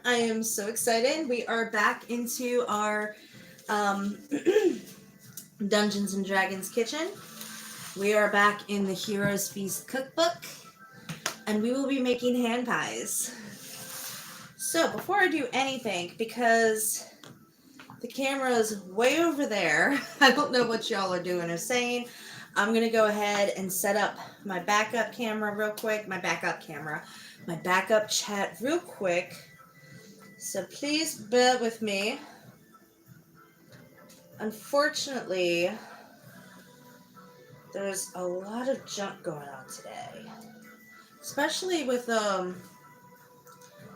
I am so excited. We are back into our um, Dungeons and Dragons kitchen. We are back in the Heroes Feast cookbook, and we will be making hand pies. So before I do anything, because the camera is way over there, I don't know what y'all are doing or saying, I'm going to go ahead and set up my backup camera real quick, my backup chat real quick. So please bear with me. Unfortunately, there's a lot of junk going on today. Especially with, I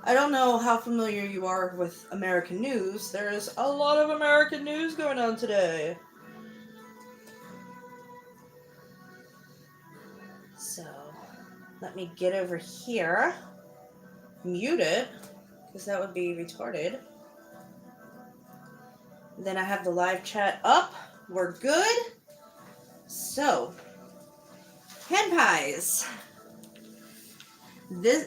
don't know how familiar you are with American news. There's a lot of American news going on today. So, let me get over here. Mute it, because that would be retarded. Then I have the live chat up. We're good. So, hand pies.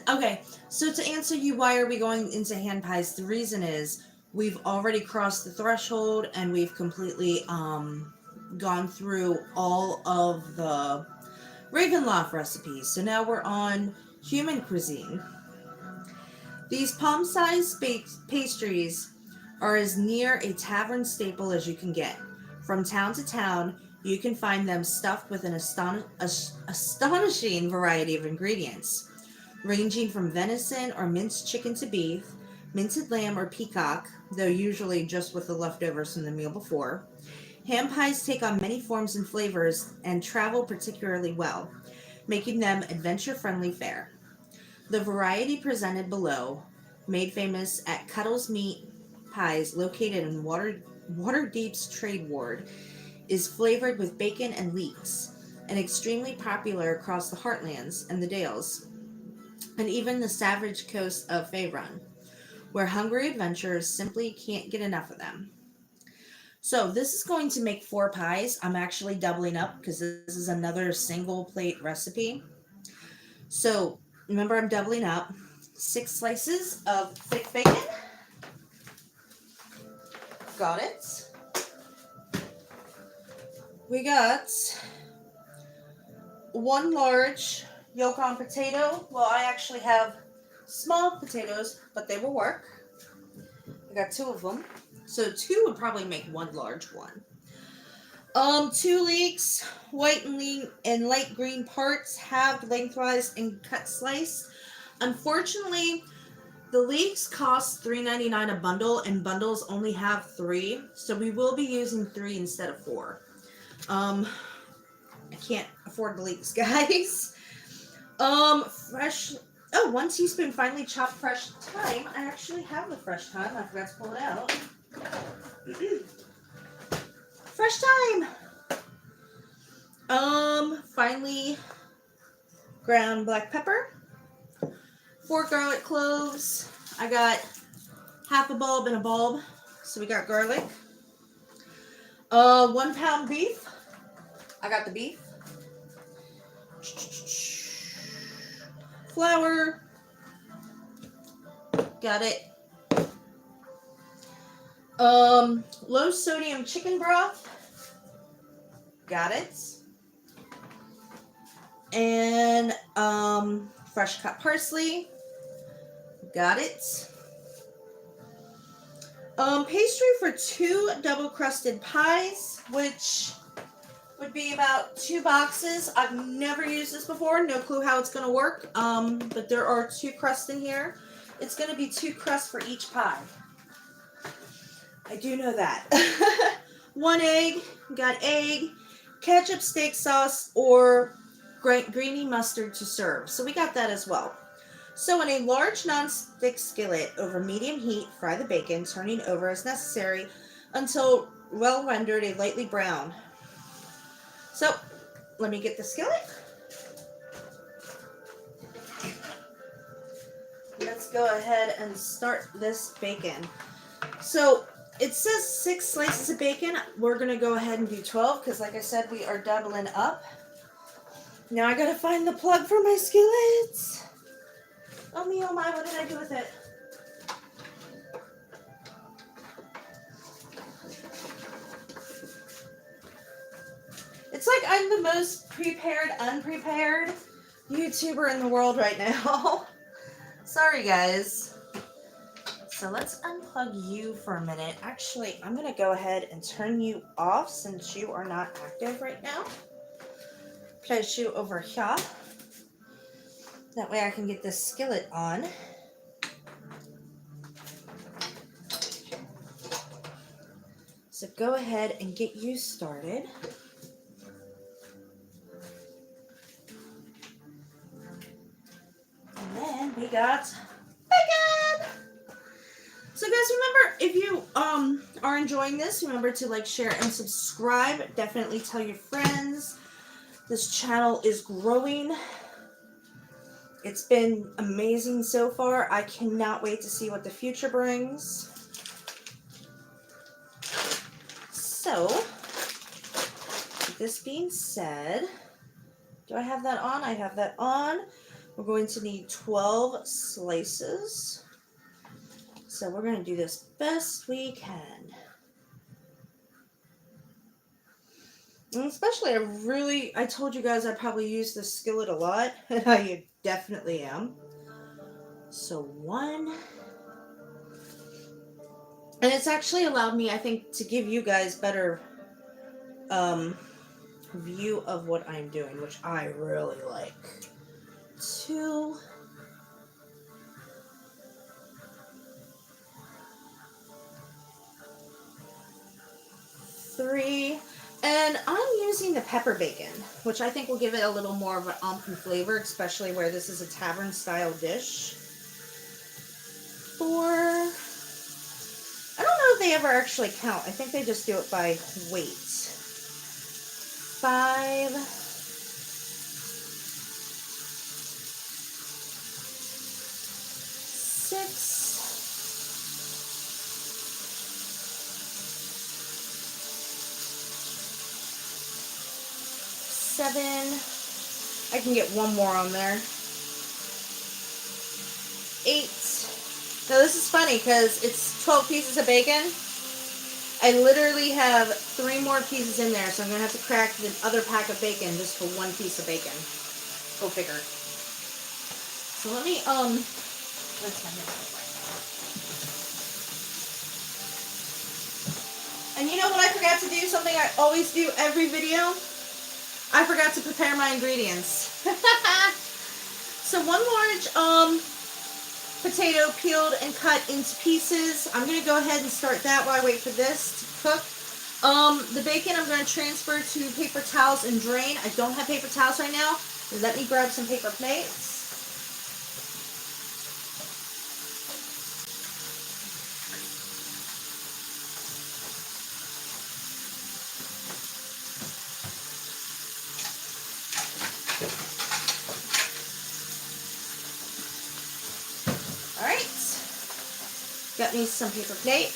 Okay, so to answer you, why are we going into hand pies? The reason is we've already crossed the threshold and we've completely gone through all of the Ravenloft recipes. So now we're on human cuisine. These palm-sized pastries are as near a tavern staple as you can get. From town to town, you can find them stuffed with an astonishing variety of ingredients, ranging from venison or minced chicken to beef, minted lamb or peacock, though usually just with the leftovers from the meal before. Ham pies take on many forms and flavors and travel particularly well, making them adventure-friendly fare. The variety presented below, made famous at Cuddles Meat Pies, located in Waterdeep's Trade Ward, is flavored with bacon and leeks, and extremely popular across the Heartlands and the Dales, and even the savage coast of Faerun, where hungry adventurers simply can't get enough of them. So this is going to make 4 pies. I'm actually doubling up because this is another single plate recipe. So remember, I'm doubling up. 6 slices of thick bacon. Got it. We got 1 large yolk on potato. Well, I actually have small potatoes, but they will work. I got 2 of them. So 2 would probably make 1 large one. 2 leeks, white and light green parts, halved lengthwise and cut sliced. Unfortunately, the leeks cost $3.99 a bundle, and bundles only have 3, so we will be using 3 instead of 4. I can't afford the leeks, guys. Fresh. Oh, 1 teaspoon finely chopped fresh thyme. I actually have the fresh thyme. I forgot to pull it out. Fresh thyme. Finely ground black pepper. 4 garlic cloves. I got half a bulb and a bulb, so we got garlic. 1 pound beef. I got the beef. Flour. Got it. Low sodium chicken broth. Got it. And fresh cut parsley. Got it. Pastry for 2 double crusted pies, which would be about 2 boxes. I've never used this before, no clue how it's going to work, but there are 2 crusts in here. It's going to be 2 crusts for each pie. I do know that. 1 egg, got egg, ketchup, steak sauce, or greeny mustard to serve. So we got that as well. So in a large non-stick skillet over medium heat, fry the bacon, turning over as necessary until well rendered a lightly brown. So let me get the skillet. Let's go ahead and start this bacon. So it says 6 slices of bacon. We're going to go ahead and do 12 because, like I said, we are doubling up. Now I got to find the plug for my skillets. Oh me, oh my, what did I do with it? I'm the most prepared, unprepared YouTuber in the world right now. Sorry, guys. So let's unplug you for a minute. Actually, I'm going to go ahead and turn you off since you are not active right now. Place you over here. That way I can get this skillet on. So go ahead and get you started. And then we got bacon! So guys, remember, if you are enjoying this, remember to like, share, and subscribe. Definitely tell your friends. This channel is growing. It's been amazing so far. I cannot wait to see what the future brings. So, with this being said, do I have that on? I have that on. We're going to need 12 slices. So we're going to do this best we can. And especially, I told you guys I probably use this skillet a lot, and I definitely am. So one. And it's actually allowed me, I think, to give you guys better view of what I'm doing, which I really like. 2. 3. And I'm using the pepper bacon, which I think will give it a little more of an umph flavor, especially where this is a tavern style dish. 4. I don't know if they ever actually count. I think they just do it by weight. 5. 6. 7. I can get one more on there. 8. Now this is funny because it's 12 pieces of bacon. I literally have 3 more pieces in there, so I'm going to have to crack the other pack of bacon just for 1 piece of bacon. Go figure. So let me, where's my hair? And you know what I forgot to do? Something I always do every video? I forgot to prepare my ingredients. So 1 large, potato peeled and cut into pieces. I'm going to go ahead and start that while I wait for this to cook. The bacon I'm going to transfer to paper towels and drain. I don't have paper towels right now. Let me grab some paper plates. Got me some paper plate.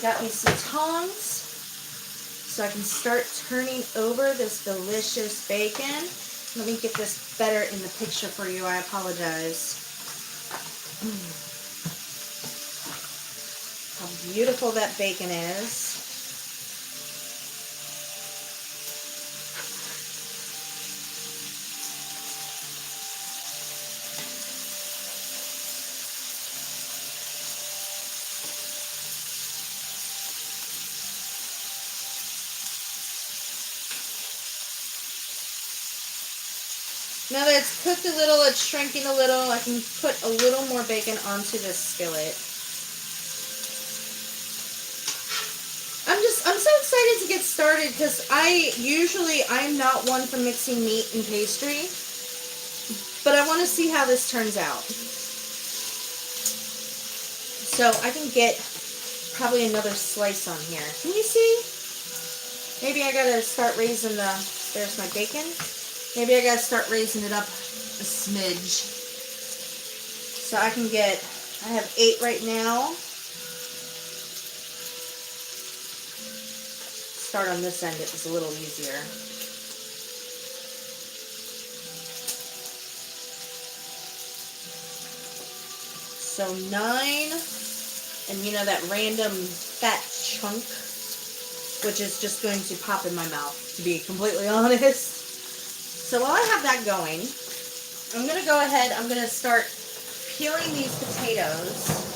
Got me some tongs so I can start turning over this delicious bacon. Let me get this better in the picture for you. I apologize. How beautiful that bacon is. Now that it's cooked a little, it's shrinking a little, I can put a little more bacon onto this skillet. I'm so excited to get started because I'm not one for mixing meat and pastry, but I want to see how this turns out. So I can get probably another slice on here. Can you see? Maybe I gotta start raising there's my bacon. Maybe I gotta start raising it up a smidge. So I have 8 right now. Start on this end, it was a little easier. So 9, and you know that random fat chunk, which is just going to pop in my mouth, to be completely honest. So while I have that going, I'm going to go ahead, I'm going to start peeling these potatoes.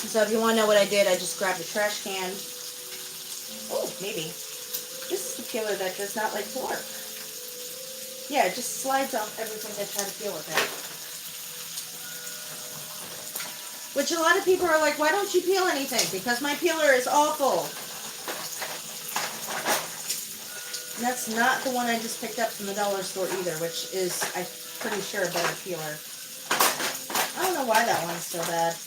So if you want to know what I did, I just grabbed a trash can. Oh, maybe. This is the peeler that does not like to work. Yeah, it just slides off everything I try to peel with it. Which a lot of people are like, why don't you peel anything? Because my peeler is awful. And that's not the one I just picked up from the dollar store either, which is, I'm pretty sure, a better peeler. I don't know why that one's so bad.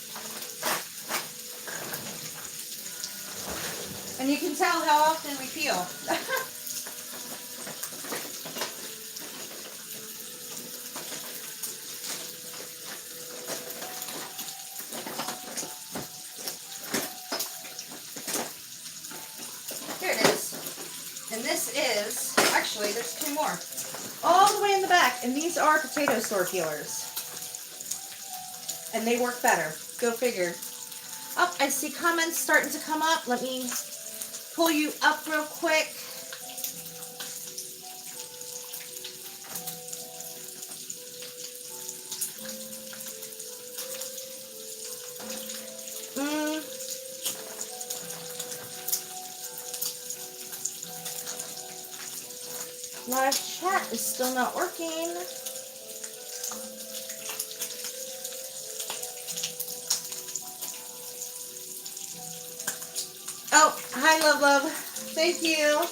And you can tell how often we peel. Here it is. And this is, actually there's 2 more. All the way in the back. And these are potato store peelers. And they work better. Go figure. Oh, I see comments starting to come up. Let me pull you up real quick. Live chat is still not working. Oh, hi, love. Thank you.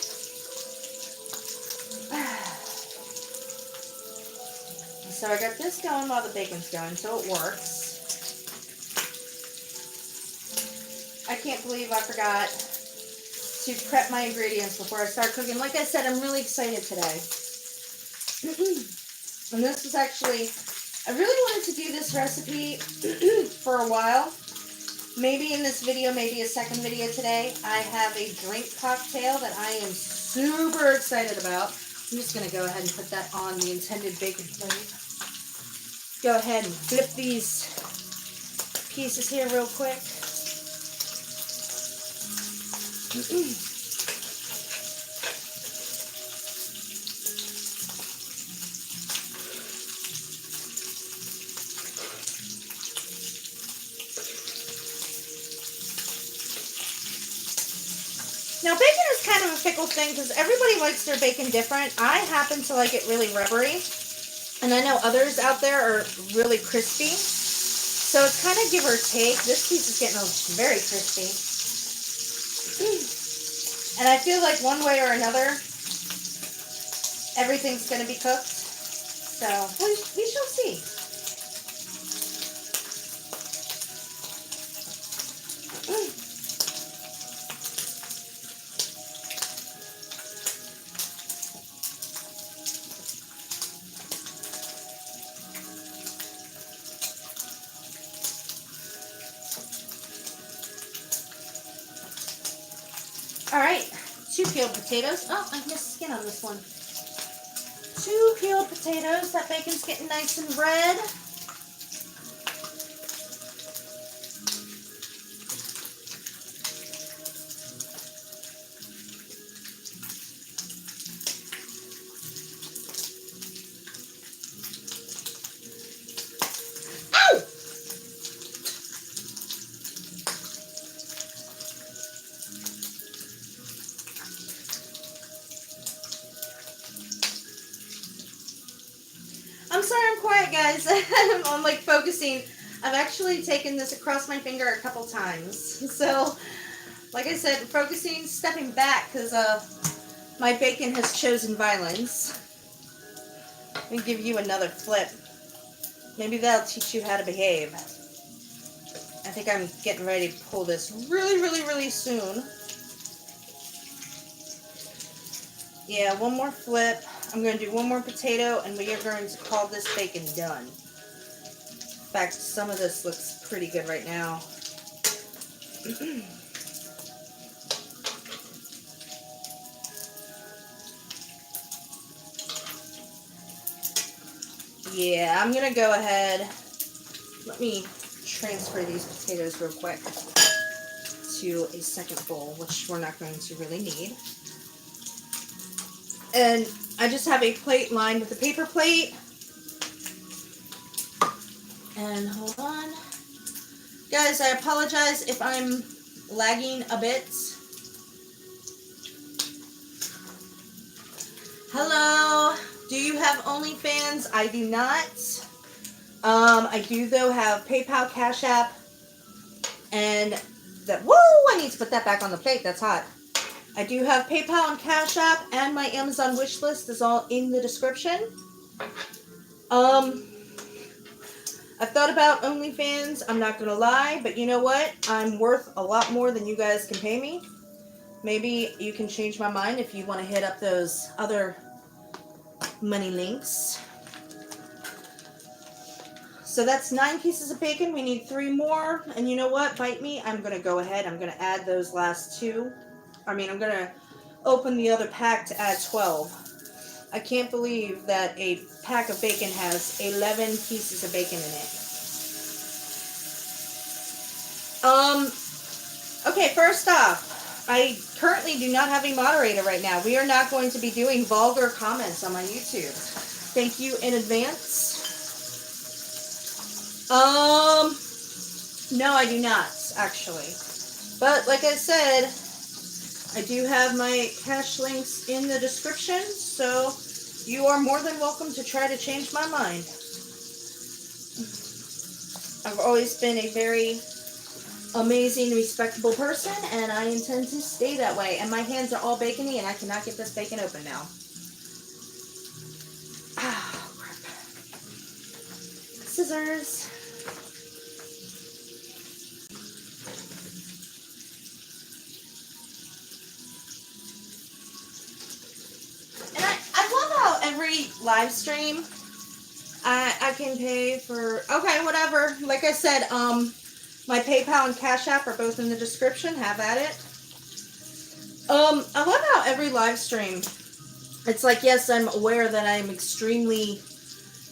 So I got this going while the bacon's going, so it works. I can't believe I forgot to prep my ingredients before I start cooking. Like I said, I'm really excited today. And this is actually, I really wanted to do this recipe for a while. Maybe in this video, maybe a second video today. I have a drink cocktail that I am super excited about. I'm just going to go ahead and put that on the intended bacon plate. Go ahead and flip these pieces here real quick. Now, bacon is kind of a fickle thing because everybody likes their bacon different. I happen to like it really rubbery, and I know others out there are really crispy. So it's kind of give or take. This piece is getting very crispy. And I feel like one way or another, everything's going to be cooked. So we shall see. All right, 2 peeled potatoes. Oh, I missed skin on this one. 2 peeled potatoes. That bacon's getting nice and red. I'm sorry I'm quiet, guys. I'm like focusing. I've actually taken this across my finger a couple times. So, like I said, focusing, stepping back because my bacon has chosen violence. Let me give you another flip. Maybe that'll teach you how to behave. I think I'm getting ready to pull this really soon. Yeah, one more flip. I'm going to do one more potato, and we are going to call this bacon done. In fact, some of this looks pretty good right now. Yeah, I'm gonna go ahead. Let me transfer these potatoes real quick to a second bowl, which we're not going to really need. And I just have a plate lined with a paper plate. And hold on. Guys, I apologize if I'm lagging a bit. Hello. Do you have OnlyFans? I do not. I do though have PayPal, Cashapp, and that. Whoa! I need to put that back on the plate. That's hot. I do have PayPal and Cashapp, and my Amazon wish list is all in the description. I've thought about OnlyFans. I'm not gonna lie, but you know what? I'm worth a lot more than you guys can pay me. Maybe you can change my mind if you want to hit up those other money links. So that's 9 pieces of bacon. We need 3 more. And you know what? Bite me. I'm going to go ahead. I'm going to add those last 2. I'm going to open the other pack to add 12. I can't believe that a pack of bacon has 11 pieces of bacon in it. Okay, first off, I currently do not have a moderator right now. We are not going to be doing vulgar comments on my YouTube. Thank you in advance. No, I do not, actually. But like I said, I do have my cash links in the description, so you are more than welcome to try to change my mind. I've always been a very amazing, respectable person, and I intend to stay that way. And my hands are all bacony, and I cannot get this bacon open now. Ah, crap. Scissors. And I love how every live stream I can pay for, okay, whatever. Like I said, my PayPal and Cash App are both in the description. Have at it. I love how every live stream, it's like, yes, I'm aware that I'm extremely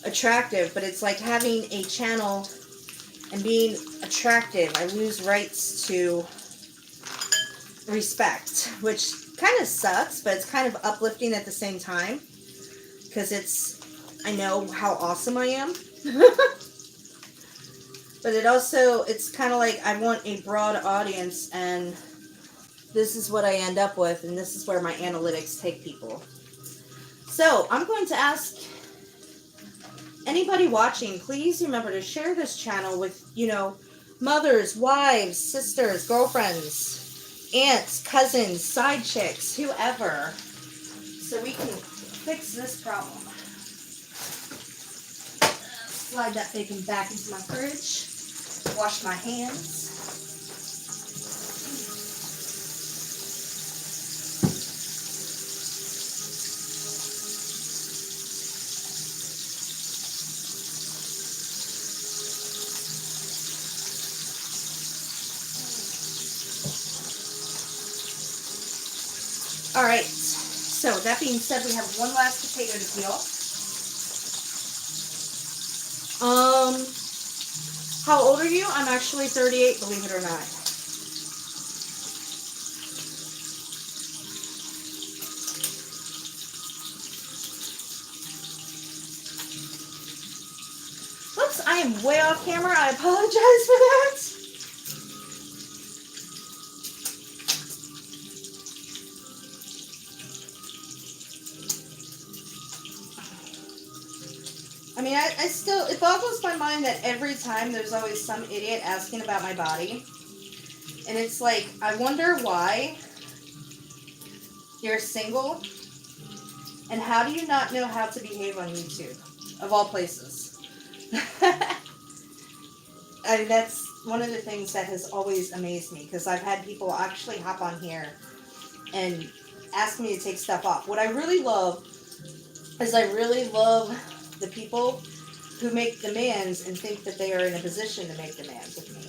attractive, but it's like having a channel and being attractive. I lose rights to respect, which kind of sucks, but it's kind of uplifting at the same time, because I know how awesome I am. But it's kind of like I want a broad audience, and this is what I end up with, and this is where my analytics take people. So I'm going to ask anybody watching, please remember to share this channel with, mothers, wives, sisters, girlfriends, aunts, cousins, side chicks, whoever, so we can fix this problem. Slide that bacon back into my fridge. Wash my hands. All right. So that being said, we have one last potato to peel. How old are you? I'm actually 38, believe it or not. Whoops, I am way off camera. I apologize for that. I mean, I still, it boggles my mind that every time there's always some idiot asking about my body. And it's like, I wonder why you're single, and how do you not know how to behave on YouTube, of all places? I mean, that's one of the things that has always amazed me, because I've had people actually hop on here and ask me to take stuff off. What I really love is the people who make demands and think that they are in a position to make demands of me.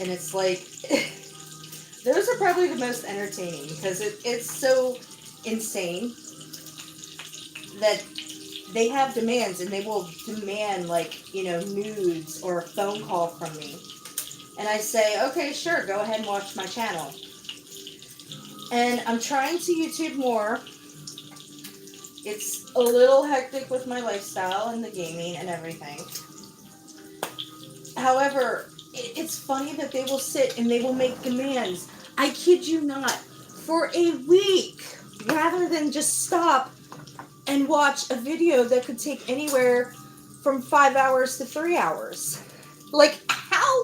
And it's like, those are probably the most entertaining, because it's so insane that they have demands, and they will demand, like, you know, nudes or a phone call from me. And I say, okay, sure, go ahead and watch my channel. And I'm trying to YouTube more. It's a little hectic with my lifestyle and the gaming and everything. However, it's funny that they will sit and they will make demands. I kid you not, for a week, rather than just stop and watch a video that could take anywhere from 5 hours to 3 hours. Like, how?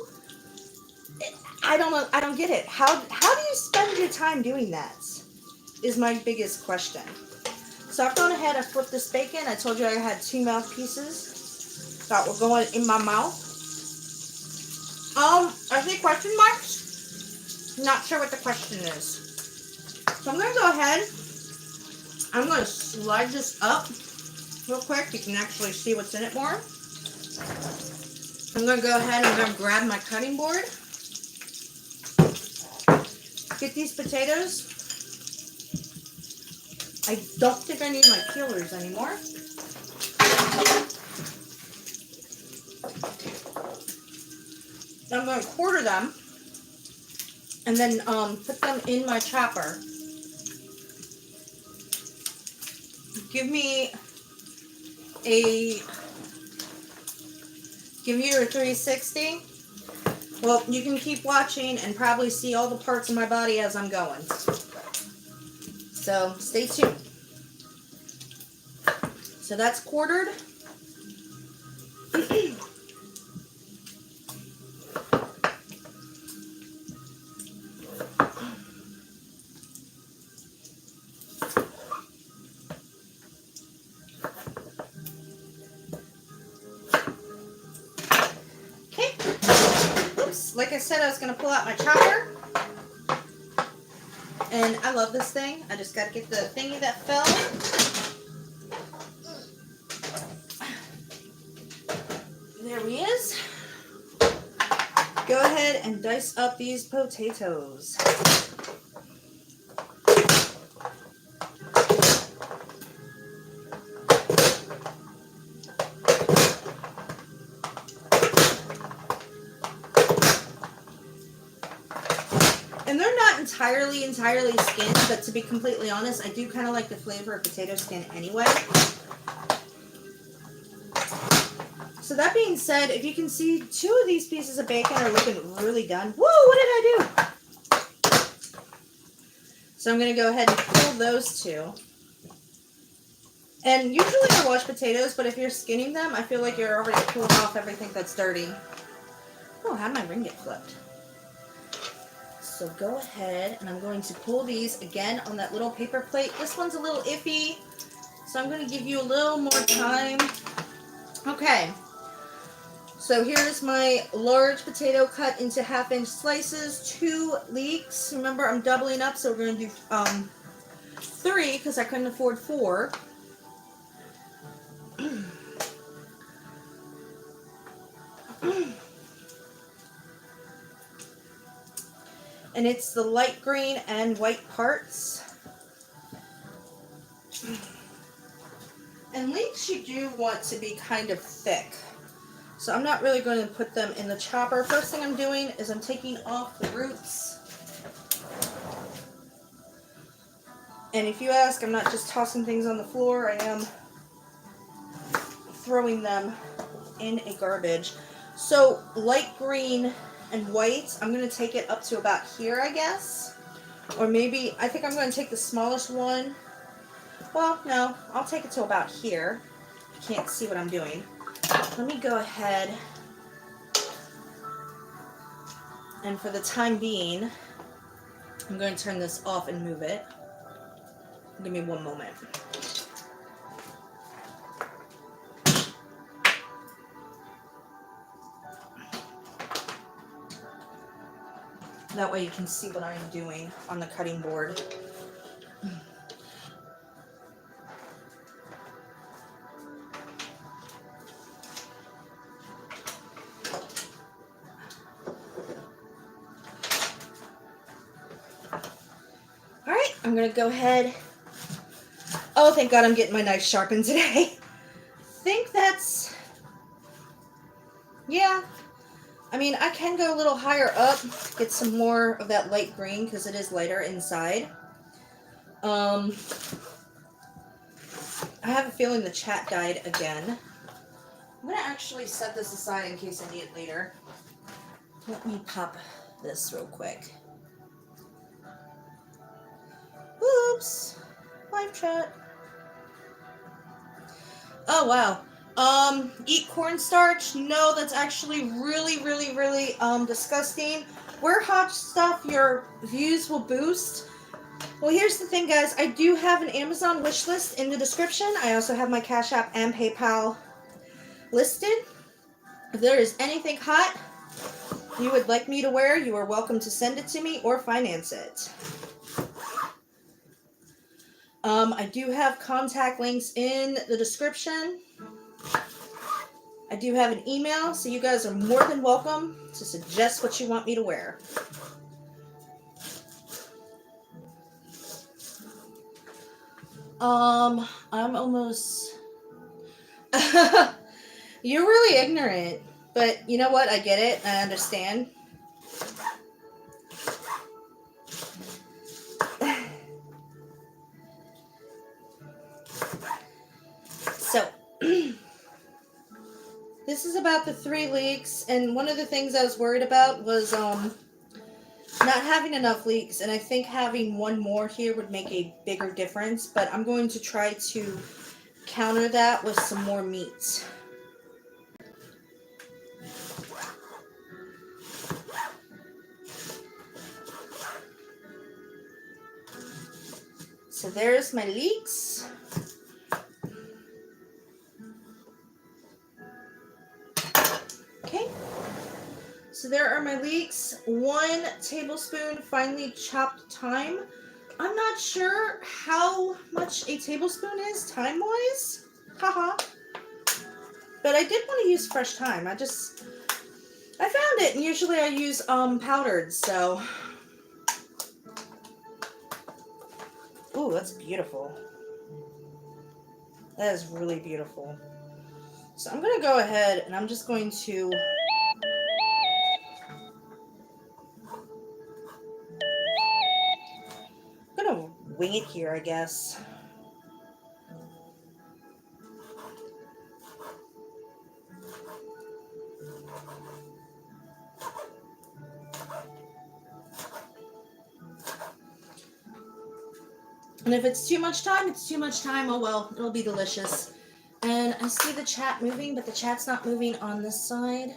I don't know. I don't get it. How do you spend your time doing that? Is my biggest question. So I've gone ahead and flipped this bacon. I told you I had 2 mouthpieces that were going in my mouth. I see question marks. Not sure what the question is. So I'm gonna go ahead. I'm gonna slide this up real quick. You can actually see what's in it more. I'm gonna go ahead and I'm gonna grab my cutting board. Get these potatoes. I don't think I need my peelers anymore. I'm going to quarter them and then put them in my chopper. Give you a 360. Well, you can keep watching and probably see all the parts of my body as I'm going. So stay tuned. So that's quartered. Okay. Oops. Like I said, I was going to pull out my chopper. And I love this thing. I just got to get the thingy that fell. There he is. Go ahead and dice up these potatoes. And they're not entirely skinned, but to be completely honest, I do kind of like the flavor of potato skin anyway. So that being said, if you can see, 2 of these pieces of bacon are looking really done. Whoa, what did I do? So I'm going to go ahead and pull those 2. And usually I wash potatoes, but if you're skinning them, I feel like you're already pulling off everything that's dirty. Oh, how did my ring get flipped? So go ahead, and I'm going to pull these again on that little paper plate. This one's a little iffy, so I'm going to give you a little more time. Okay. So here's my large potato cut into 1/2-inch slices, 2 leeks. Remember, I'm doubling up, so we're going to do 3 because I couldn't afford 4. And it's the light green and white parts. And leeks you do want to be kind of thick. So I'm not really going to put them in the chopper. First thing I'm doing is I'm taking off the roots. And if you ask, I'm not just tossing things on the floor. I am throwing them in a garbage. So light green and white, I'm going to take it up to about here, I guess. Or maybe, I think I'm going to take the smallest one. Well, no, I'll take it to about here. You can't see what I'm doing. Let me go ahead, and for the time being, I'm going to turn this off and move it. Give me one moment. That way you can see what I'm doing on the cutting board. Alright, I'm going to go ahead Oh, thank God I'm getting my knife sharpened today. I think that's... Yeah. I mean, I can go a little higher up, get some more of that light green, because it is lighter inside. I have a feeling the chat died again. I'm going to actually set this aside in case I need it later. Let me pop this real quick. Oops. Live chat. Oh, wow. Eat cornstarch? No, that's actually really, really, really, disgusting. Wear hot stuff, your views will boost. Well, here's the thing, guys. I do have an Amazon wish list in the description. I also have my Cash App and PayPal listed. If there is anything hot you would like me to wear, you are welcome to send it to me or finance it. I do have contact links in the description. I do have an email, so you guys are more than welcome to suggest what you want me to wear. I'm almost... You're really ignorant, but you know what? I get it. I understand. So, this is about the 3 leeks, and one of the things I was worried about was not having enough leeks, and I think having one more here would make a bigger difference, but I'm going to try to counter that with some more meat. So there's my leeks. Okay. So there are my leeks. 1 tablespoon finely chopped thyme. I'm not sure how much a tablespoon is time-wise. Haha. But I did want to use fresh thyme. I found it, and usually I use powdered, so. Ooh, that's beautiful. That is really beautiful. So I'm going to go ahead and I'm just going to... I'm going to wing it here, I guess. And if it's too much time, it's too much time. Oh well, it'll be delicious. And I see the chat moving, but the chat's not moving on this side.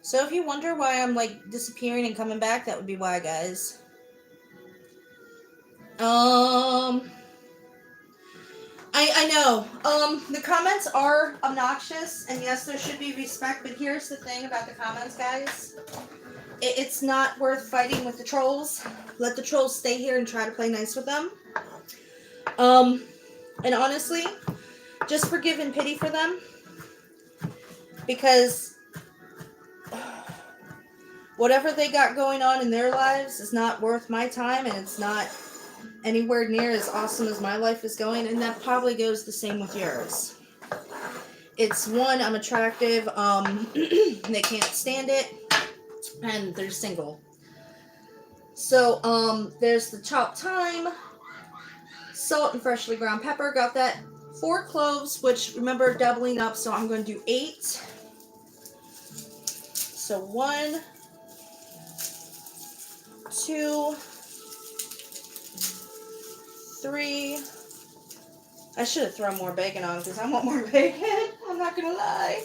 So if you wonder why I'm like disappearing and coming back, that would be why, guys. I know. The comments are obnoxious, and yes, there should be respect, but here's the thing about the comments, guys. It's not worth fighting with the trolls. Let the trolls stay here and try to play nice with them. And honestly, just forgive and pity for them. Because whatever they got going on in their lives is not worth my time, and it's not anywhere near as awesome as my life is going, and that probably goes the same with yours. It's one, I'm attractive, they can't stand it, and they're single. So, there's the chopped thyme, salt and freshly ground pepper, got that. 4 cloves, which remember doubling up, so I'm going to do 8. So 1, 2, 3. I should have thrown more bacon on because I want more bacon. I'm not gonna lie.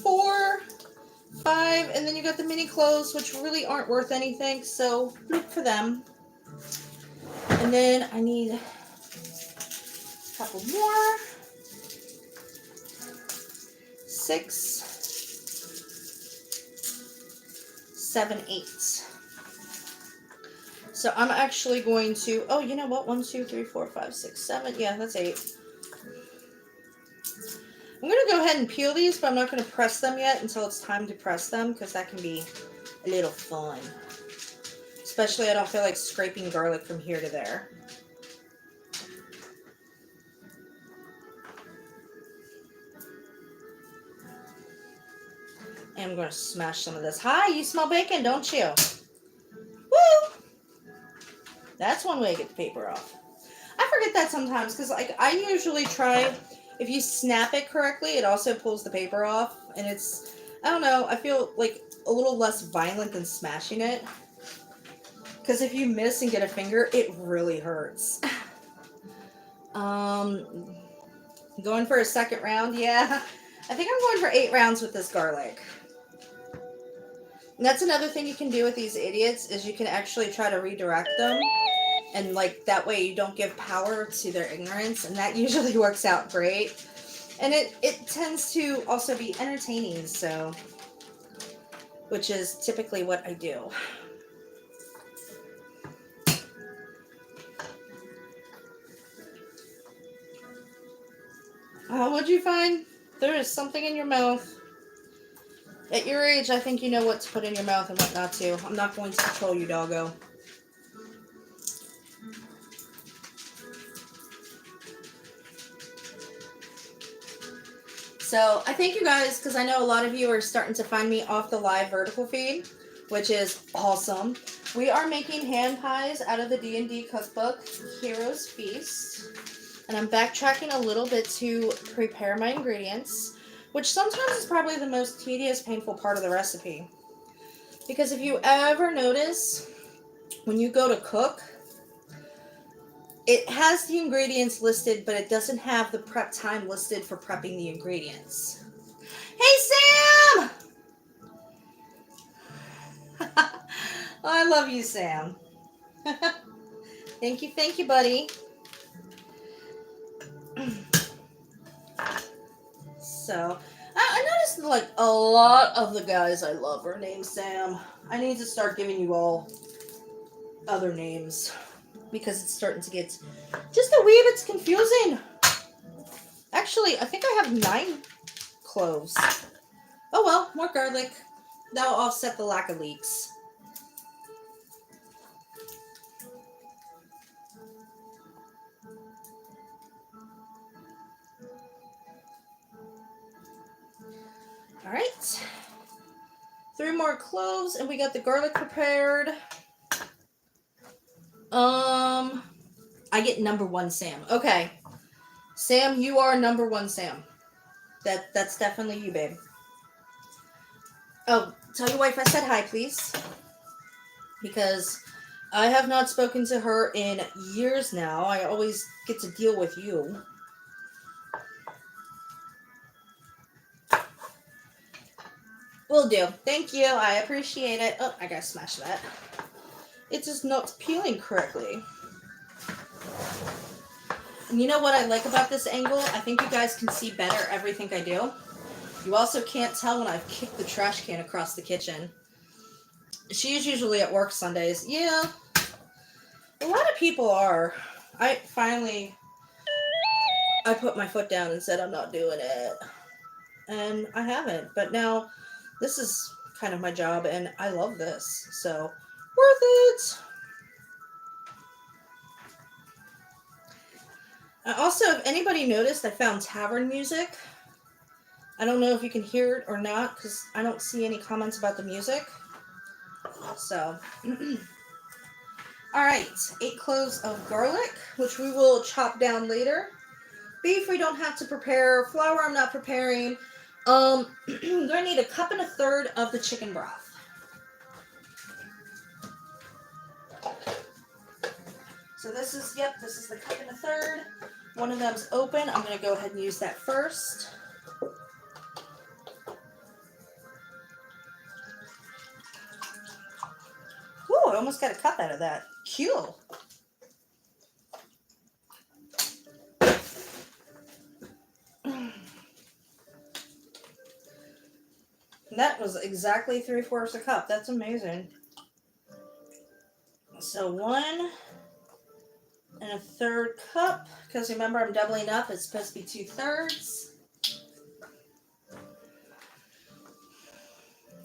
4, 5, and then you got the mini cloves, which really aren't worth anything, so look for them. And then I need a couple more. 6, 7, 8. So I'm actually going to, oh, you know what? 1, 2, 3, 4, 5, 6, 7. Yeah, that's 8. I'm going to go ahead and peel these, but I'm not going to press them yet until it's time to press them, because that can be a little fun. Especially I don't feel like scraping garlic from here to there. And I'm going to smash some of this. Hi, you smell bacon, don't you? Woo! That's one way to get the paper off. I forget that sometimes because like I usually try, if you snap it correctly, it also pulls the paper off. And it's, I don't know, I feel like a little less violent than smashing it. Because if you miss and get a finger, it really hurts. Going for a second round, yeah. I think I'm going for 8 rounds with this garlic. And that's another thing you can do with these idiots, is you can actually try to redirect them. And like that way you don't give power to their ignorance. And that usually works out great. And it tends to also be entertaining, so, which is typically what I do. What'd you find? There is something in your mouth. At your age, I think you know what to put in your mouth and what not to. I'm not going to control you, doggo. So, I thank you guys, because I know a lot of you are starting to find me off the live vertical feed, which is awesome. We are making hand pies out of the D&D cookbook, Hero's Feast. And I'm backtracking a little bit to prepare my ingredients, which sometimes is probably the most tedious, painful part of the recipe. Because if you ever notice, when you go to cook, it has the ingredients listed, but it doesn't have the prep time listed for prepping the ingredients. Hey, Sam! Oh, I love you, Sam. Thank you, buddy. So, I noticed like a lot of the guys I love are named Sam. I need to start giving you all other names because it's starting to get just a wee bit confusing. Actually, I think I have 9 cloves. Oh well, more garlic. That'll offset the lack of leeks. All right. 3 more cloves, and we got the garlic prepared. I get number 1 Sam. Okay. Sam, you are number 1 Sam. That's definitely you, babe. Oh, tell your wife I said hi, please. Because I have not spoken to her in years now. I always get to deal with you. Will do. Thank you. I appreciate it. Oh, I gotta smash that. It's just not peeling correctly. And you know what I like about this angle? I think you guys can see better everything I do. You also can't tell when I've kicked the trash can across the kitchen. She's usually at work Sundays. Yeah. A lot of people are. I put my foot down and said I'm not doing it. And I haven't. But now this is kind of my job and I love this. So, worth it. Also, if anybody noticed, I found tavern music. I don't know if you can hear it or not because I don't see any comments about the music. So, alright, 8 cloves of garlic, which we will chop down later. Beef we don't have to prepare. Flour I'm not preparing. I'm going to need 1 1/3 cups of the chicken broth. So this is the 1 1/3 cups. One of them's open. I'm going to go ahead and use that first. Ooh, I almost got a cup out of that. Cool. That was exactly 3/4 cup. That's amazing. So 1 1/3 cup, because remember I'm doubling up. It's supposed to be 2/3.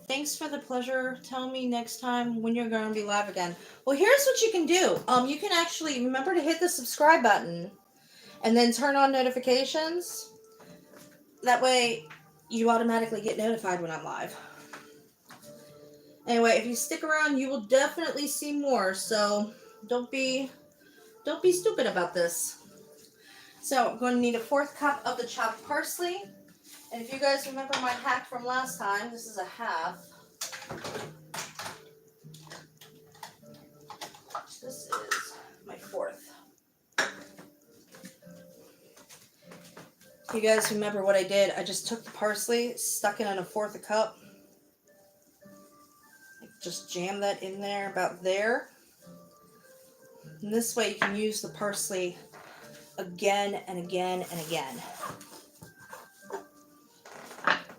Thanks for the pleasure. Tell me next time when you're going to be live again. Well, here's what you can do. You can actually remember to hit the subscribe button and then turn on notifications. That way you automatically get notified when I'm live. Anyway, if you stick around, you will definitely see more. So don't be stupid about this. So I'm going to need a 1/4 cup of the chopped parsley. And if you guys remember my hack from last time, this is a half. This is my 1/4. You guys remember what I did? I just took the parsley, stuck it in a 1/4 cup. Just jam that in there about there. And this way you can use the parsley again and again and again.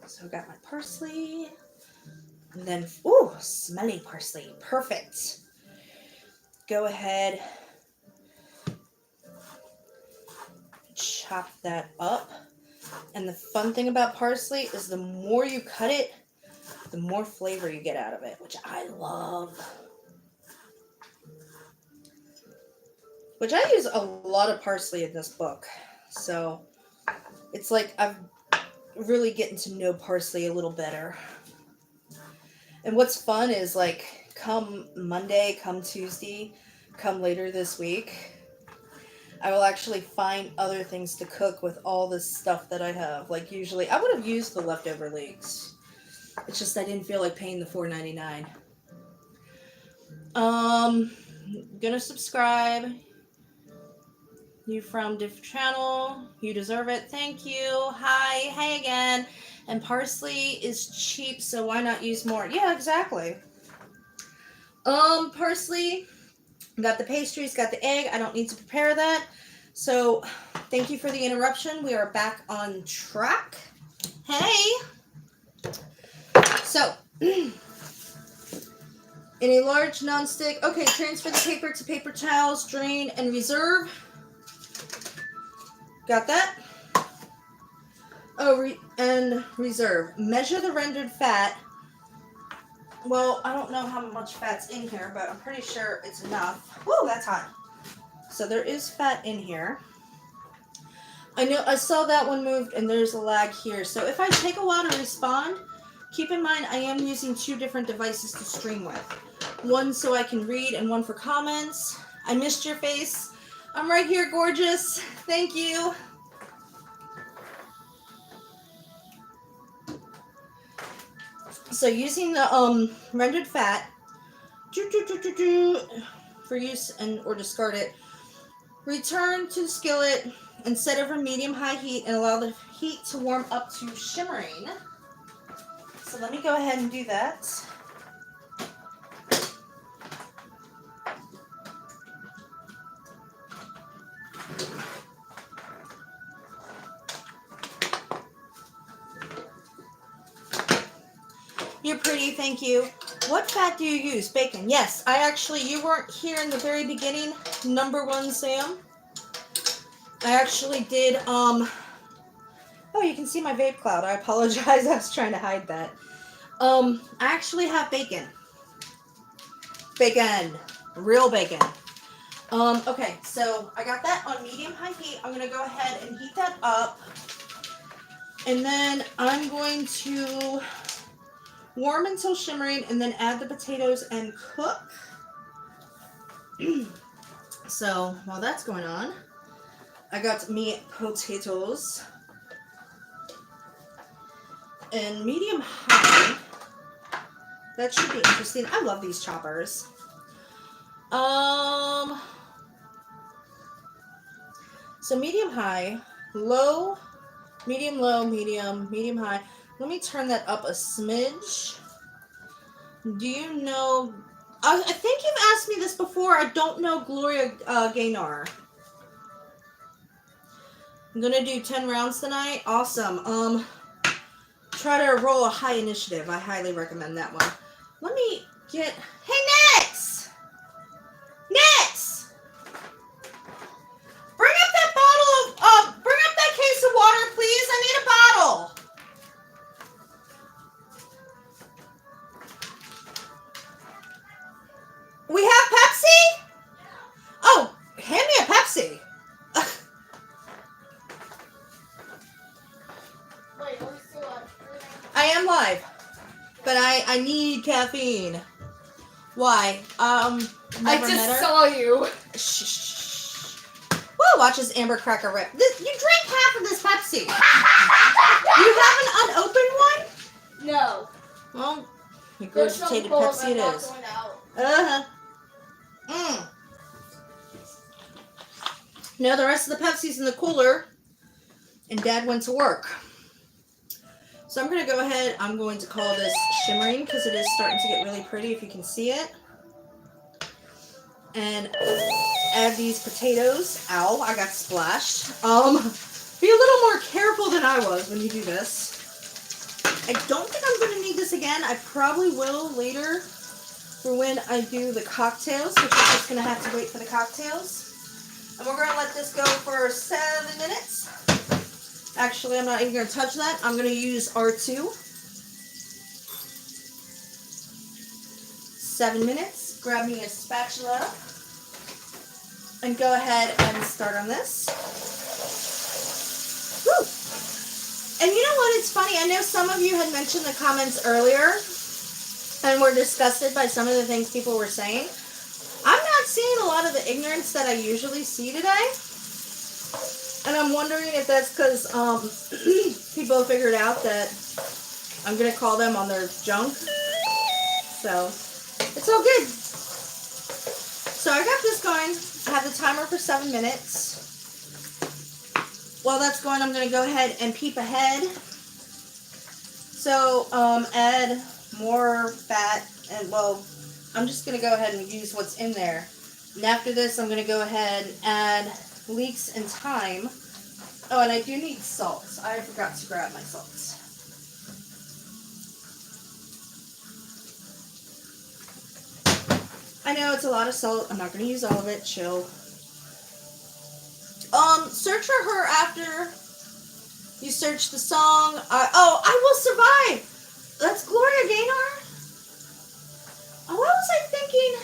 So I've got my parsley. And then, ooh, smelly parsley. Perfect. Go ahead. Chop that up. And the fun thing about parsley is the more you cut it, the more flavor you get out of it, which I love. Which I use a lot of parsley in this book. So it's like I'm really getting to know parsley a little better. And what's fun is like come Monday, come Tuesday, come later this week, I will actually find other things to cook with all this stuff that I have. Like usually, I would have used the leftover leeks. It's just I didn't feel like paying the $4.99. Gonna subscribe. You from different channel. You deserve it. Thank you. Hi. Hey again. And parsley is cheap, so why not use more? Yeah, exactly. Parsley. Got the pastries, got the egg. I don't need to prepare that. So, thank you for the interruption. We are back on track. Hey! So, in a large nonstick, okay, transfer the paper to paper towels, drain, and reserve. Got that? Oh, and reserve. Measure the rendered fat. Well, I don't know how much fat's in here, but I'm pretty sure it's enough. Whoa, that's hot. So there is fat in here. I know I saw that one moved and there's a lag here. So if I take a while to respond, keep in mind I am using 2 different devices to stream with. One so I can read and one for comments. I missed your face. I'm right here, gorgeous. Thank you. So using the rendered fat for use and or discard it. Return to the skillet and set over medium-high heat and allow the heat to warm up to shimmering. So let me go ahead and do that. You're pretty, thank you. What fat do you use? Bacon. Yes, you weren't here in the very beginning, number 1 Sam. I actually did, oh, you can see my vape cloud. I apologize, I was trying to hide that. I actually have bacon. Bacon. Real bacon. Okay, so I got that on medium-high heat. I'm going to go ahead and heat that up. And then I'm going to warm until shimmering and then add the potatoes and cook. So while that's going on, I got me potatoes and medium high. That should be interesting. I love these choppers. So medium high, low, medium low, medium high. Let me turn that up a smidge. Do you know... I think you've asked me this before. I don't know Gloria Gaynor. I'm going to do 10 rounds tonight. Awesome. Try to roll a high initiative. I highly recommend that one. Let me get... Hey, Nix! Nix! Bring up that bottle of... bring up that case of water, please. I need a bottle. We have Pepsi? Oh, hand me a Pepsi. Wait, we're still on. I am live. But I need caffeine. Why? I Never met just her. saw you. Shh. Whoa, watch this Amber cracker rip. You drank half of this Pepsi. You have an unopened one? No. Well, There's some regurgitated cold, Pepsi I'm it not is. going out. Now the rest of the Pepsi's in the cooler, and Dad went to work. So I'm going to go ahead, I'm going to call this shimmering because it is starting to get really pretty if you can see it. And add these potatoes. Ow, I got splashed. Be a little more careful than I was when you do this. I don't think I'm going to need this again. I probably will later for when I do the cocktails, which I'm just going to have to wait for the cocktails. And we're going to let this go for 7 minutes. Actually, I'm not even going to touch that. I'm going to use R2. 7 minutes. Grab me a spatula. And go ahead and start on this. Woo! And you know what? It's funny. I know some of you had mentioned the comments earlier and were disgusted by some of the things people were saying. I'm not seeing a lot of the ignorance that I usually see today. And I'm wondering if that's because people figured out that I'm going to call them on their junk. So, it's all good. So I got this going. I have the timer for 7 minutes. While that's going, I'm going to go ahead and peep ahead. So, add more fat. And, well, I'm just going to go ahead and use what's in there. And after this, I'm going to go ahead and add leeks and thyme. Oh, and I do need salt. I forgot to grab my salt. I know it's a lot of salt. I'm not going to use all of it. Chill. Search for her after you search the song. I Will Survive. That's Gloria Gaynor. Oh, what was I thinking?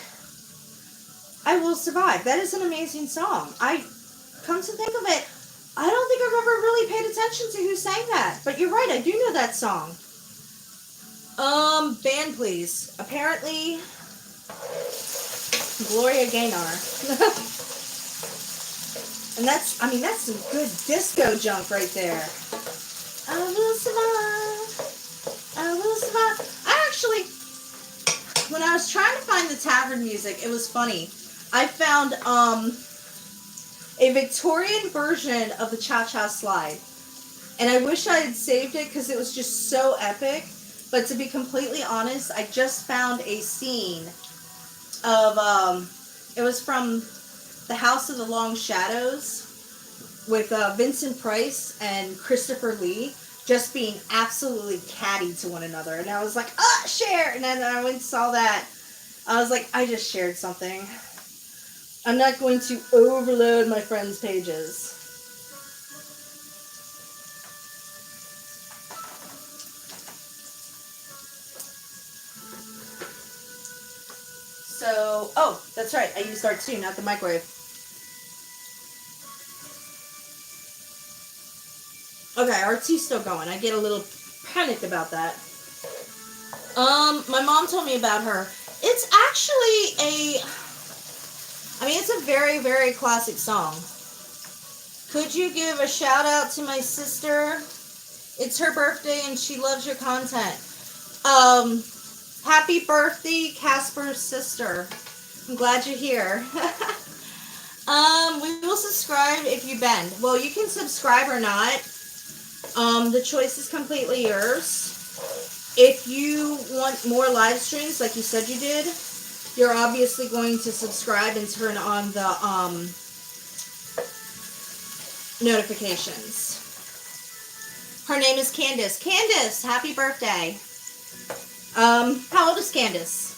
I Will Survive. That is an amazing song. Come to think of it, I don't think I've ever really paid attention to who sang that. But you're right, I do know that song. Band please. Apparently, Gloria Gaynor. And that's some good disco junk right there. I will survive. I will survive. When I was trying to find the tavern music, it was funny. I found, a Victorian version of the Cha-Cha Slide. And I wish I had saved it because it was just so epic. But to be completely honest, I just found a scene of, it was from The House of the Long Shadows with Vincent Price and Christopher Lee just being absolutely catty to one another. And I was like, share! And then I went and saw that. I was like, I just shared something. I'm not going to overload my friends' pages. So, oh, that's right. I used R2, not the microwave. Okay, R2's still going. I get a little panicked about that. My mom told me about her. It's actually it's a very, very classic song. Could you give a shout out to my sister? It's her birthday and she loves your content. Happy birthday, Casper's sister. I'm glad you're here. We will subscribe if you bend. Well, you can subscribe or not. The choice is completely yours. If you want more live streams, like you said you did, you're obviously going to subscribe and turn on the notifications. Her name is Candace. Candace, happy birthday. How old is Candace?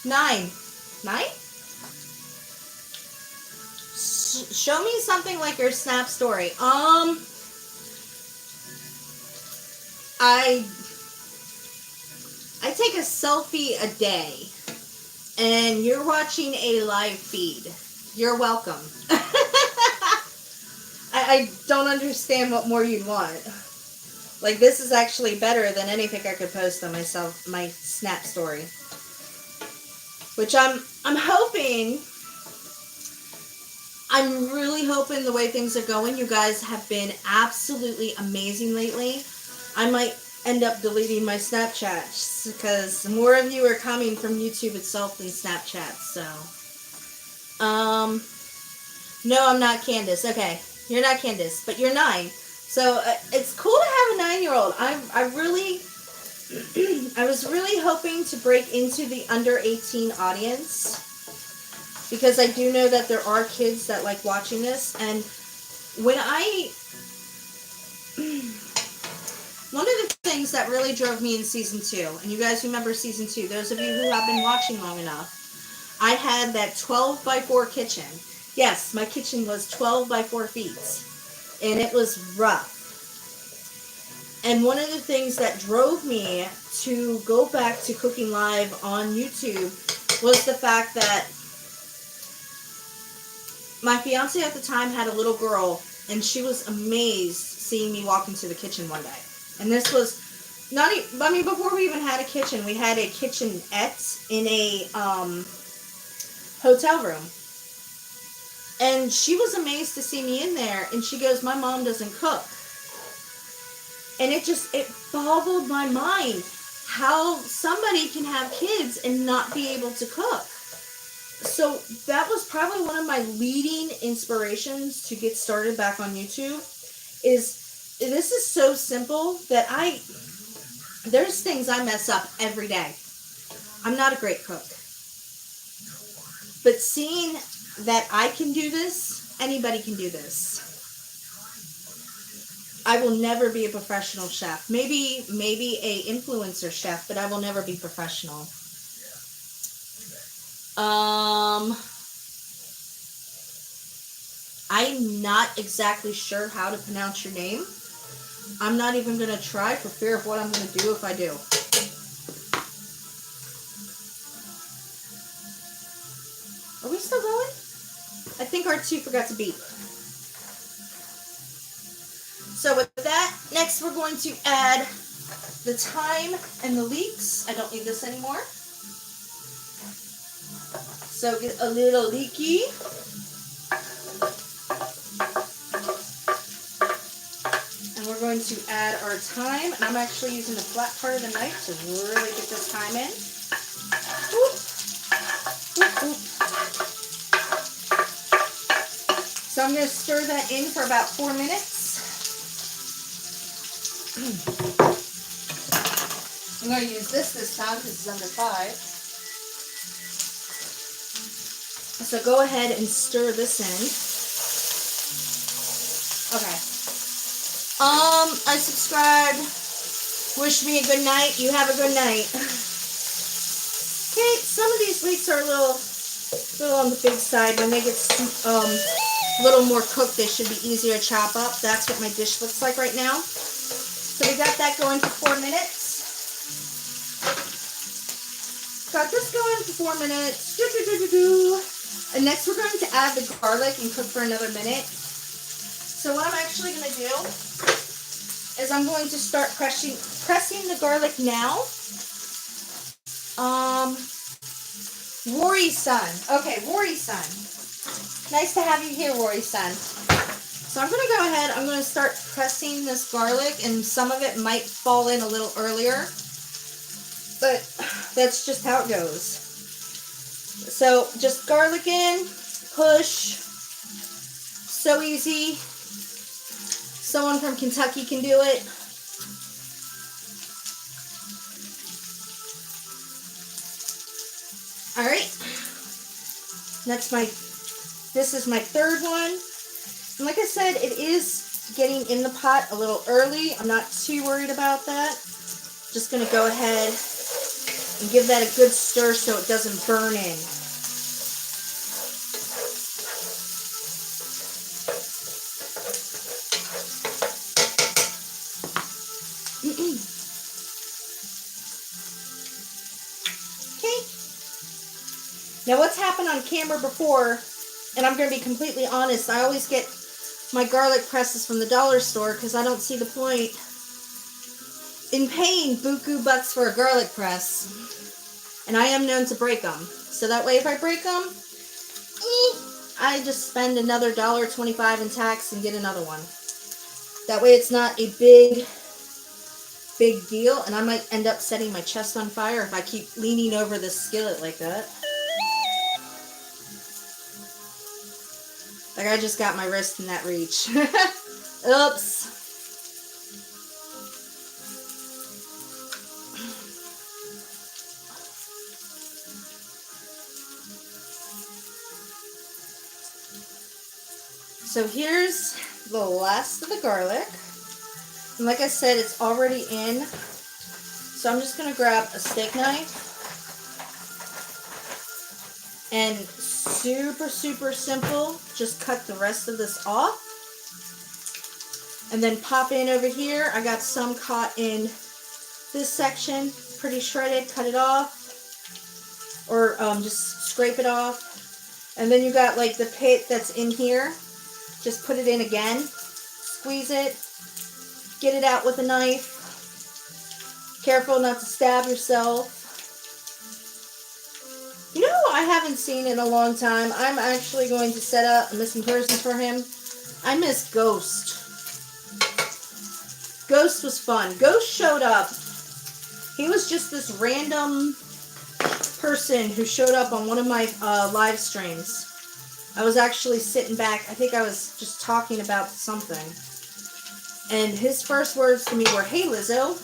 Nine. Show me something like your Snap story. I take a selfie a day. and you're watching a live feed, you're welcome. I don't understand what more you'd want. Like, this is actually better than anything I could post on my Snap story. Which I'm hoping, I'm really hoping the way things are going, you guys have been absolutely amazing lately. I might end up deleting my Snapchats because more of you are coming from YouTube itself than Snapchat, so. No, I'm not Candace. Okay, you're not Candace, but you're 9. So it's cool to have a 9-year-old. I was really hoping to break into the under 18 audience because I do know that there are kids that like watching this. And when one of the things that really drove me in season 2, and you guys remember season 2, those of you who have been watching long enough, I had that 12 by 4 kitchen. Yes, my kitchen was 12 by 4 feet, and it was rough. And one of the things that drove me to go back to cooking live on YouTube was the fact that my fiance at the time had a little girl, and she was amazed seeing me walk into the kitchen one day. And this was not even, I mean, before we even had a kitchen, we had a kitchenette in a hotel room. And she was amazed to see me in there, and she goes, "My mom doesn't cook." And it boggled my mind how somebody can have kids and not be able to cook. So that was probably one of my leading inspirations to get started back on YouTube. This is so simple that there's things I mess up every day. I'm not a great cook. But seeing that I can do this, anybody can do this. I will never be a professional chef. Maybe a influencer chef, but I will never be professional. I'm not exactly sure how to pronounce your name. I'm not even going to try for fear of what I'm going to do if I do. Are we still going? I think our 2 forgot to beep. So with that, next we're going to add the thyme and the leeks. I don't need this anymore. So get a little leeky. And we're going to add our thyme. And I'm actually using the flat part of the knife to really get this thyme in. Oop. Oop, oop. So I'm going to stir that in for about 4 minutes. I'm going to use this time because it's under 5. So go ahead and stir this in. Okay. I subscribed. Wish me a good night. You have a good night. Okay, some of these leeks are a little on the big side. When they get a little more cooked, they should be easier to chop up. That's what my dish looks like right now. So we got that going for 4 minutes. Got this going for 4 minutes. And next we're going to add the garlic and cook for another minute. So what I'm actually going to do is I'm going to start pressing the garlic now. Rory-san. Okay, Rory-san. Nice to have you here, Rory-san. So I'm going to go ahead, I'm going to start pressing this garlic, and some of it might fall in a little earlier, but that's just how it goes. So just garlic in, push, so easy. Someone from Kentucky can do it. All right, this is my 3rd one. And like I said, it is getting in the pot a little early. I'm not too worried about that. Just going to go ahead and give that a good stir so it doesn't burn in. Okay. Now, what's happened on camera before, and I'm going to be completely honest, I always get my garlic presses from the dollar store because I don't see the point in paying buku bucks for a garlic press. And I am known to break them. So that way if I break them, I just spend another $1.25 in tax and get another one. That way it's not a big deal, and I might end up setting my chest on fire if I keep leaning over the skillet like that. Like I just got my wrist in that reach. Oops. So here's the last of the garlic. And like I said, it's already in. So I'm just going to grab a steak knife. And super, super simple, just cut the rest of this off. And then pop in over here. I got some caught in this section, pretty shredded, cut it off. Or just scrape it off. And then you got like the pit that's in here. Just put it in again. Squeeze it. Get it out with a knife. Careful not to stab yourself. You know who I haven't seen in a long time? I'm actually going to set up a missing person for him. I miss Ghost. Ghost was fun. Ghost showed up. He was just this random person who showed up on one of my live streams. I was actually sitting back. I think I was just talking about something. And his first words to me were, "Hey, Lizzo,"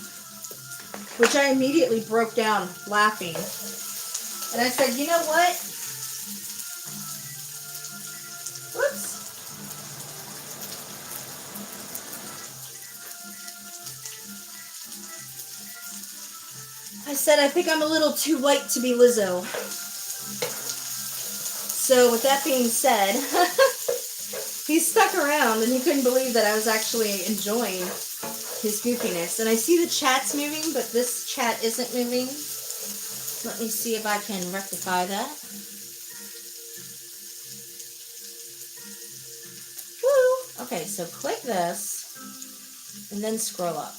which I immediately broke down laughing. And I said, you know what? Whoops. I said, I think I'm a little too white to be Lizzo. So with that being said, he stuck around and he couldn't believe that I was actually enjoying his goofiness. And I see the chat's moving, but this chat isn't moving. Let me see if I can rectify that. Woo! Okay, so click this and then scroll up.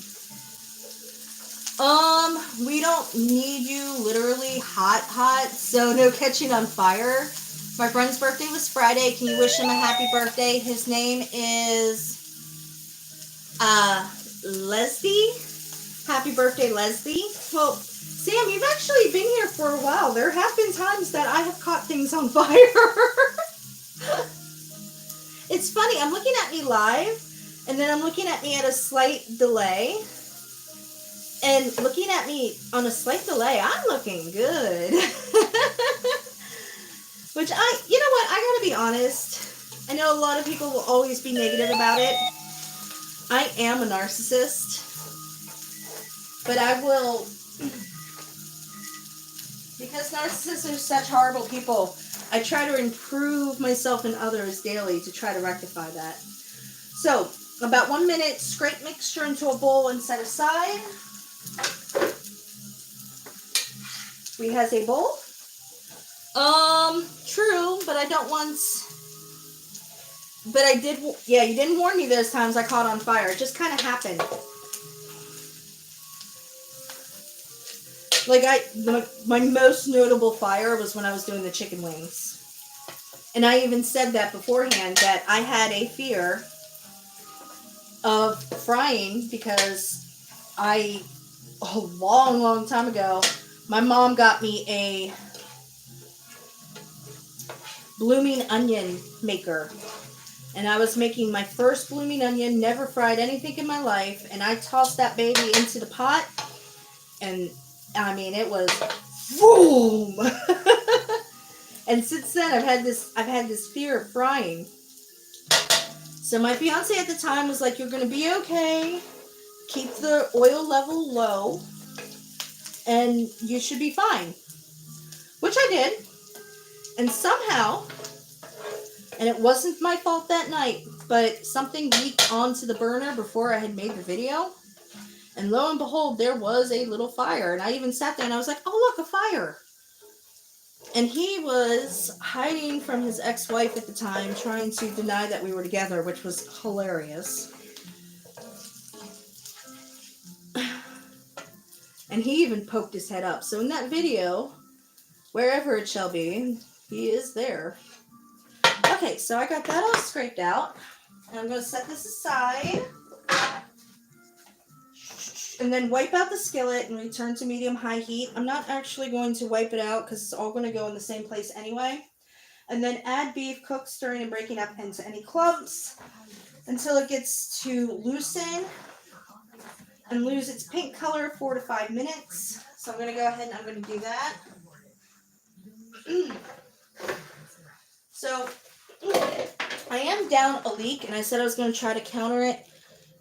We don't need you literally hot, so no catching on fire. My friend's birthday was Friday. Can you wish him a happy birthday? His name is Leslie. Happy birthday, Leslie. Well, Sam, you've actually been here for a while. There have been times that I have caught things on fire. It's funny. I'm looking at me live, and then I'm looking at me at a slight delay. And looking at me on a slight delay, I'm looking good. Which you know what? I gotta be honest. I know a lot of people will always be negative about it. I am a narcissist. But I will... Because narcissists are such horrible people, I try to improve myself and others daily to try to rectify that. So, about 1 minute, scrape mixture into a bowl and set aside. We has a bowl. True, but I don't want... But I did... Yeah, you didn't warn me those times I caught on fire. It just kind of happened. Like, my most notable fire was when I was doing the chicken wings. And I even said that beforehand, that I had a fear of frying because a long time ago, my mom got me a blooming onion maker. And I was making my first blooming onion, never fried anything in my life, and I tossed that baby into the pot, and I mean, it was boom. And since then, I've had this fear of frying. So my fiance at the time was like, "You're gonna be okay. Keep the oil level low, and you should be fine." Which I did. And somehow, and it wasn't my fault that night, but something leaked onto the burner before I had made the video. And lo and behold, there was a little fire. And I even sat there and I was like, "Oh, look, a fire." And he was hiding from his ex-wife at the time, trying to deny that we were together, which was hilarious. And he even poked his head up. So in that video, wherever it shall be, he is there. Okay, so I got that all scraped out. And I'm going to set this aside. And then wipe out the skillet and return to medium-high heat. I'm not actually going to wipe it out because it's all going to go in the same place anyway. And then add beef, cook, stirring, and breaking up into any clumps until it gets to loosen and lose its pink color 4 to 5 minutes. So I'm going to go ahead and I'm going to do that. So I am down a leak, and I said I was going to try to counter it.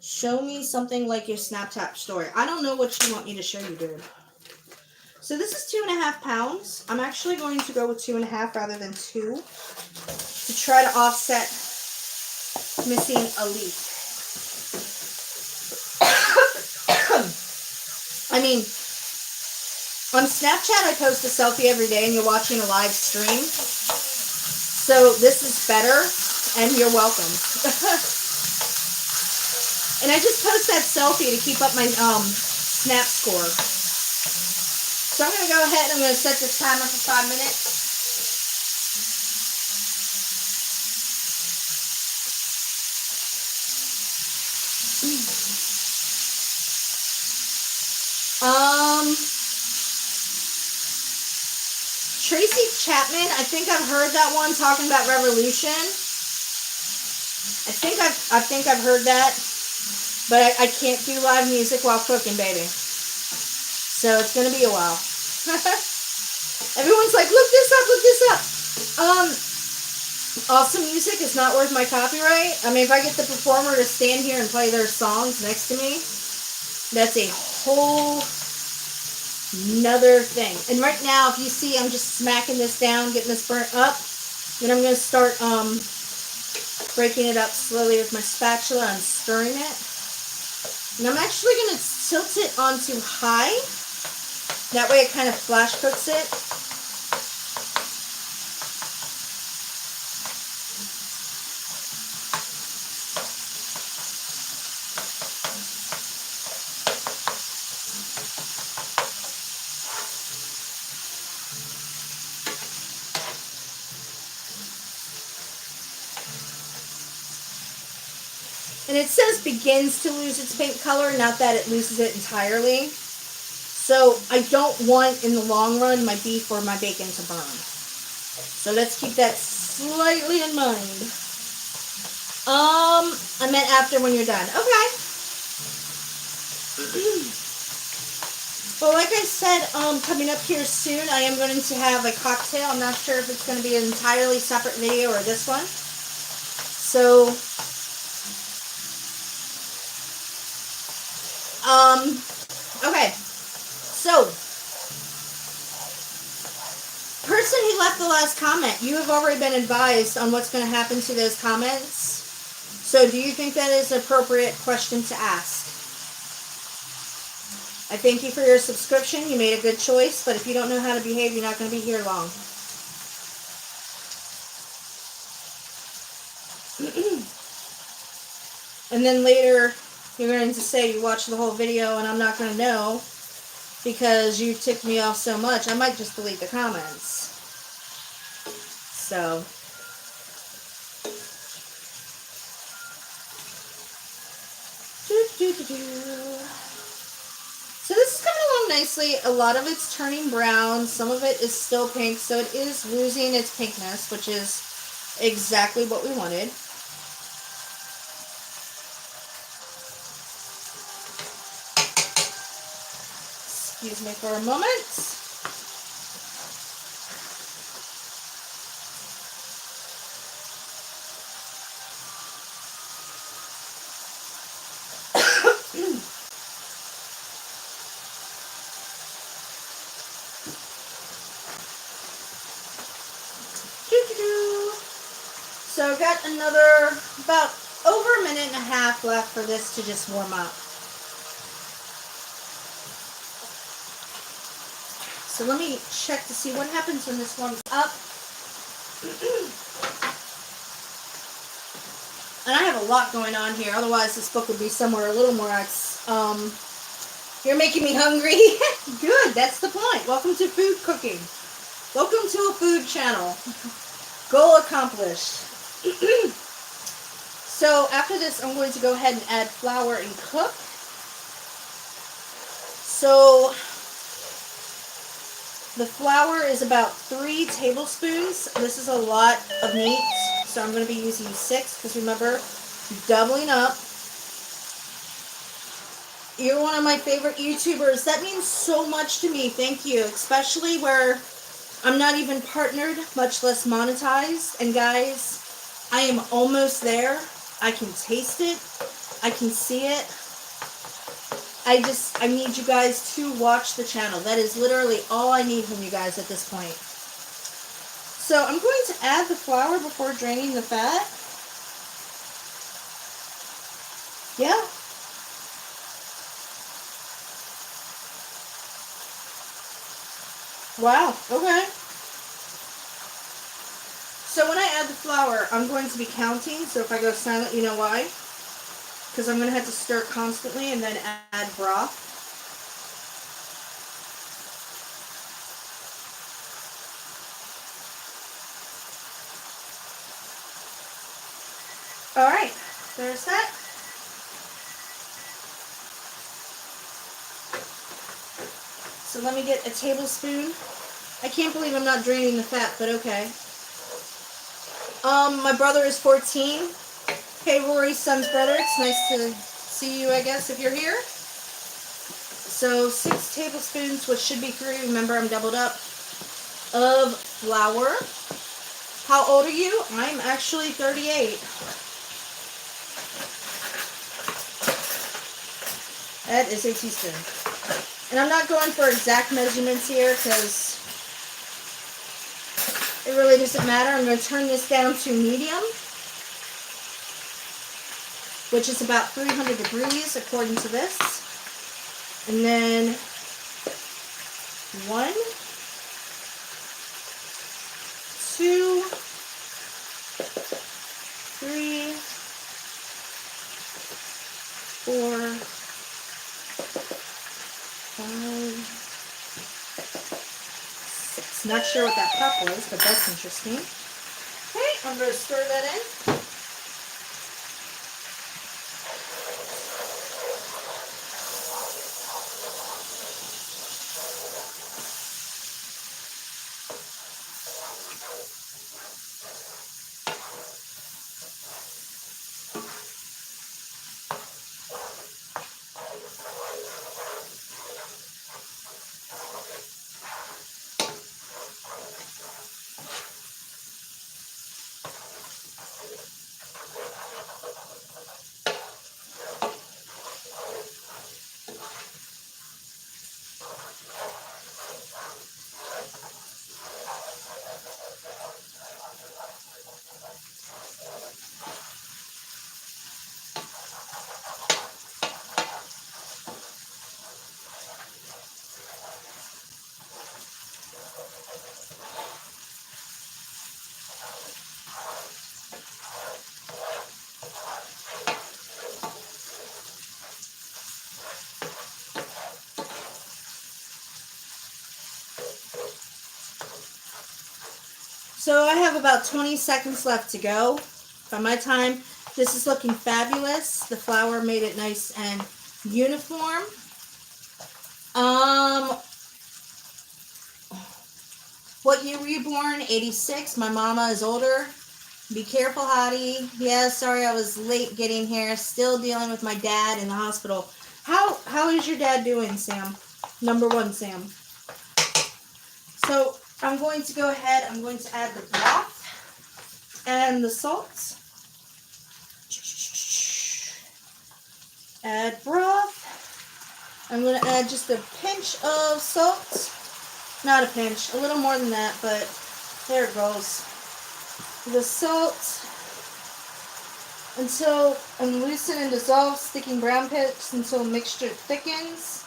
Show me something like your Snapchat story. I don't know what you want me to show you, dude. So this is 2.5 pounds. I'm actually going to go with 2.5 rather than 2 to try to offset missing a leak. I mean, on Snapchat I post a selfie every day and you're watching a live stream. So this is better, and you're welcome. And I just post that selfie to keep up my snap score. So I'm going to go ahead and I'm going to set this timer for 5 minutes. Tracy Chapman, I think I've heard that one talking about Revolution. I think I've heard that. But I can't do live music while cooking, baby. So it's going to be a while. Everyone's like, look this up, look this up. Awesome music is not worth my copyright. I mean, if I get the performer to stand here and play their songs next to me, that's a whole nother thing. And right now, if you see, I'm just smacking this down, getting this burnt up. Then I'm going to start breaking it up slowly with my spatula and stirring it. And I'm actually going to tilt it onto high. That way it kind of flash cooks it. And it says begins to lose its pink color, not that it loses it entirely. So I don't want, in the long run, my beef or my bacon to burn. So let's keep that slightly in mind. I meant after when you're done. Okay. Well, like I said, coming up here soon, I am going to have a cocktail. I'm not sure if it's going to be an entirely separate video or this one. So... okay, so, person who left the last comment, you have already been advised on what's going to happen to those comments. So do you think that is an appropriate question to ask? I thank you for your subscription. You made a good choice, but if you don't know how to behave, you're not going to be here long. And then later... you're going to say you watched the whole video and I'm not going to know because you ticked me off so much. I might just delete the comments. So. So this is coming along nicely. A lot of it's turning brown. Some of it is still pink. So it is losing its pinkness, which is exactly what we wanted. Excuse me for a moment. So I've got another about over a minute and a half left for this to just warm up. So So let me check to see what happens when this warms up. And I have a lot going on here. Otherwise, this book would be somewhere a little more. You're making me hungry. Good. That's the point. Welcome to food cooking. Welcome to a food channel. Goal accomplished. So after this, I'm going to go ahead and add flour and cook. So the flour is about 3 tablespoons. This is a lot of meat, so I'm going to be using 6 because remember, doubling up. You're one of my favorite YouTubers. That means so much to me. Thank you. Especially where I'm not even partnered, much less monetized. And guys, I am almost there. I can taste it. I can see it. I need you guys to watch the channel. That is literally all I need from you guys at this point. So I'm going to add the flour before draining the fat. Yeah. Wow, okay. So when I add the flour, I'm going to be counting. So if I go silent, you know why? Because I'm going to have to stir constantly and then add broth. Alright, there's that. So let me get a tablespoon. I can't believe I'm not draining the fat, but okay. My brother is 14. Hey, Rory's son's brother. It's nice to see you, I guess, if you're here. So 6 tablespoons, which should be 3. Remember, I'm doubled up, of flour. How old are you? I'm actually 38. That is a teaspoon. And I'm not going for exact measurements here because it really doesn't matter. I'm going to turn this down to medium, which is about 300 degrees according to this. And then 1, 2, 3, 4, 5, 6. Not sure what that cup was, but that's interesting. Okay, I'm going to stir that in. So I have about 20 seconds left to go. By my time, this is looking fabulous. The flour made it nice and uniform. What year were you born? 86. My mama is older. Be careful, Hottie. Yeah, sorry I was late getting here. Still dealing with my dad in the hospital. How is your dad doing, Sam? Number 1, Sam. So I'm going to go ahead. I'm going to add the broth and the salt. Add broth. I'm going to add just a pinch of salt. Not a pinch, a little more than that, but there it goes. The salt until and loosen and dissolve sticking brown bits until mixture thickens.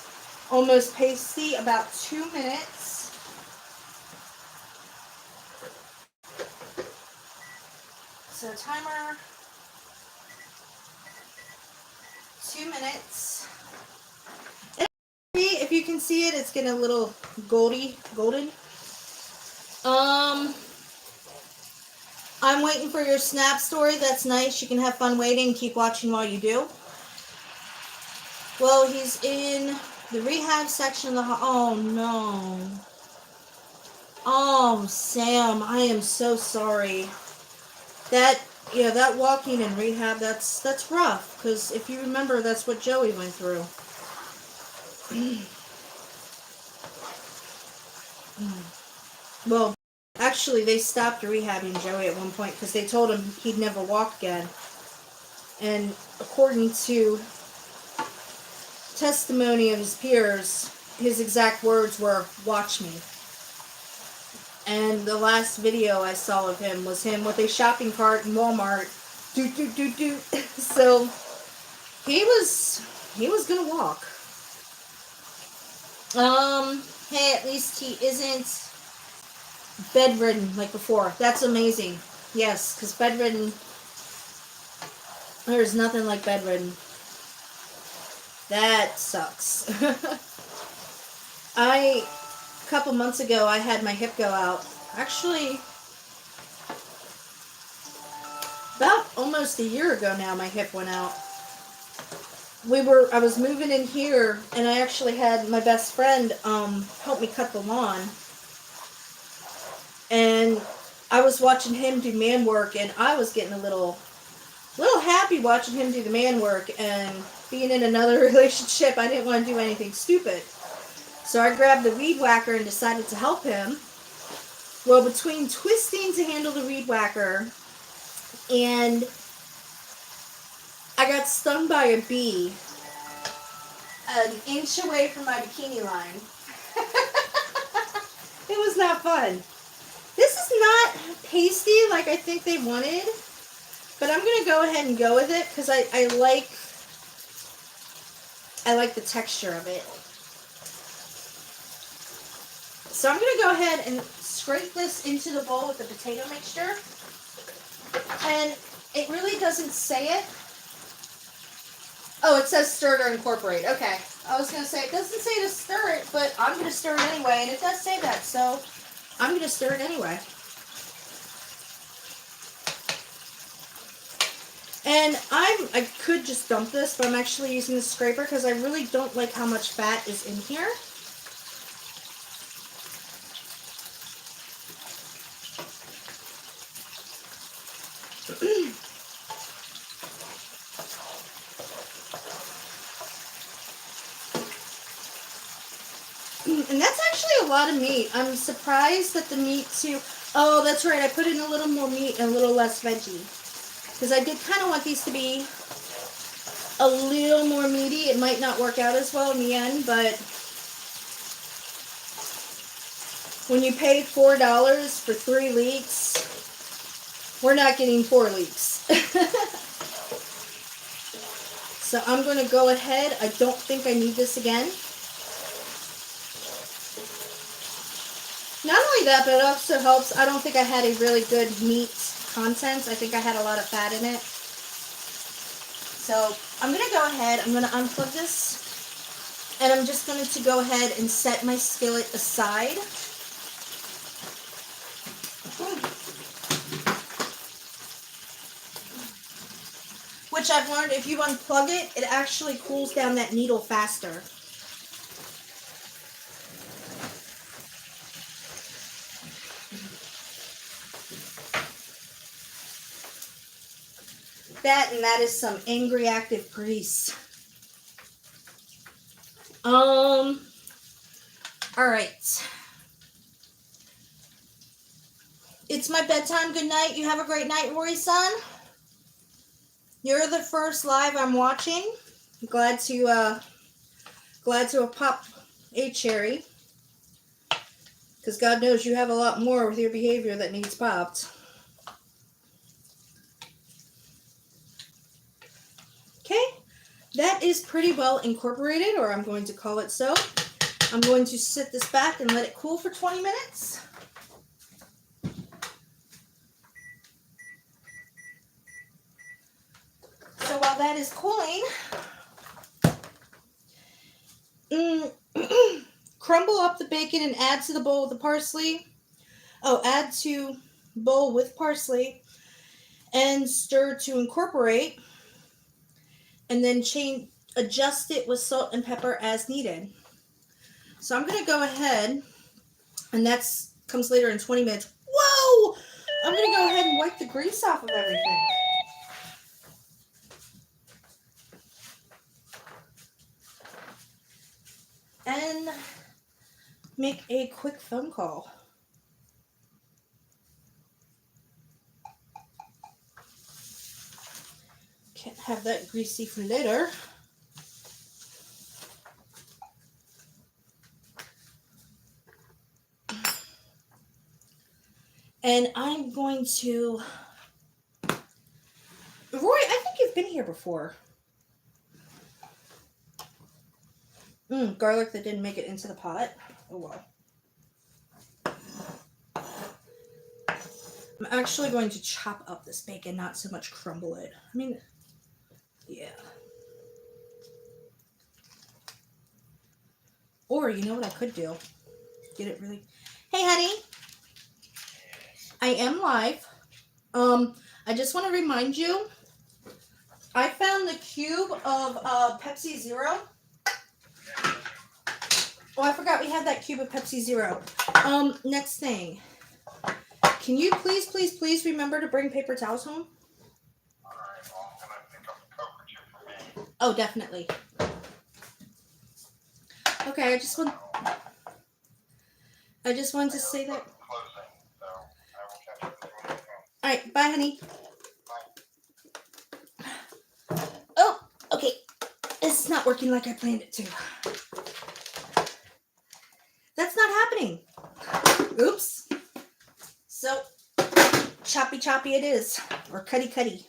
Almost pasty, about 2 minutes. So timer, 2 minutes. And if you can see it, it's getting a little golden. I'm waiting for your Snap story. That's nice. You can have fun waiting. Keep watching while you do. Well, he's in the rehab section of the oh no. Oh, Sam, I am so sorry. That walking in rehab, that's rough, because if you remember, that's what Joey went through. Well, actually, they stopped rehabbing Joey at one point because they told him he'd never walk again. And according to testimony of his peers, his exact words were, "Watch me." And the last video I saw of him was him with a shopping cart in Walmart. Do. So he was gonna walk. Hey, at least he isn't bedridden like before. That's amazing. Yes, because bedridden, there's nothing like bedridden. That sucks. A couple months ago, I had my hip go out. Actually, about almost a year ago now, my hip went out. I was moving in here, and I actually had my best friend help me cut the lawn. And I was watching him do man work, and I was getting a little happy watching him do the man work, and being in another relationship, I didn't want to do anything stupid. So I grabbed the weed whacker and decided to help him. Well, between twisting to handle the weed whacker and I got stung by a bee an inch away from my bikini line. It was not fun. This is not pasty like I think they wanted, but I'm going to go ahead and go with it because I like the texture of it. So I'm going to go ahead and scrape this into the bowl with the potato mixture. And it really doesn't say it. Oh, it says stir or incorporate. Okay. I was going to say, it doesn't say to stir it, but I'm going to stir it anyway. And it does say that, so I'm going to stir it anyway. And I could just dump this, but I'm actually using the scraper because I really don't like how much fat is in here. And that's actually a lot of meat. I'm surprised that the meat too. Oh, that's right. I put in a little more meat and a little less veggie. Because I did kind of want these to be a little more meaty. It might not work out as well in the end, but when you pay $4 for 3 leeks, we're not getting 4 leeks. So I'm going to go ahead. I don't think I need this again. Not only that, but it also helps. I don't think I had a really good meat content. I think I had a lot of fat in it. So I'm going to go ahead. I'm going to unplug this. And I'm just going to go ahead and set my skillet aside. Which I've learned, if you unplug it, it actually cools down that needle faster. That is some angry active grease. All right. It's my bedtime. Good night. You have a great night, Rory son. You're the first live I'm watching. I'm glad to have popped a cherry. Because God knows you have a lot more with your behavior that needs popped. Okay, that is pretty well incorporated, or I'm going to call it so. I'm going to sit this back and let it cool for 20 minutes. while that is cooling, crumble up the bacon and add to the bowl with the parsley. Oh, add to bowl with parsley and stir to incorporate, and then adjust it with salt and pepper as needed. So I'm going to go ahead, and that's comes later in 20 minutes. Whoa! I'm going to go ahead and wipe the grease off of everything. And make a quick phone call. Can't have that greasy for later. And I'm going to... Roy, I think you've been here before. Garlic that didn't make it into the pot. Oh well. I'm actually going to chop up this bacon, not so much crumble it. I mean, yeah. Or, you know what I could do? Get it really... Hey, honey. I am live. I just want to remind you, I found the cube of Pepsi Zero. Oh, I forgot we had that cube of Pepsi Zero. Next thing. Can you please remember to bring paper towels home? Alright, well, I'm gonna pick up a Coke or two for me. Oh, definitely. Okay, I just wanted to say that. Closing, so I will catch up with you when I get home. Alright, bye, honey. Bye. Oh, okay. It's not working like I planned it to. That's not happening. Oops. So, choppy it is. Or cutty.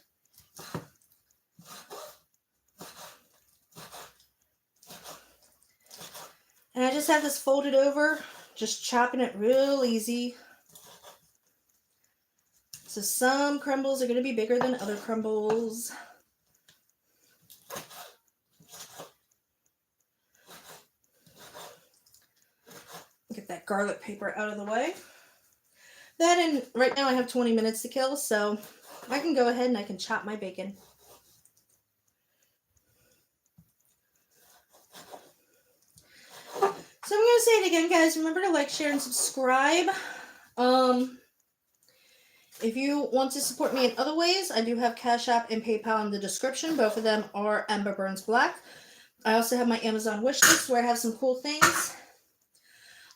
And I just have this folded over, just chopping it real easy. So some crumbles are going to be bigger than other crumbles. Get that garlic paper out of the way. That, and right now I have 20 minutes to kill, so I can go ahead and I can chop my bacon. So I'm going to say it again, guys. Remember to like, share, and subscribe. If you want to support me in other ways, I do have Cashapp and PayPal in the description. Both of them are EmberBurnsBlack. I also have my Amazon wishlist where I have some cool things.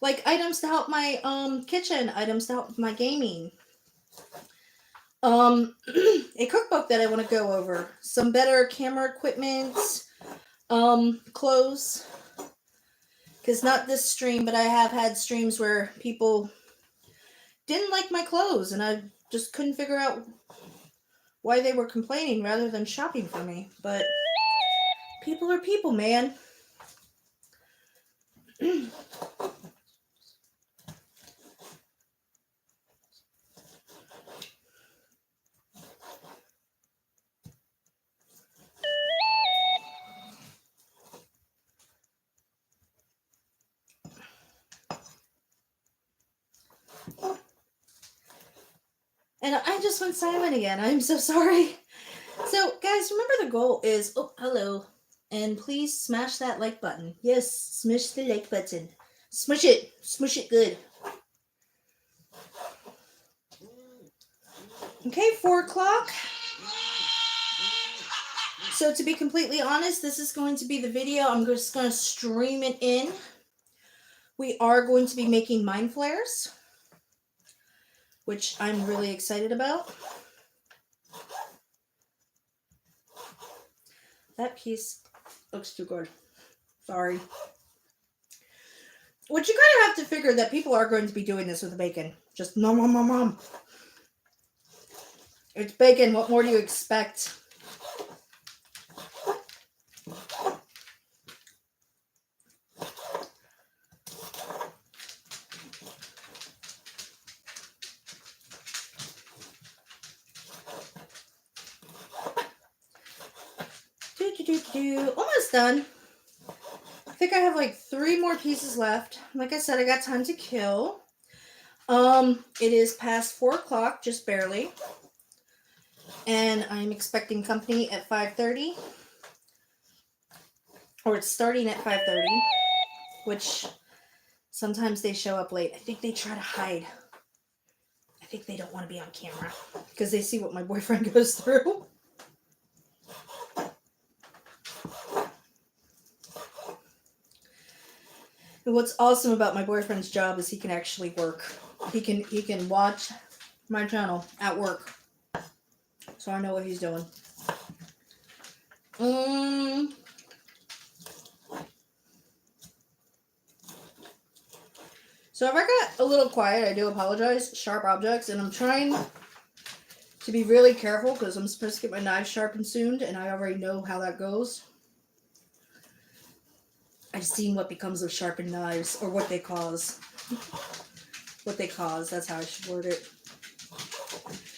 Like items to help my kitchen, items to help with my gaming. A cookbook that I want to go over. Some better camera equipment. Clothes. Because not this stream, but I have had streams where people didn't like my clothes, and I just couldn't figure out why they were complaining rather than shopping for me. But people are people, man. And I just went silent again. I'm so sorry. So, guys, remember the goal is... Oh, hello. And please smash that like button. Yes, smash the like button. Smush it. Smush it good. Okay, 4 o'clock. So, to be completely honest, this is going to be the video. I'm just going to stream it in. We are going to be making Mindflayers, which I'm really excited about. That piece looks too good. Sorry. Which you kind of have to figure that people are going to be doing this with the bacon. Just nom. It's bacon. What more do you expect? Almost done. I think I have like 3 more pieces left. Like I said, I got time to kill. It is past 4 o'clock, just barely. And I'm expecting company at 5:30. Or it's starting at 5:30, which sometimes they show up late. I think they try to hide. I think they don't want to be on camera because they see what my boyfriend goes through. And what's awesome about my boyfriend's job is he can actually work. He can watch my channel at work. So I know what he's doing. So if I got a little quiet, I do apologize. Sharp objects, and I'm trying to be really careful because I'm supposed to get my knives sharpened soon, and I already know how that goes. I've seen what becomes of sharpened knives, or what they cause. What they cause, that's how I should word it.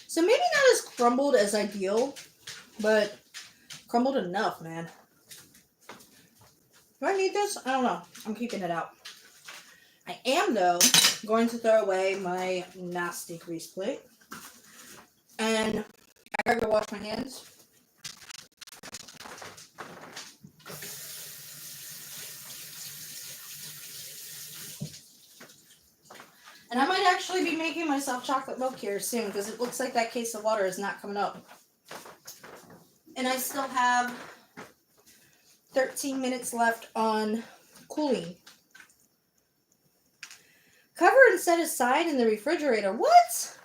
So maybe not as crumbled as ideal, but crumbled enough, man. Do I need this? I don't know. I'm keeping it out. I am, though, going to throw away my nasty grease plate. And I gotta go wash my hands. And I might actually be making myself chocolate milk here soon because it looks like that case of water is not coming up. And I still have 13 minutes left on cooling. Cover and set aside in the refrigerator. What?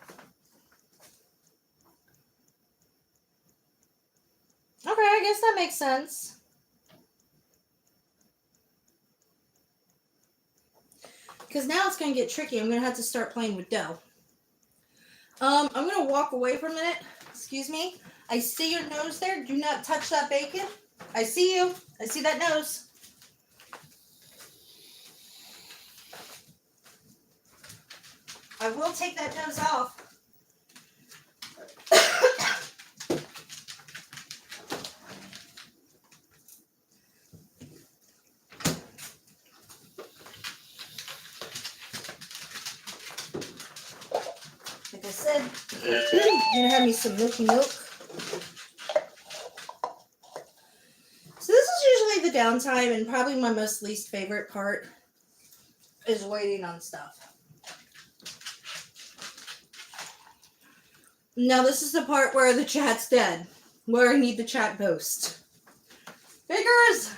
Okay, I guess that makes sense. Because now it's going to get tricky. I'm going to have to start playing with dough. I'm going to walk away for a minute. Excuse me. I see your nose there. Do not touch that bacon. I see you. I see that nose. I will take that nose off. Like I said, I'm gonna have me some milky milk. So this is usually the downtime, and probably my most least favorite part is waiting on stuff. Now this is the part where the chat's dead, where I need the chat boost. Figures!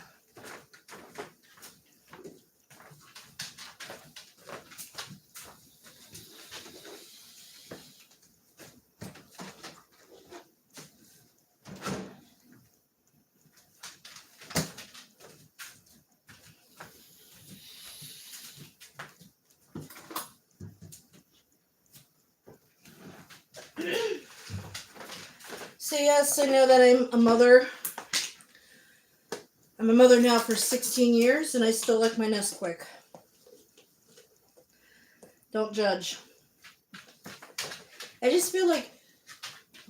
So yes, I know that I'm a mother. I'm a mother now for 16 years, and I still like my Nesquik. Don't judge. I just feel like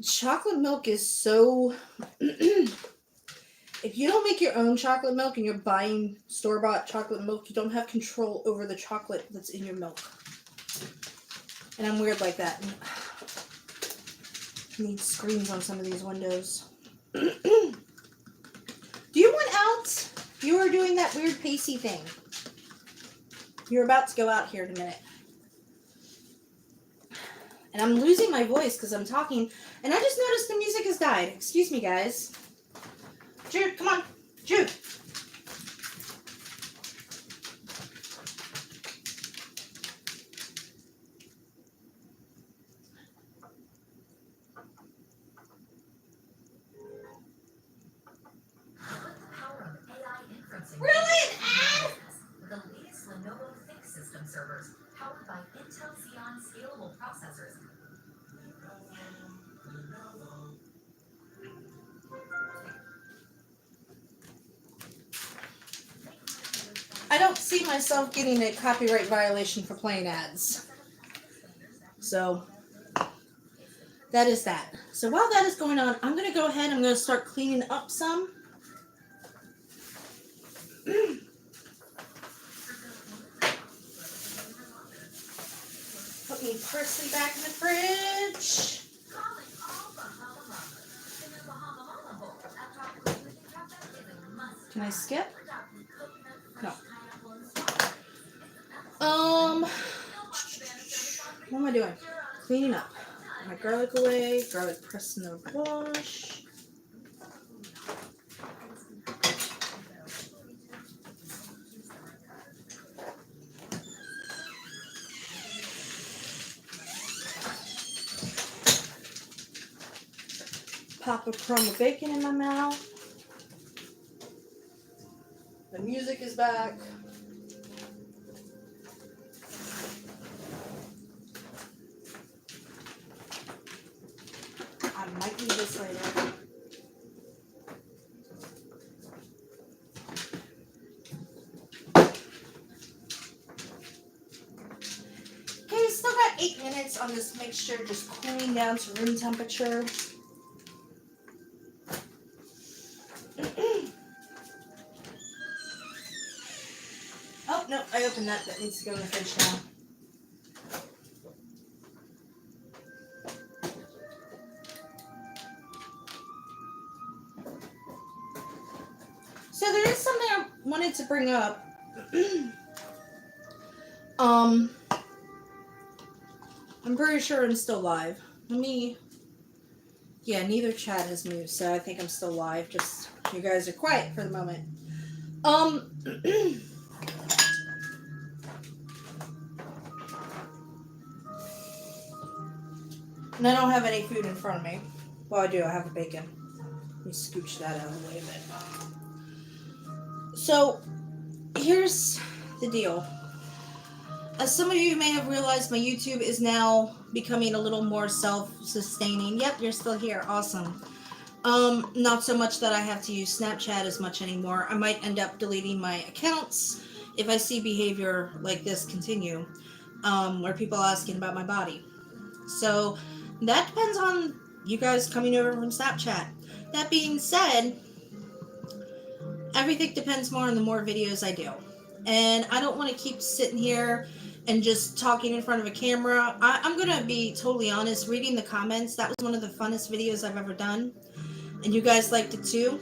chocolate milk is so... If you don't make your own chocolate milk and you're buying store-bought chocolate milk, you don't have control over the chocolate that's in your milk. And I'm weird like that. I need screens on some of these windows. Do you want out? You are doing that weird pacey thing. You're about to go out here in a minute. And I'm losing my voice because I'm talking. And I just noticed the music has died. Excuse me, guys. Jude, come on. Jude. Really? The latest Lenovo Think System servers, powered by Intel Xeon scalable processors. I don't see myself getting a copyright violation for playing ads. So, that is that. So while that is going on, I'm going to go ahead and I'm going to start cleaning up some. parsley back in the fridge. Calling all Bahama Mamas. In the Bahama Mama Bowl, a tropical smoothie cafe is a must. Can I skip? Topped with coconut, fresh No. pineapple, and strawberries. What am I doing? Cleaning up. My garlic away, garlic pressed in the wash. Pop a crumb of bacon in my mouth. The music is back. I might need this later. Okay, still got 8 minutes on this mixture, just cooling down to room temperature. Oh, no, I opened that. That needs to go in the fridge now. So there is something I wanted to bring up. I'm pretty sure I'm still live. Yeah, neither chat has moved, so I think I'm still live. Just, you guys are quiet for the moment. And I don't have any food in front of me. Well, I do. I have a bacon. Let me scooch that out of the way a bit. So, here's the deal. As some of you may have realized, my YouTube is now becoming a little more self-sustaining. Yep, you're still here. Awesome. Not so much that I have to use Snapchat as much anymore. I might end up deleting my accounts if I see behavior like this continue, where people asking about my body. So, that depends on you guys coming over from Snapchat. That being said, everything depends more on the more videos I do. And I don't want to keep sitting here and just talking in front of a camera. I'm going to be totally honest, reading the comments, that was one of the funnest videos I've ever done. And you guys liked it too.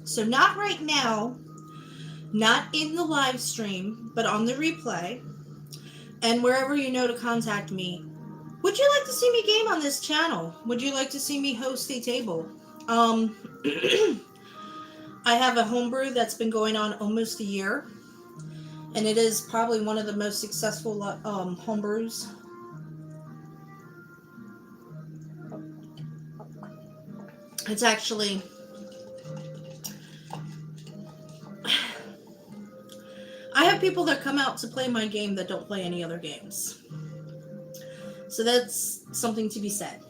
So not right now, not in the live stream, but on the replay. And wherever you know to contact me. Would you like to see me game on this channel? Would you like to see me host a table? I have a homebrew that's been going on almost a year. And it is probably one of the most successful homebrews. It's actually... I have people that come out to play my game that don't play any other games. So that's something to be said.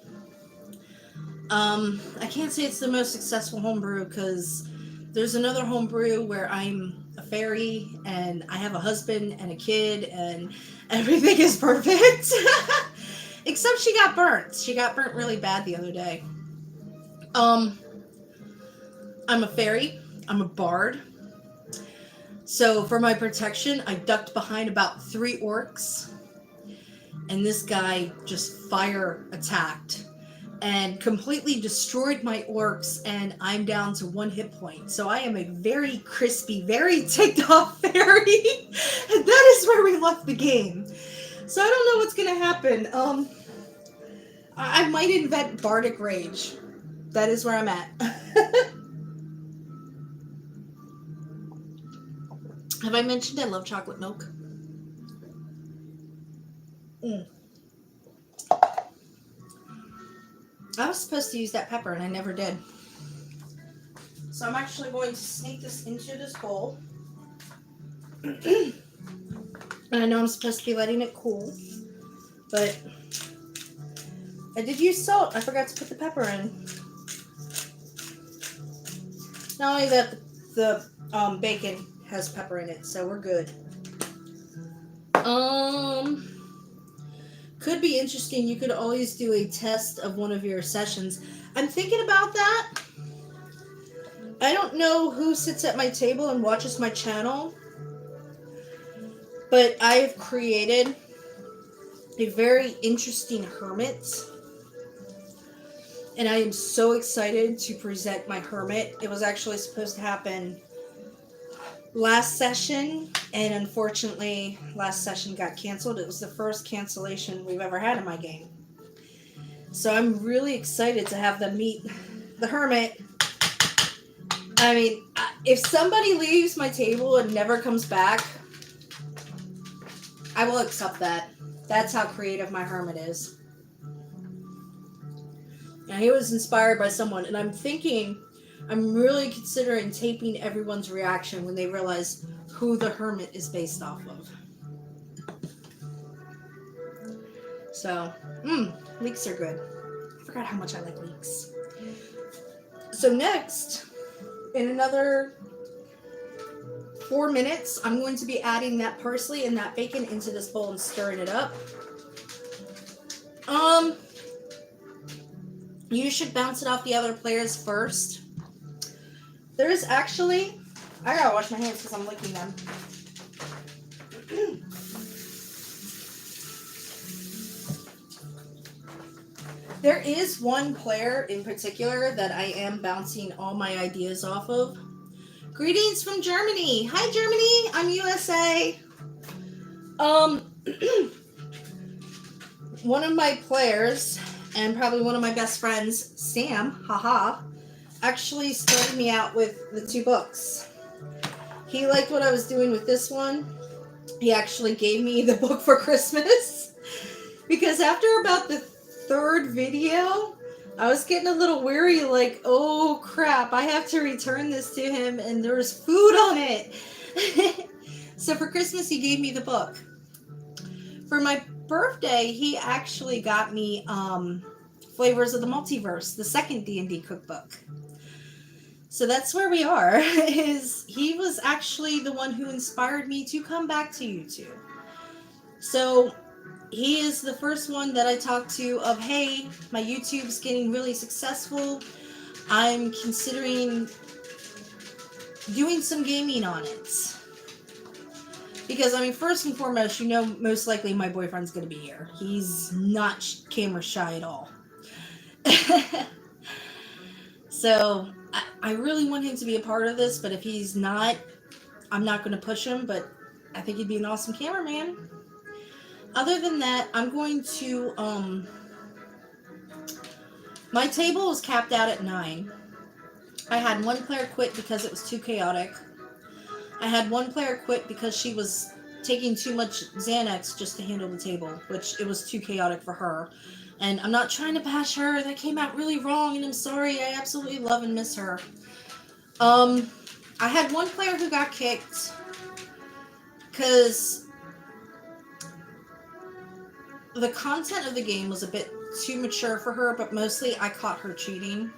I can't say it's the most successful homebrew because there's another homebrew where I'm a fairy and I have a husband and a kid and everything is perfect. Except she got burnt. She got burnt really bad the other day. I'm a fairy. I'm a bard. So for my protection, I ducked behind about 3 orcs. And this guy just fire attacked and completely destroyed my orcs, and I'm down to 1 hit point. So I am a very crispy, very ticked off fairy. And that is where we left the game. So I don't know what's gonna happen. I might invent Bardic Rage. That is where I'm at. Have I mentioned I love chocolate milk? I was supposed to use that pepper and I never did. So I'm actually going to sneak this into this bowl. And I know I'm supposed to be letting it cool, but I did use salt. I forgot to put the pepper in. Not only that, the bacon has pepper in it, so we're good. Could be interesting. You could always do a test of one of your sessions. I'm thinking about that. I don't know who sits at my table and watches my channel, but I've created a very interesting hermit. And I am so excited to present my hermit. It was actually supposed to happen last session, and unfortunately last session got canceled. It was the first cancellation we've ever had in my game. So I'm really excited to have them meet the hermit. I mean, if somebody leaves my table and never comes back, I will accept that. That's how creative my hermit is. Now, he was inspired by someone, and I'm really considering taping everyone's reaction when they realize who the hermit is based off of. So, leeks are good. I forgot how much I like leeks. So next, in another 4 minutes, I'm going to be adding that parsley and that bacon into this bowl and stirring it up. You should bounce it off the other players first. There's actually, I gotta wash my hands because I'm licking them. There is one player in particular that I am bouncing all my ideas off of. Greetings from Germany. Hi, Germany. I'm USA. One of my players, and probably one of my best friends, Sam, actually started me out with the 2 books. He liked what I was doing with this one. He actually gave me the book for Christmas. Because after about the 3rd video, I was getting a little weary, like, oh crap, I have to return this to him, and there's food on it. So for Christmas, he gave me the book. For my birthday, he actually got me Flavors of the Multiverse, the 2nd D&D cookbook. So that's where we are. He was actually the one who inspired me to come back to YouTube. So he is the first one that I talked to of, hey, my YouTube's getting really successful. I'm considering doing some gaming on it. Because, I mean, first and foremost, you know, most likely my boyfriend's going to be here. He's not camera shy at all. So, I really want him to be a part of this, but if he's not, I'm not going to push him, but I think he'd be an awesome cameraman. Other than that, I'm going to, my table was capped out at 9. I had one player quit because it was too chaotic. I had one player quit because she was taking too much Xanax just to handle the table, which it was too chaotic for her. And I'm not trying to bash her. That came out really wrong, and I'm sorry. I absolutely love and miss her. I had one player who got kicked because the content of the game was a bit too mature for her, but mostly I caught her cheating.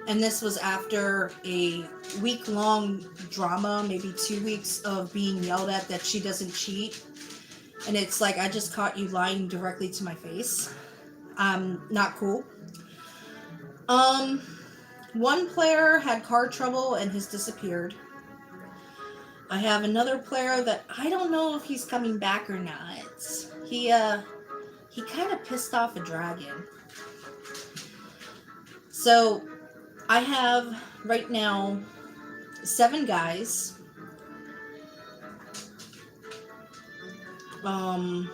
And this was after a week-long drama, maybe 2 weeks of being yelled at that she doesn't cheat. And it's like, I just caught you lying directly to my face. Not cool. One player had car trouble and has disappeared. I have another player that I don't know if he's coming back or not. He kind of pissed off a dragon. So I have right now 7 guys. 1,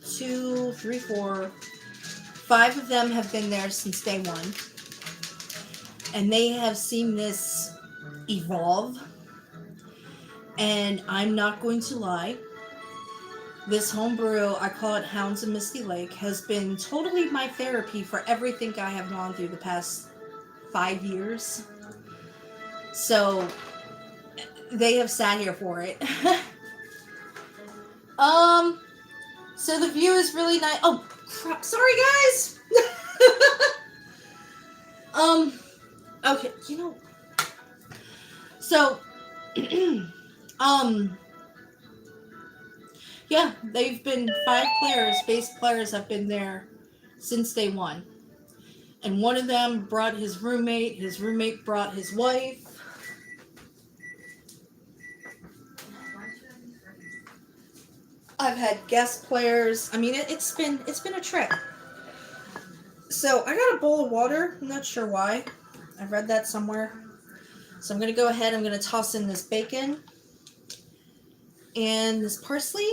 2, 3, 4, 5 of them have been there since day 1. And they have seen this evolve. And I'm not going to lie. This homebrew, I call it Hounds of Misty Lake, has been totally my therapy for everything I have gone through the past 5 years. So, they have sat here for it. So the view is really nice. Oh, crap. Sorry, guys! Okay, you know. So, yeah, they've been 5 players, base players have been there since day 1. And one of them brought his roommate brought his wife. I've had guest players. I mean, it's been a trip. So I got a bowl of water. I'm not sure why. I read that somewhere. So I'm gonna go ahead. I'm gonna toss in this bacon and this parsley,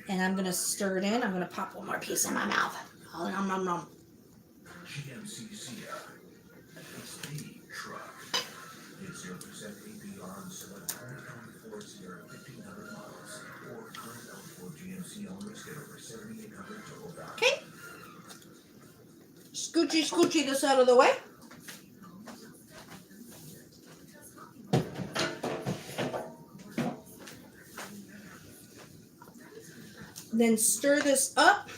and I'm gonna stir it in. I'm gonna pop one more piece in my mouth. Oh, nom nom nom. GMCC, it's the truck. It's 0% APR on select 2024 Sierra 1500 models, or current eligible GMC owners get over 7,800 total value. Okay. Scoochie this out of the way. Then stir this up,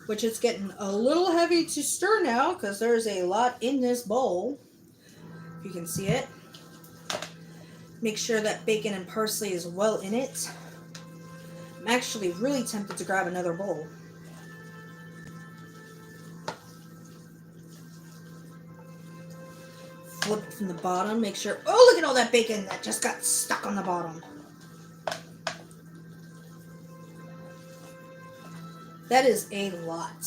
which is getting a little heavy to stir now because there's a lot in this bowl. If you can see it. Make sure that bacon and parsley is well in it. I'm actually really tempted to grab another bowl. Flip it from the bottom, make sure, oh, look at all that bacon that just got stuck on the bottom. That is a lot.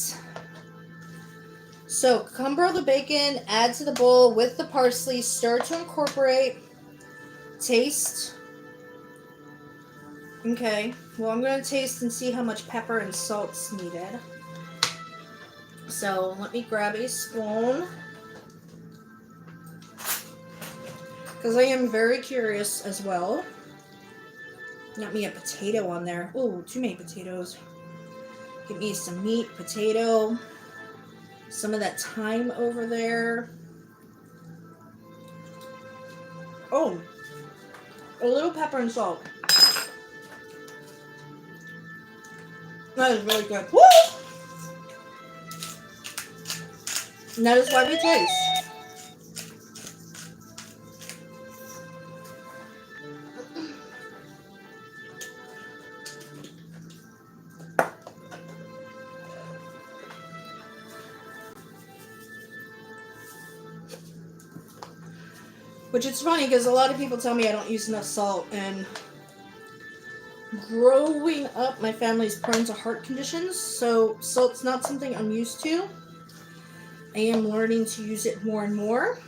So, crumble the bacon, add to the bowl with the parsley, stir to incorporate, taste. Okay, well, I'm going to taste and see how much pepper and salt's needed. So, let me grab a spoon. Because I am very curious as well. Got me a potato on there. Ooh, too many potatoes. Give me some meat, potato, some of that thyme over there. Oh, a little pepper and salt. That is really good. Woo! And that is why we taste. Which it's funny because a lot of people tell me I don't use enough salt, and growing up my family's prone to heart conditions, so salt's not something I'm used to. I am learning to use it more and more.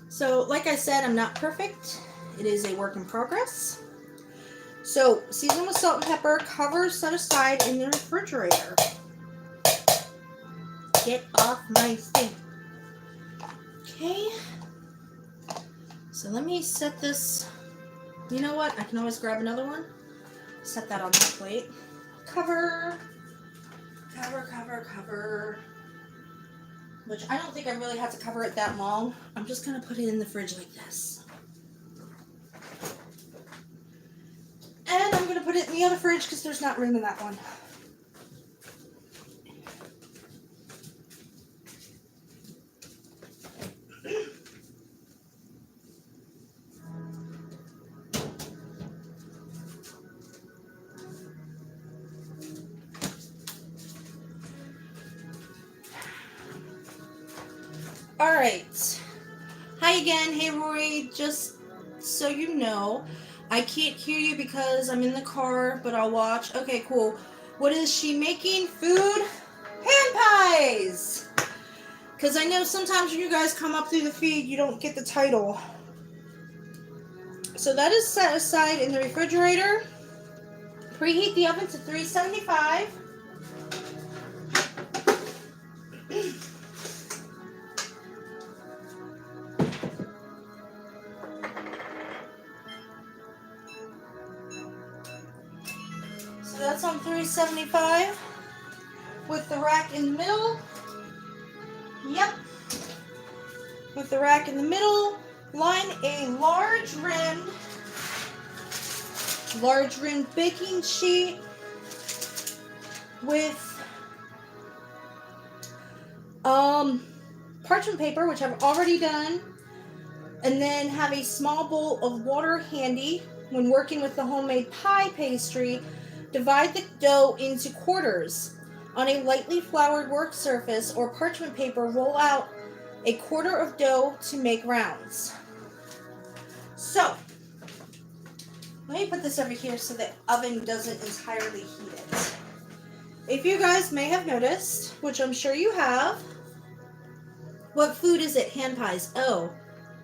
So like I said, I'm not perfect. It is a work in progress. So season with salt and pepper, cover, set aside in the refrigerator. Get off my thing. Okay. So let me set this, you know what, I can always grab another one, set that on that plate, cover, which I don't think I really have to cover it that long. I'm just going to put it in the fridge like this. And I'm going to put it in the other fridge because there's not room in that one. Alright. Hi again. Hey Rory. Just so you know, I can't hear you because I'm in the car, but I'll watch. Okay, cool. What is she making? Food? Hand pies! Because I know sometimes when you guys come up through the feed, you don't get the title. So that is set aside in the refrigerator. Preheat the oven to 375. So that's on 375 with the rack in the middle. Yep. With the rack in the middle, line a large rimmed baking sheet with parchment paper, which I've already done, and then have a small bowl of water handy. When working with the homemade pie pastry, divide the dough into quarters. On a lightly floured work surface or parchment paper, roll out a quarter of dough to make rounds. So, Let me put this over here so the oven doesn't entirely heat it. If you guys may have noticed, which I'm sure you have, what food is it? Hand pies. Oh,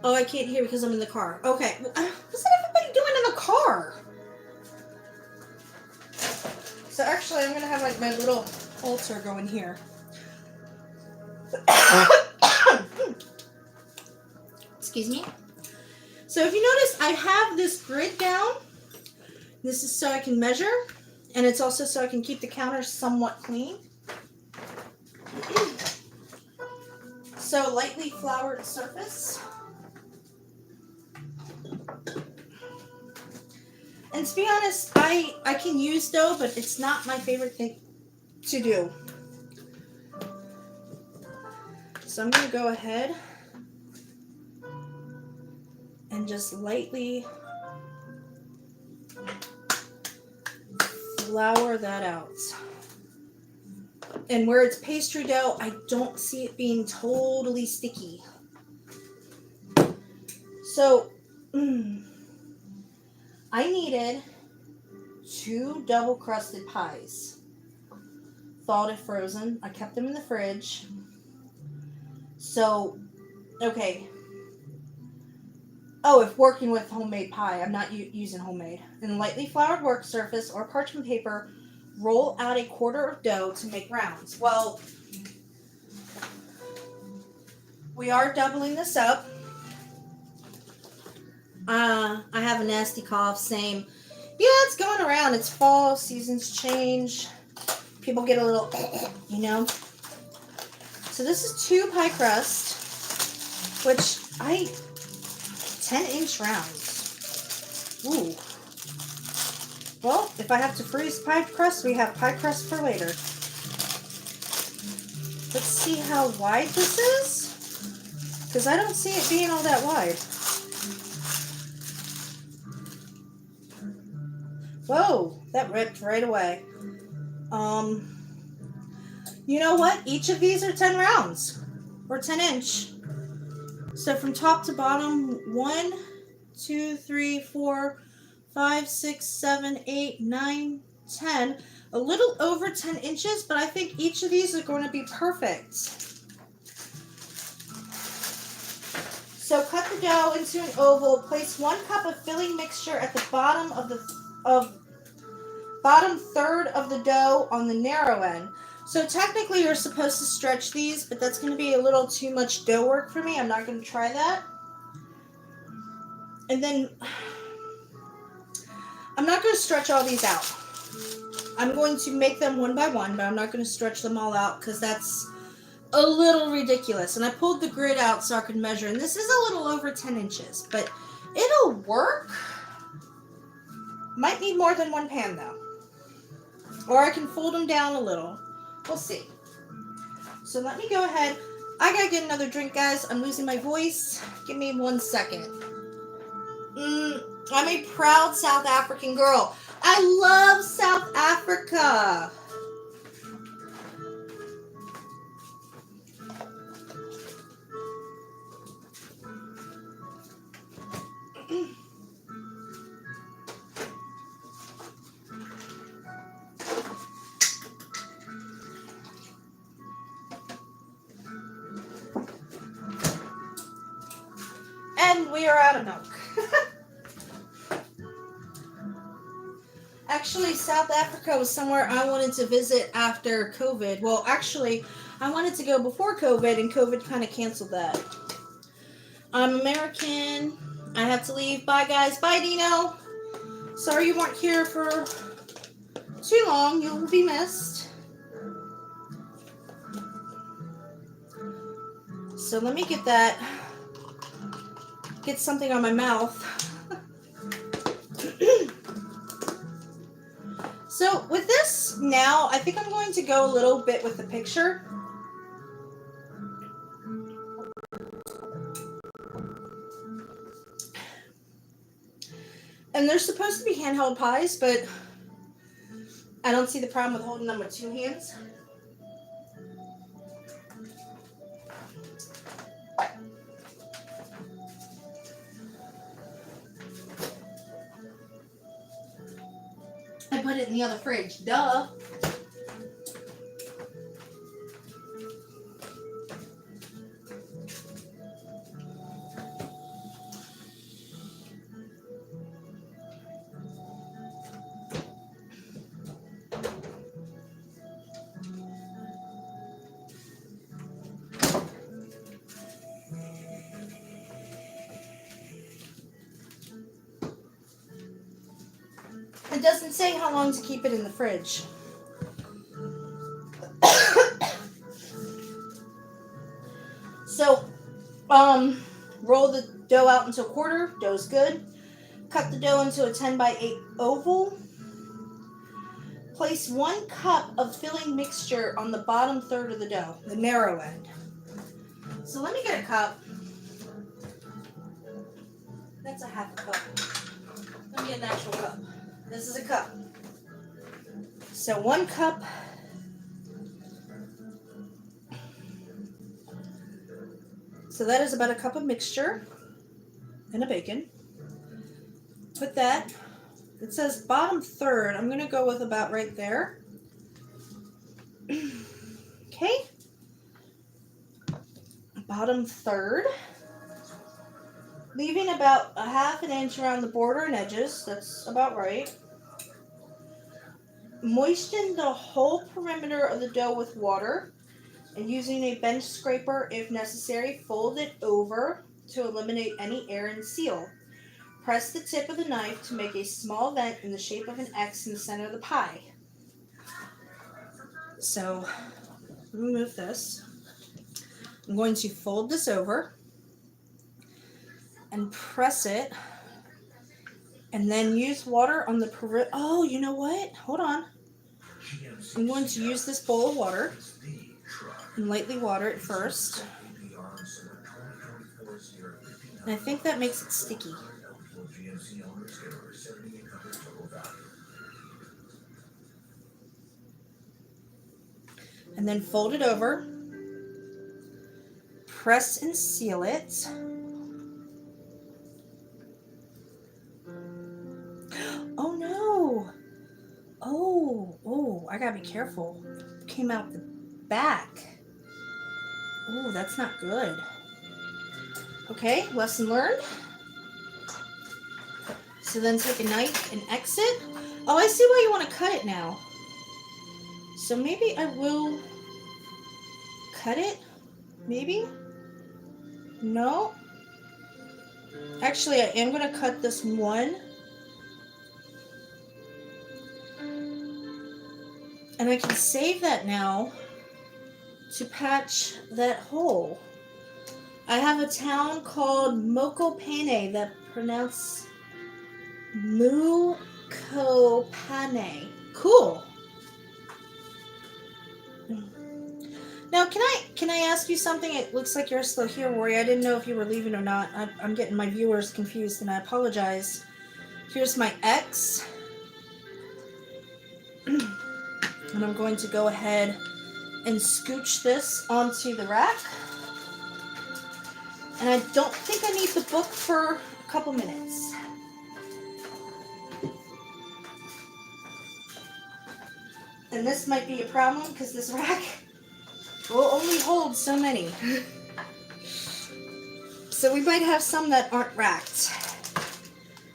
I can't hear because I'm in the car. Okay, well, what's everybody doing in the car? So actually, I'm gonna have like my little altar going here. Excuse me. So if you notice, I have this grid down. This is so I can measure, and it's also so I can keep the counter somewhat clean. So lightly floured surface. And to be honest, I can use dough, but it's not my favorite thing to do. So I'm going to go ahead and just lightly flour that out. And where it's pastry dough, I don't see it being totally sticky. So, I needed 2 double crusted pies. Thawed and frozen. I kept them in the fridge. So, okay. Oh, if working with homemade pie, I'm not using homemade. In lightly floured work surface or parchment paper, roll out a quarter of dough to make rounds. Well, we are doubling this up. I have a nasty cough, same. Yeah, it's going around. It's fall, seasons change. People get a little, you know. So this is 2 pie crust, which 10-inch rounds. Ooh. Well, if I have to freeze pie crust, we have pie crust for later. Let's see how wide this is, because I don't see it being all that wide. Whoa, that ripped right away. You know what? Each of these are 10 rounds, or 10-inch. So from top to bottom, 1, 2, 3, 4, 5, 6, 7, 8, 9, 10. A little over 10 inches, but I think each of these are going to be perfect. So cut the dough into an oval. Place 1 cup of filling mixture at the bottom of the bottom third of the dough on the narrow end. So technically you're supposed to stretch these, but that's going to be a little too much dough work for me. I'm not going to try that. And then I'm not going to stretch all these out. I'm going to make them one by one, but I'm not going to stretch them all out because that's a little ridiculous. And I pulled the grid out so I could measure, and this is a little over 10 inches, but it'll work. Might need more than 1 pan though. Or I can fold them down a little. We'll see. So let me go ahead. I gotta get another drink, guys. I'm losing my voice. Give me 1 second. I'm a proud South African girl. I love South Africa. And we are out of milk. Actually, South Africa was somewhere I wanted to visit after COVID. Well, actually, I wanted to go before COVID, and COVID kind of canceled that. I'm American. I have to leave. Bye, guys. Bye, Dino. Sorry you weren't here for too long. You'll be missed. So let me get something on my mouth. So with this now, I think I'm going to go a little bit with the picture. And they're supposed to be handheld pies, but I don't see the problem with holding them with 2 hands. put it in the other fridge. Duh. It doesn't say how long to keep it in the fridge. So, roll the dough out into a quarter. Dough's good. Cut the dough into a 10 by 8 oval. Place 1 cup of filling mixture on the bottom third of the dough, the narrow end. So let me get a cup. That's a half a cup. Let me get an actual cup. This is a cup. So 1 cup. So that is about a cup of mixture and a bacon. Put that. It says bottom third. I'm going to go with about right there. Okay. Bottom third. Leaving about a half an inch around the border and edges. That's about right. Moisten the whole perimeter of the dough with water, and using a bench scraper if necessary, fold it over to eliminate any air and seal. Press the tip of the knife to make a small vent in the shape of an X in the center of the pie. So, remove this. I'm going to fold this over and press it, and then use water on the perimeter. Oh, you know what? Hold on. I'm going to use this bowl of water and lightly water it first. And I think that makes it sticky. And then fold it over. Press and seal it. Oh no! Oh, I gotta be careful. It came out the back. Oh, that's not good. Okay, lesson learned. So then take a knife and exit. Oh, I see why you want to cut it now. So maybe I will cut it? Maybe? No? Actually, I am going to cut this one. And I can save that now to patch that hole. I have a town called Mokopane that pronounced Mukopane. Cool. Now, can I ask you something? It looks like you're still here, Rory. I didn't know if you were leaving or not. I'm getting my viewers confused, and I apologize. Here's my X. And I'm going to go ahead and scooch this onto the rack. And I don't think I need the book for a couple minutes. And this might be a problem because this rack will only hold so many. So we might have some that aren't racked.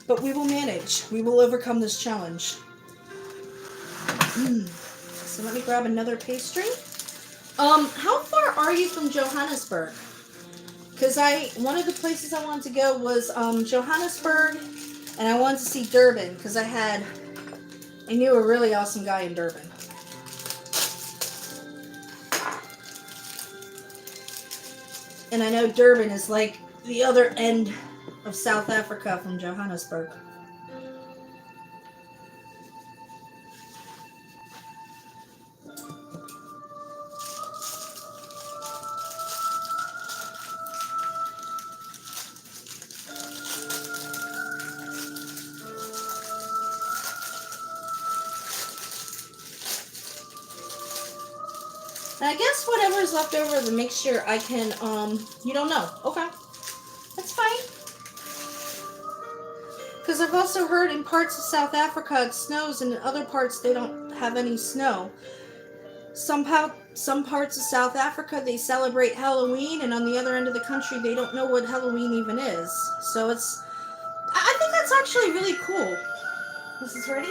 But we will manage. We will overcome this challenge. So let me grab another pastry. How far are you from Johannesburg? Because one of the places I wanted to go was Johannesburg, and I wanted to see Durban because I knew a really awesome guy in Durban. And I know Durban is like the other end of South Africa from Johannesburg. And I guess whatever's left over of the mixture, I can, you don't know. Okay. That's fine. Because I've also heard in parts of South Africa it snows, and in other parts they don't have any snow. Some parts of South Africa they celebrate Halloween, and on the other end of the country they don't know what Halloween even is. So I think that's actually really cool. Is this ready?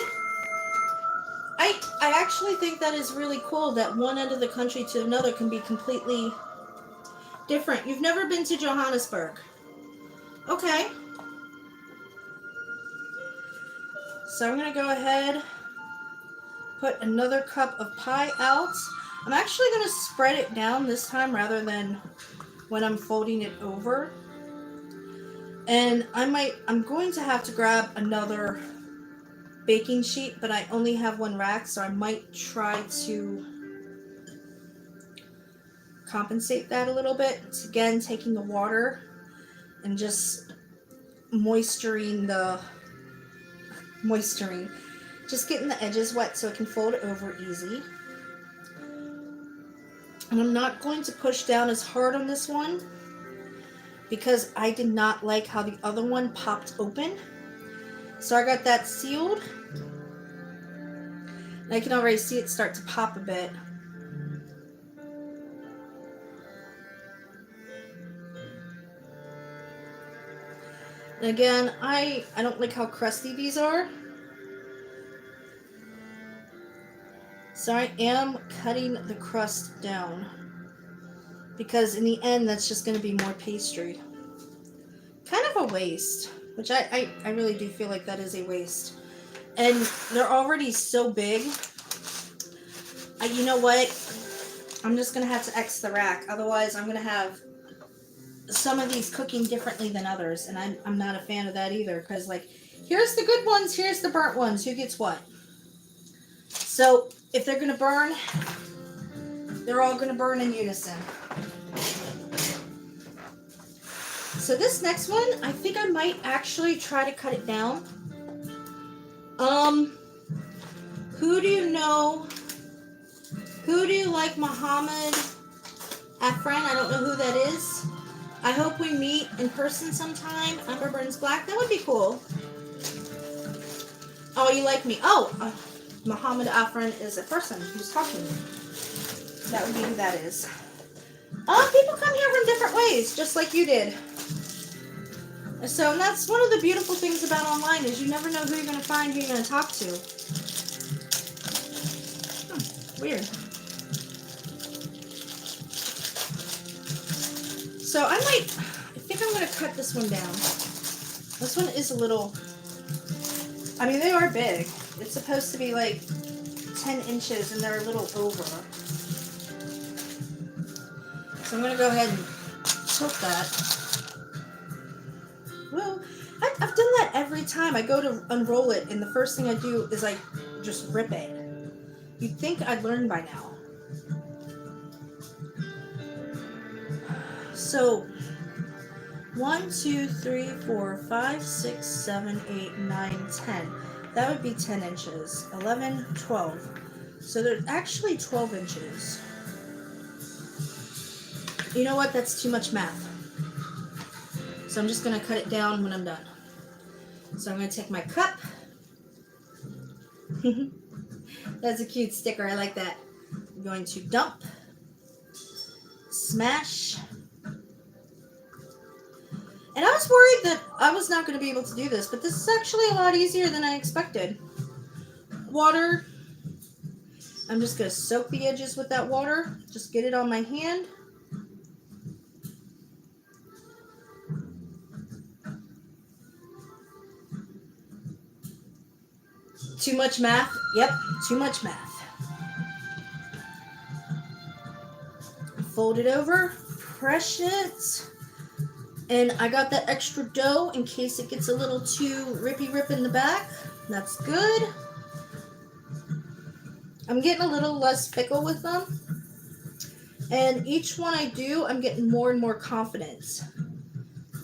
I actually think that is really cool that one end of the country to another can be completely different. You've never been to Johannesburg. Okay. So I'm going to go ahead, put another cup of pie out. I'm actually going to spread it down this time rather than when I'm folding it over. And I'm going to have to grab another baking sheet, but I only have one rack, so I might try to compensate that a little bit. It's again taking the water and just moisturing, just getting the edges wet so it can fold over easy. And I'm not going to push down as hard on this one because I did not like how the other one popped open. So I got that sealed. And I can already see it start to pop a bit. And again, I don't like how crusty these are. So I am cutting the crust down. Because in the end, that's just going to be more pastry. Kind of a waste. Which I really do feel like that is a waste. And they're already so big. You know what? I'm just going to have to X the rack. Otherwise, I'm going to have some of these cooking differently than others. And I'm not a fan of that either. Because, like, here's the good ones. Here's the burnt ones. Who gets what? So, if they're going to burn, they're all going to burn in unison. So this next one, I think I might actually try to cut it down. Who do you know? Who do you like Mohammed Afran? I don't know who that is. I hope we meet in person sometime. EmberBurnsBlack. That would be cool. Oh, you like me? Oh, Mohammed Afran is a person who's talking. That would be who that is. People come here from different ways, just like you did. So, and that's one of the beautiful things about online is you never know who you're going to find, who you're going to talk to. Weird. So I think I'm going to cut this one down. This one is a little, I mean, they are big. It's supposed to be like 10 inches and they're a little over. So I'm going to go ahead and tilt that. Well, I've done that every time. I go to unroll it, and the first thing I do is I just rip it. You'd think I'd learn by now. So, 1, 2, 3, 4, 5, 6, 7, 8, 9, 10. That would be 10 inches. 11, 12. So there's actually 12 inches. You know what? That's too much math. So I'm just going to cut it down when I'm done. So I'm going to take my cup. That's a cute sticker. I like that. I'm going to dump. Smash. And I was worried that I was not going to be able to do this, but this is actually a lot easier than I expected. Water. I'm just going to soak the edges with that water. Just get it on my hand. Too much math? Yep, too much math. Fold it over, press it, and I got that extra dough in case it gets a little too rippy-rip in the back. That's good. I'm getting a little less fickle with them. And each one I do, I'm getting more and more confident.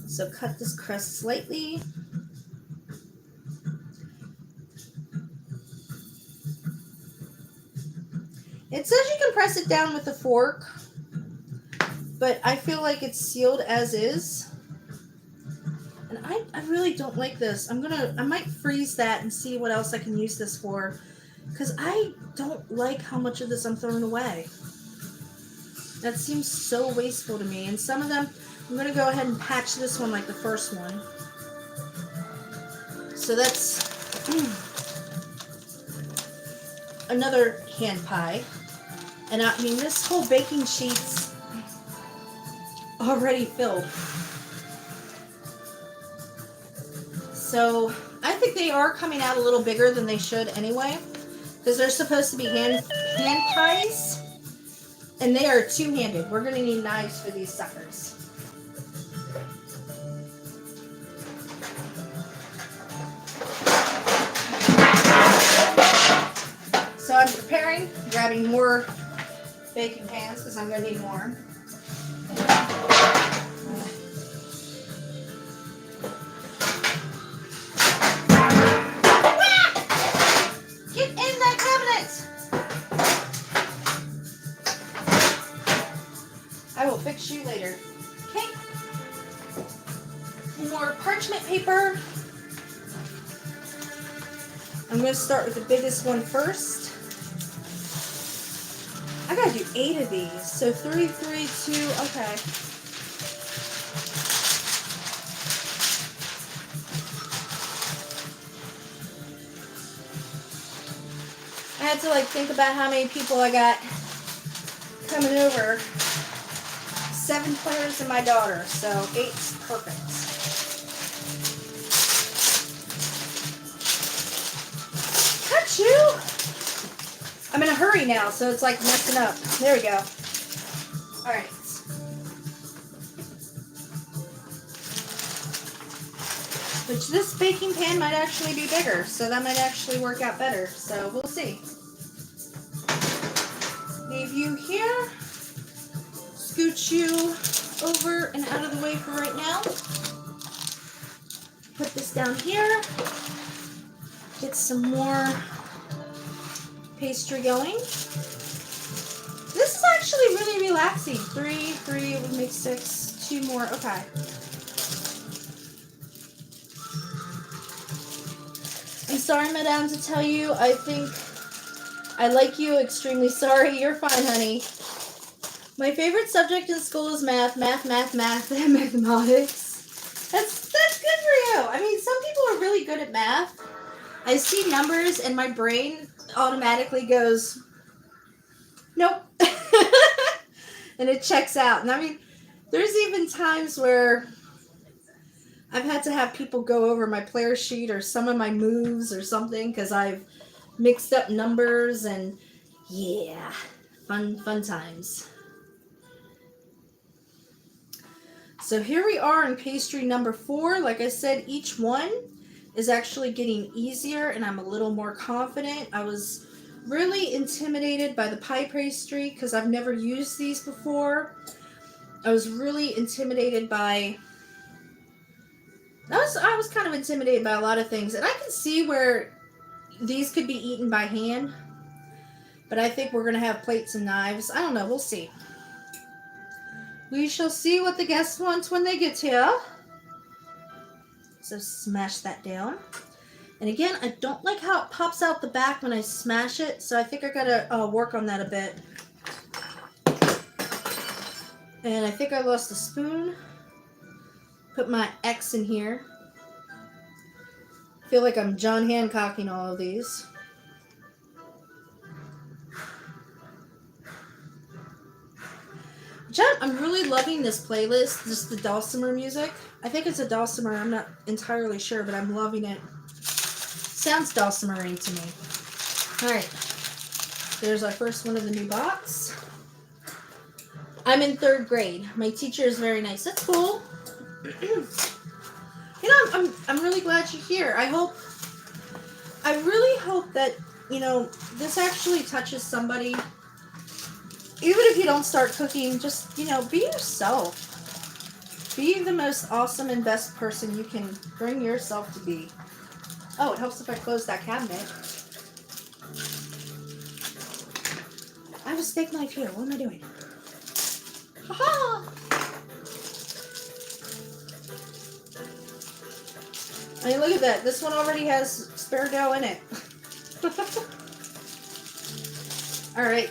So cut this crust slightly. It says you can press it down with a fork, but I feel like it's sealed as is. And I really don't like this. I might freeze that and see what else I can use this for. Because I don't like how much of this I'm throwing away. That seems so wasteful to me. And some of them, I'm going to go ahead and patch this one like the first one. So that's another hand pie. And I mean, this whole baking sheet's already filled. So I think they are coming out a little bigger than they should anyway. Because they're supposed to be hand pies. And they are two-handed. We're going to need knives for these suckers. So I'm preparing, grabbing more baking pans because I'm going to need more. Get in that cabinet! I will fix you later. Okay. More parchment paper. I'm going to start with the biggest one first. I gotta do 8 of these. So 3, 3, 2, okay. I had to like think about how many people I got coming over. 7 players and my daughter, so 8's perfect. Achoo! I'm in a hurry now, so it's like messing up. There we go. Alright. Which this baking pan might actually be bigger, so that might actually work out better. So we'll see. Leave you here. Scoot you over and out of the way for right now. Put this down here. Get some more pastry going. This is actually really relaxing. 3, 3 would make 6. 2 more. Okay. I'm sorry, madame, to tell you. I think I like you. Extremely sorry. You're fine, honey. My favorite subject in school is math, and mathematics. That's good for you. I mean, some people are really good at math. I see numbers and my brain automatically goes, nope. And it checks out. And I mean, there's even times where I've had to have people go over my player sheet or some of my moves or something because I've mixed up numbers and yeah, fun times. So here we are in pastry number 4. Like I said, each one is actually getting easier and I'm a little more confident. I was really intimidated by the pie pastry because I've never used these before. I was really intimidated by... I was kind of intimidated by a lot of things. And I can see where these could be eaten by hand. But I think we're going to have plates and knives. I don't know. We'll see. We shall see what the guests want when they get here. So smash that down. And again, I don't like how it pops out the back when I smash it. So I think I gotta work on that a bit. And I think I lost a spoon. Put my X in here. I feel like I'm John Hancocking all of these. I'm really loving this playlist, just the dulcimer music. I think it's a dulcimer, I'm not entirely sure, but I'm loving it. Sounds dulcimer-y to me. Alright, there's our first one of the new box. I'm in 3rd grade. My teacher is very nice. That's cool. You know, I'm really glad you're here. I really hope that, you know, this actually touches somebody. Even if you don't start cooking, just, you know, be yourself. Be the most awesome and best person you can bring yourself to be. Oh, it helps if I close that cabinet. I have a steak knife here. What am I doing? Ha-ha! I mean, look at that. This one already has spare dough in it. All right.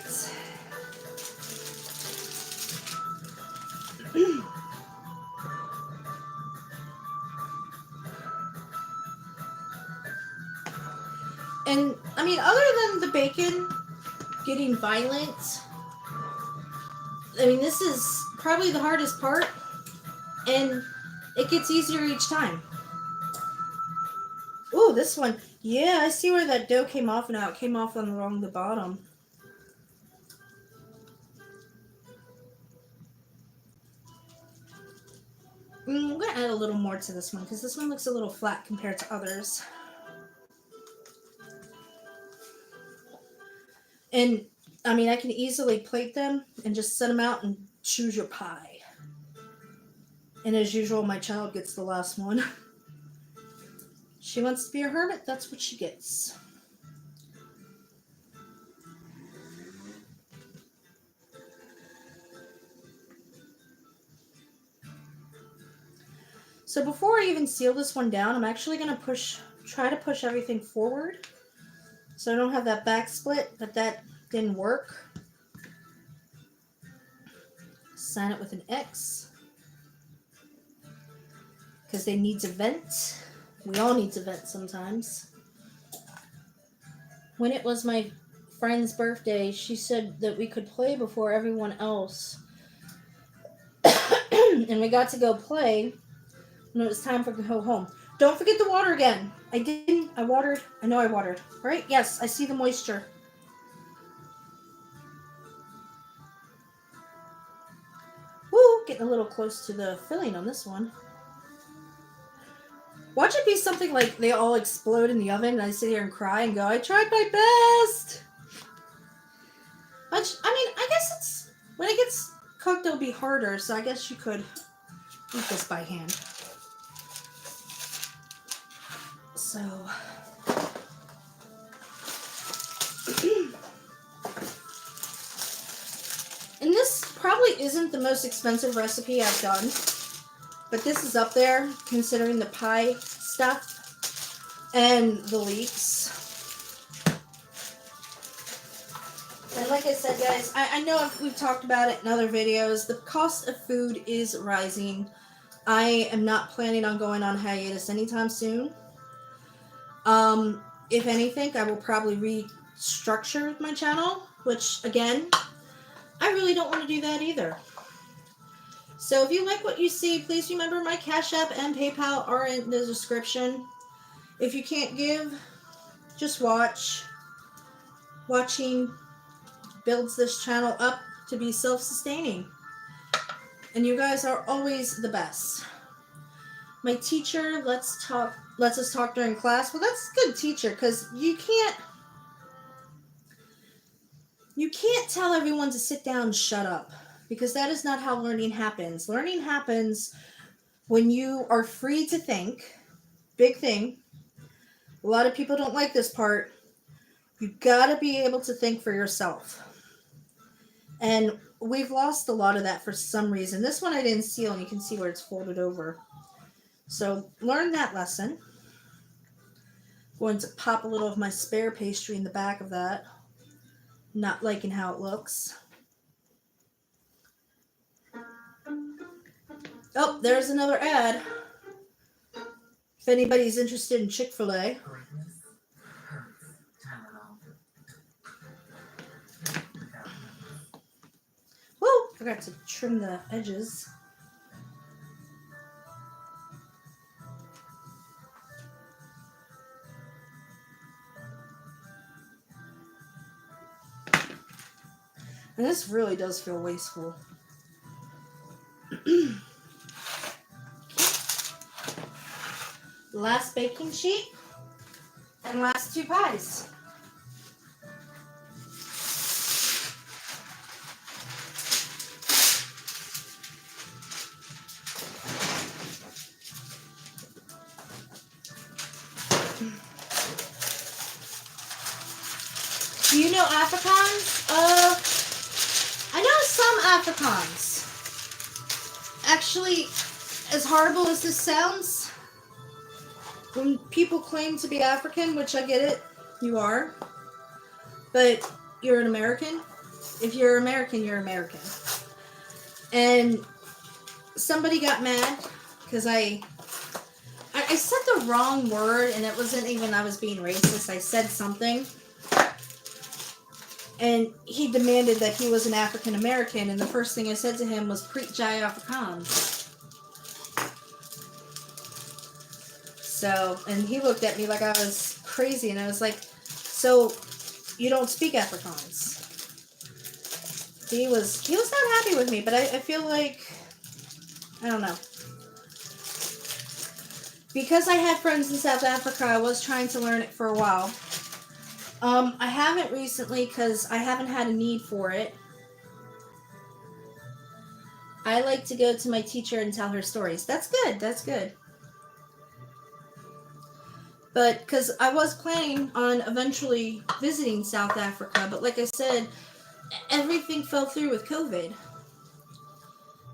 And, I mean, other than the bacon getting violent, I mean, this is probably the hardest part, and it gets easier each time. Ooh, this one. Yeah, I see where that dough came off now. It came off along the bottom. I'm going to add a little more to this one because this one looks a little flat compared to others. And, I mean, I can easily plate them and just set them out and choose your pie. And as usual, my child gets the last one. She wants to be a hermit, that's what she gets. So before I even seal this one down, I'm actually going to try to push everything forward. So I don't have that back split, but that didn't work. Sign it with an X. Because they need to vent. We all need to vent sometimes. When it was my friend's birthday, she said that we could play before everyone else. And we got to go play when it was time for go home. Don't forget to water again. I didn't. I watered. I know I watered. Right? Yes, I see the moisture. Woo! Getting a little close to the filling on this one. Watch it be something like they all explode in the oven and I sit here and cry and go, I tried my best! Which, I mean, I guess it's... When it gets cooked, it'll be harder, so I guess you could eat this by hand. So... And this probably isn't the most expensive recipe I've done. But this is up there, considering the pie stuff and the leeks. And like I said, guys, I know we've talked about it in other videos. The cost of food is rising. I am not planning on going on hiatus anytime soon. If anything, I will probably restructure my channel, which, again, I really don't want to do that either. So if you like what you see, please remember my Cash App and PayPal are in the description. If you can't give, just watch. Watching builds this channel up to be self-sustaining. And you guys are always the best. My teacher lets us talk during class. Well, that's a good teacher because you can't tell everyone to sit down and shut up. Because that is not how learning happens. Learning happens when you are free to think. Big thing. A lot of people don't like this part. You gotta be able to think for yourself. And we've lost a lot of that for some reason. This one I didn't seal, and you can see where it's folded over. So learn that lesson. Going to pop a little of my spare pastry in the back of that. Not liking how it looks. Oh, there's another ad. If anybody's interested in Chick-fil-A. Whoa, forgot to trim the edges. And this really does feel wasteful. Last baking sheet and last two pies. Do you know Afrikaans? I know some Afrikaans. Actually, as horrible as this sounds, when people claim to be African, which I get it, you are, but you're an American. If you're American, you're American. And somebody got mad because I said the wrong word, and it wasn't even I was being racist. I said something, and he demanded that he was an African American, and the first thing I said to him was "Preach Jai Afrikaans." So, and he looked at me like I was crazy, and I was like, "So, you don't speak Afrikaans?" He was not happy with me, but I feel like, I don't know. Because I had friends in South Africa, I was trying to learn it for a while. I haven't recently because I haven't had a need for it. I like to go to my teacher and tell her stories. That's good. That's good. But because I was planning on eventually visiting South Africa, but like I said, everything fell through with COVID.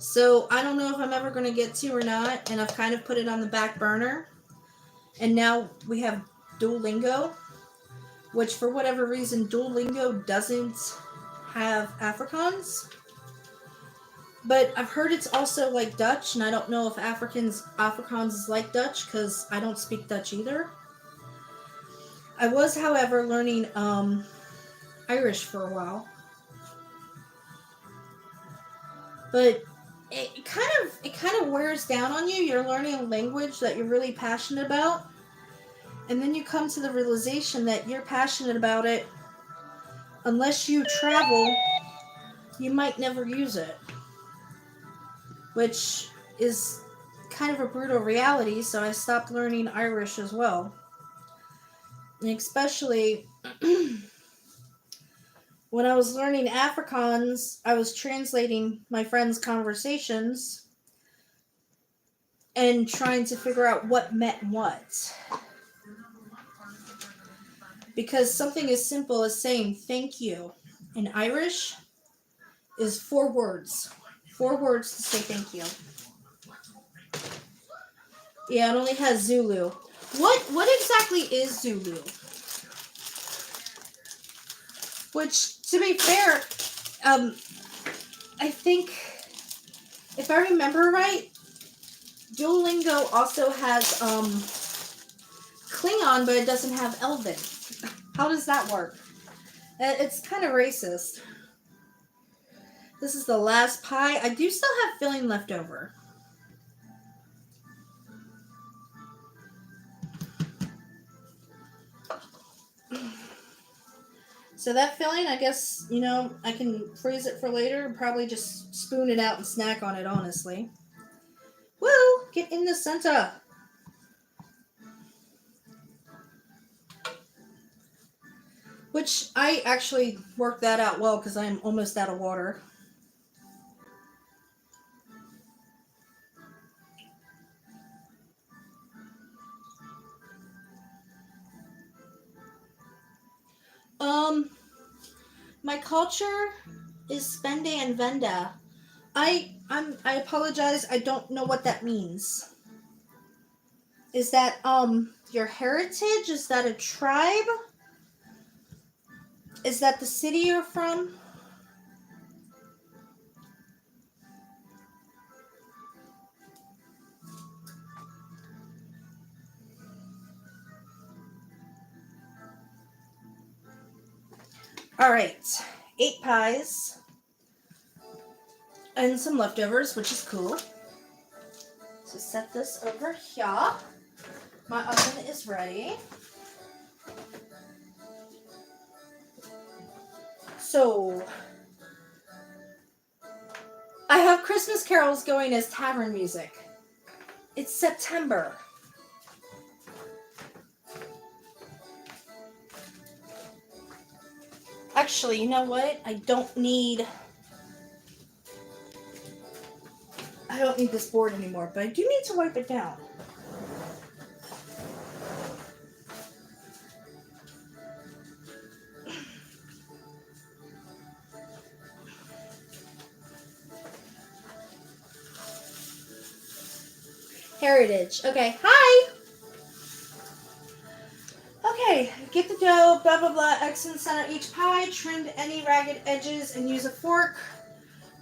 So I don't know if I'm ever going to get to or not, and I've kind of put it on the back burner. And now we have Duolingo, which for whatever reason Duolingo doesn't have Afrikaans. But I've heard it's also like Dutch, and I don't know if Afrikaans is like Dutch because I don't speak Dutch either. I was, however, learning Irish for a while. But it kind of wears down on you. You're learning a language that you're really passionate about, and then you come to the realization that you're passionate about it. Unless you travel, you might never use it, which is kind of a brutal reality. So I stopped learning Irish as well, and especially when I was learning Afrikaans, I was translating my friends' conversations and trying to figure out what meant what. Because something as simple as saying thank you in Irish is 4 words. 4 words to say thank you. Yeah, it only has Zulu. What exactly is Zulu? Which, to be fair, I think, if I remember right, Duolingo also has Klingon, but it doesn't have Elven. How does that work? It's kind of racist. This is the last pie. I do still have filling left over. So that filling, I guess, I can freeze it for later and probably just spoon it out and snack on it, honestly. Woo! Get in the center! Which, I actually worked that out well because I'm almost out of water. My culture is spende and venda. I apologize, I don't know what that means. Is that your heritage? Is that a tribe? Is that the city you're from? Alright, 8 pies. And some leftovers, which is cool. So set this over here. My oven is ready. So, I have Christmas carols going as tavern music. It's September. Actually, you know what? I don't need this board anymore, but I do need to wipe it down. Heritage. Okay, hi! dough, blah blah blah, X in the center of each pie, trimmed any ragged edges and use a fork.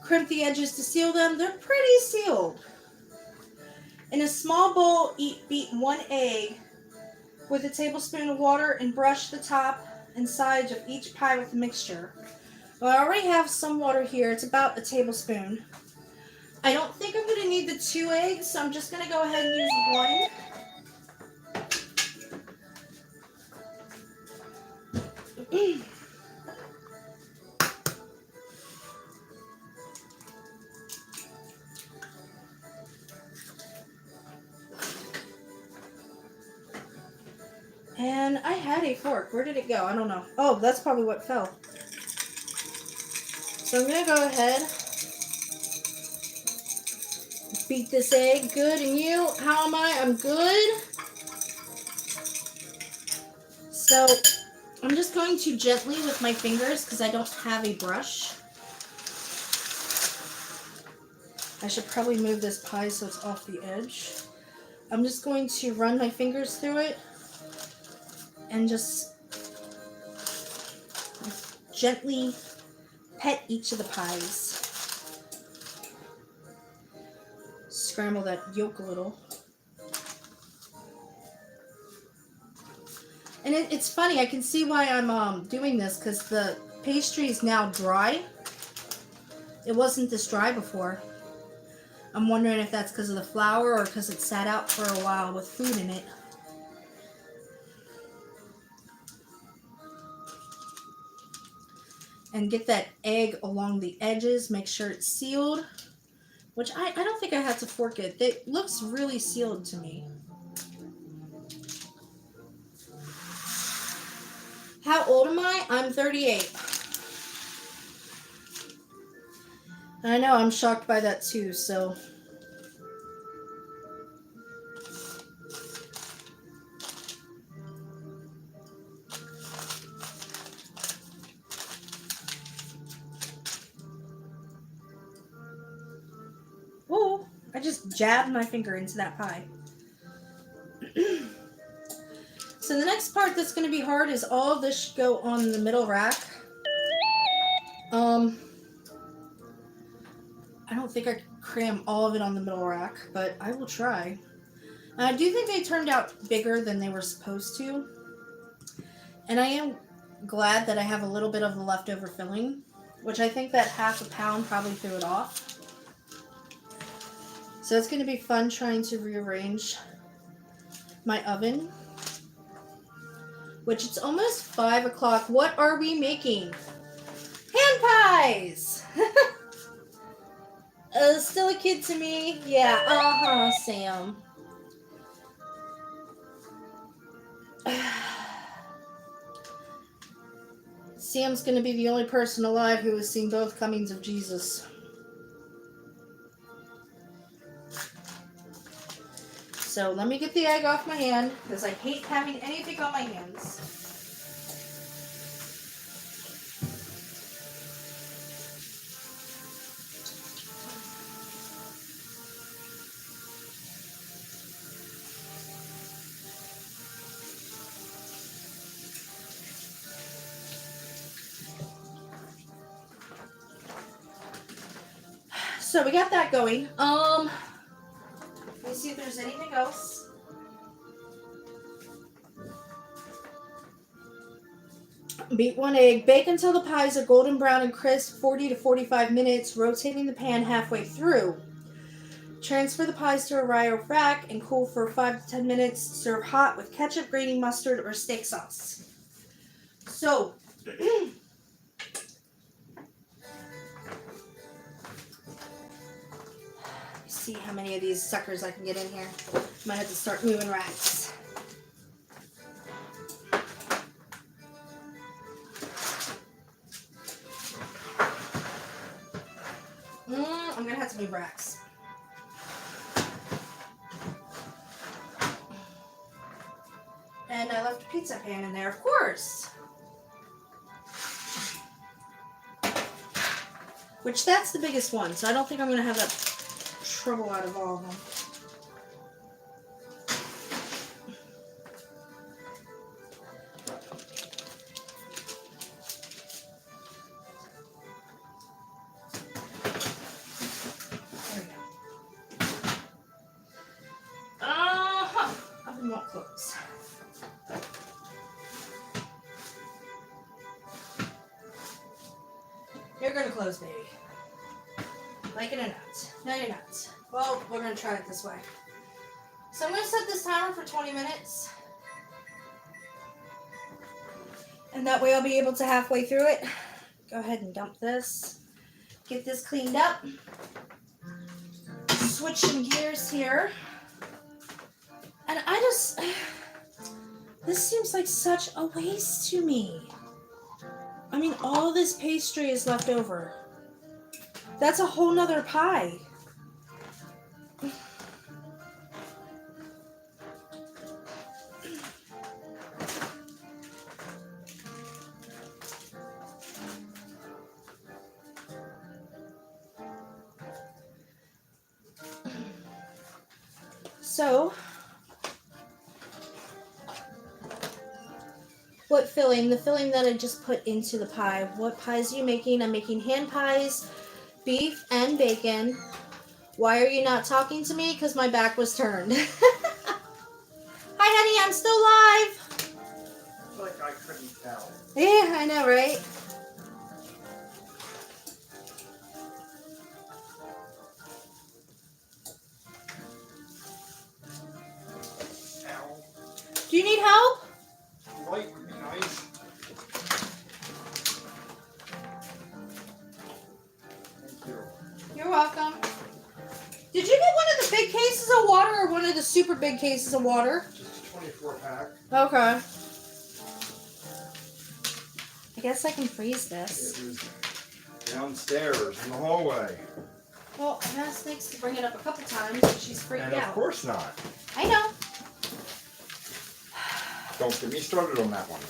Crimp the edges to seal them. They're pretty sealed. In a small bowl, beat 1 egg with a tablespoon of water and brush the top and sides of each pie with the mixture. Well, I already have some water here. It's about a tablespoon. I don't think I'm going to need the 2 eggs, so I'm just going to go ahead and use 1. And I had a fork. Where did it go? I don't know. Oh, that's probably what fell. So I'm going to go ahead, beat this egg good. And you, how am I? I'm good. So I'm just going to gently with my fingers because I don't have a brush. I should probably move this pie so it's off the edge. I'm just going to run my fingers through it and just gently pet each of the pies. Scramble that yolk a little. And it's funny, I can see why I'm doing this because the pastry is now dry. It wasn't this dry before. I'm wondering if that's because of the flour or because it sat out for a while with food in it. And get that egg along the edges. Make sure it's sealed. Which I don't think I have to fork it. It looks really sealed to me. How old am I? I'm 38. I know, I'm shocked by that too, so. Whoa, I just jabbed my finger into that pie. So the next part that's going to be hard is all of this should go on the middle rack. I don't think I could cram all of it on the middle rack, but I will try. I do think they turned out bigger than they were supposed to. And I am glad that I have a little bit of the leftover filling, which I think that half a pound probably threw it off. So it's going to be fun trying to rearrange my oven. Which it's almost 5 o'clock. What are we making? Hand pies! Still a kid to me? Yeah, Sam. Sam's gonna be the only person alive who has seen both comings of Jesus. So let me get the egg off my hand, because I hate having anything on my hands. So we got that going. Let me see if there's anything else. Beat 1 egg. Bake until the pies are golden brown and crisp, 40 to 45 minutes, rotating the pan halfway through. Transfer the pies to a rye rack and cool for 5 to 10 minutes. Serve hot with ketchup, grainy mustard, or steak sauce. So, see how many of these suckers I can get in here. Might have to start moving racks. I'm gonna have to move racks. And I left a pizza pan in there, of course. Which that's the biggest one, so I don't think I'm gonna have that trouble out of all of them. gonna close, baby. Like it or not. No, you're not. Well, we're gonna try it this way. So I'm gonna set this timer for 20 minutes. And that way I'll be able to halfway through it. Go ahead and dump this. Get this cleaned up. Switch some gears here. And I just... This seems like such a waste to me. I mean, all this pastry is left over. That's a whole nother pie. So, what filling? The filling that I just put into the pie. What pies are you making? I'm making hand pies, beef and bacon. Why are you not talking to me? Because my back was turned. Hi, honey, I'm still live. Like I couldn't tell. Yeah, I know, right? Ow. Do you need help? Light would be nice. Thank you. You're welcome. Did you get one of the big cases of water or one of the super big cases of water? Just a 24 pack. Okay. I guess I can freeze this. It is downstairs in the hallway. Well, I've asked Nix to bring it up a couple times and she's freaked And of out. course not. I know. Don't get me started on that one.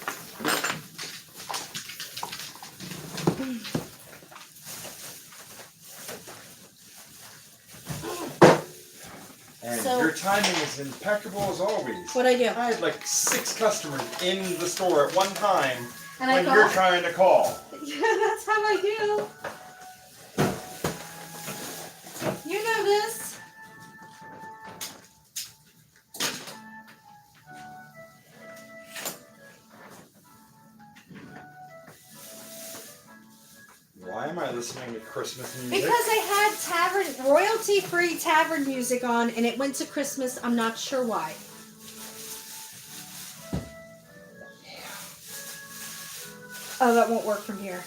And So- your timing is impeccable as always. What'd I do? I had like 6 customers in the store at one time And I when you're call? trying to call. Yeah, that's how I do. You know this. Why am I listening to Christmas music? Because I had royalty-free tavern music on and it went to Christmas. I'm not sure why. Oh, that won't work from here.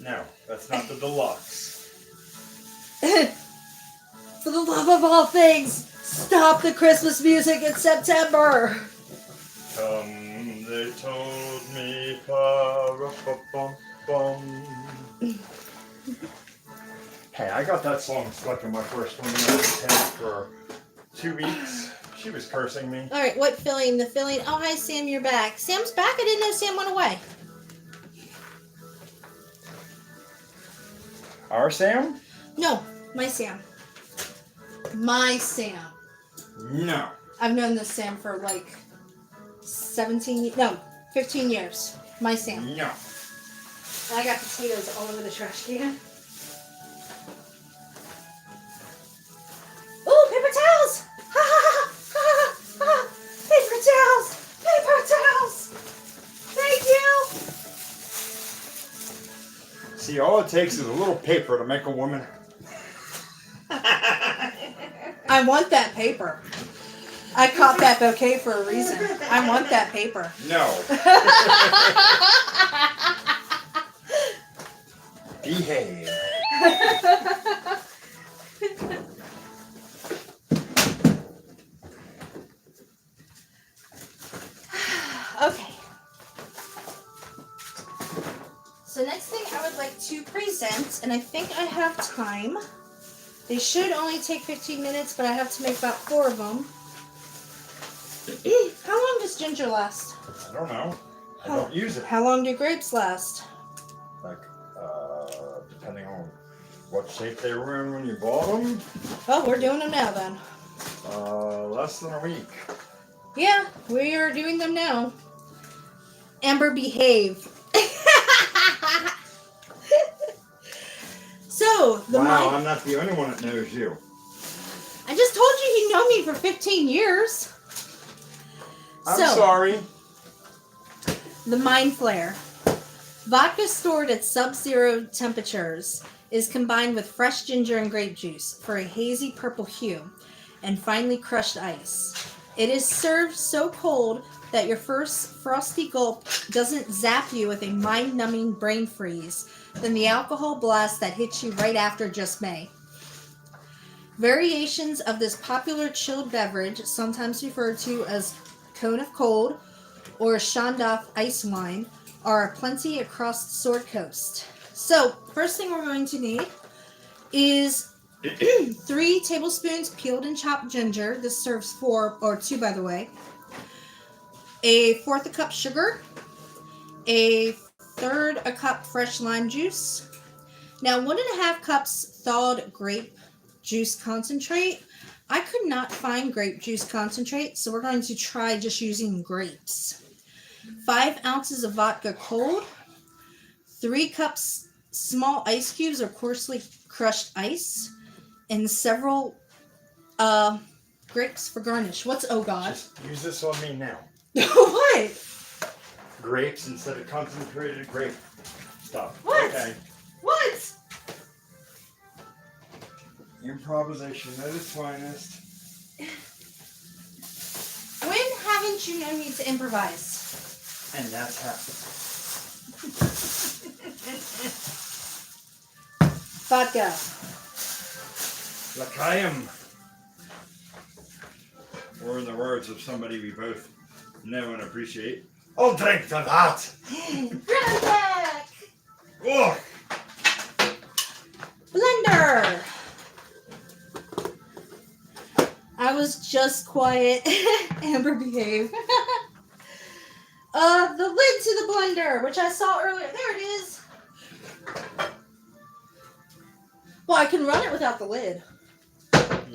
No, that's not the deluxe. For the love of all things, stop the Christmas music in September. Come, they told me, pa-ra-pa-bum-bum. Hey, I got that song stuck in my first one head for 2 weeks. She was cursing me. All right, what filling? The filling. Oh, hi, Sam, you're back. Sam's back? I didn't know Sam went away. Our Sam? No, my Sam. My Sam. No. I've known this Sam for like 15 years. My Sam. No. I got potatoes all over the trash can. Ooh, paper towels! Ha ha ha ha ha! Paper towels! Paper towels! Thank you! See, all it takes is a little paper to make a woman. I want that paper. I caught that bouquet for a reason. I want that paper. No. Behave. Okay. So next thing I would like to present, and I think I have time. They should only take 15 minutes, but I have to make about 4 of them. How long does ginger last? I don't know. I don't use it. How long do grapes last? Like, depending on what shape they were in when you bought them, Oh, we're doing them now then. less than a week. Yeah, we are doing them now. Amber, behave. So, Wow, I'm not the only one that knows you. I just told you you know me for 15 years. I'm So, sorry. the Mindflayer. Vodka stored at sub-zero temperatures is combined with fresh ginger and grape juice for a hazy purple hue and finely crushed ice. It is served so cold that your first frosty gulp doesn't zap you with a mind-numbing brain freeze than the alcohol blast that hits you right after just may. Variations of this popular chilled beverage, sometimes referred to as cone of cold or Shandaf ice wine, are aplenty across the Sword Coast. So, first thing we're going to need is 3 tablespoons peeled and chopped ginger. This serves 4 or 2, by the way. 1/4 cup sugar. 1/3 cup fresh lime juice. Now, 1.5 cups thawed grape juice concentrate. I could not find grape juice concentrate, so we're going to try just using grapes. 5 ounces of vodka cold. 3 cups small ice cubes or coarsely crushed ice, and several grapes for garnish. What's oh god? Just use this on me now. What? Grapes instead of concentrated grape stuff. What? Okay. What? Improvisation at its finest. When haven't you known me to improvise? And that's how. Vodka. L'chaim. Or in the words of somebody we both know and appreciate, I'll drink to that. Run back. Oh, Blender. I was just quiet. Amber, behave. The lid to the blender, which I saw earlier. There it is. Well, I can run it without the lid.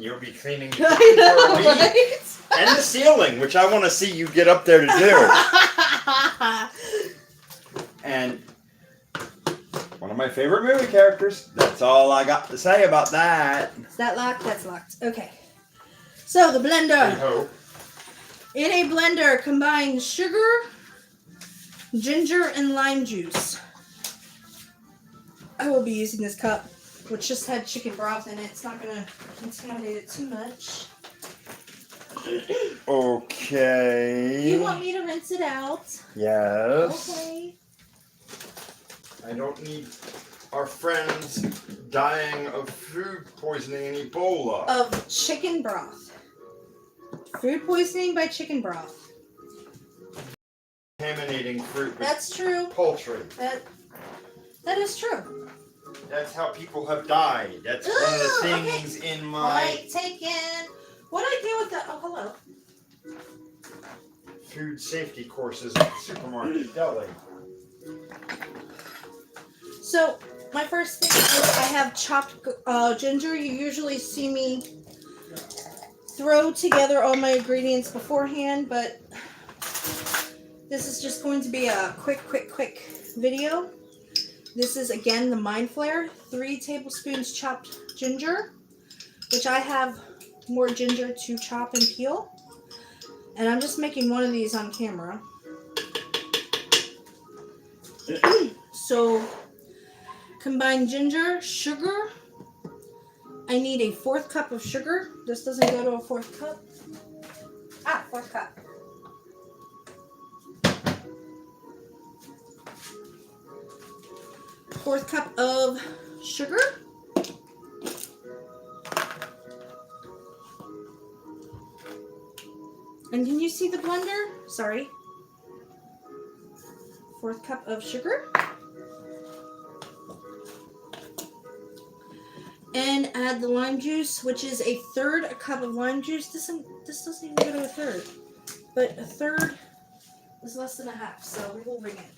you'll be cleaning I for a know, week. right? And the ceiling, which I want to see you get up there to do. And one of my favorite movie characters. That's all I got to say about that. Is that locked? That's locked. Okay. So the I blender. hope. In a blender, combine sugar, ginger, and lime juice. I will be using this cup, which just had chicken broth in it. It's not going to contaminate it too much. Okay. You want me to rinse it out? Yes. Okay. I don't need our friends dying of food poisoning and Ebola. Of chicken broth. Food poisoning by chicken broth. Contaminating fruit with That's true. poultry. That is true. That's how people have died. That's one of the things in my Point taken. What I do with the... Oh, hello. food safety courses at the supermarket deli. So, my first thing is I have chopped ginger. You usually see me throw together all my ingredients beforehand, but this is just going to be a quick video. This is, again, the Mindflayer. 3 tablespoons chopped ginger, which I have more ginger to chop and peel. And I'm just making one of these on camera. So, combine ginger, sugar. I need a 1/4 cup of sugar. This doesn't go to a 1/4 cup. 1/4 cup. Fourth cup of sugar. And can you see the blender? Sorry. 1/4 cup of sugar. And add the lime juice, which is a 1/3 cup of lime juice. This doesn't even go to a 1/3. But a 1/3 is less than a half, so we will ring it.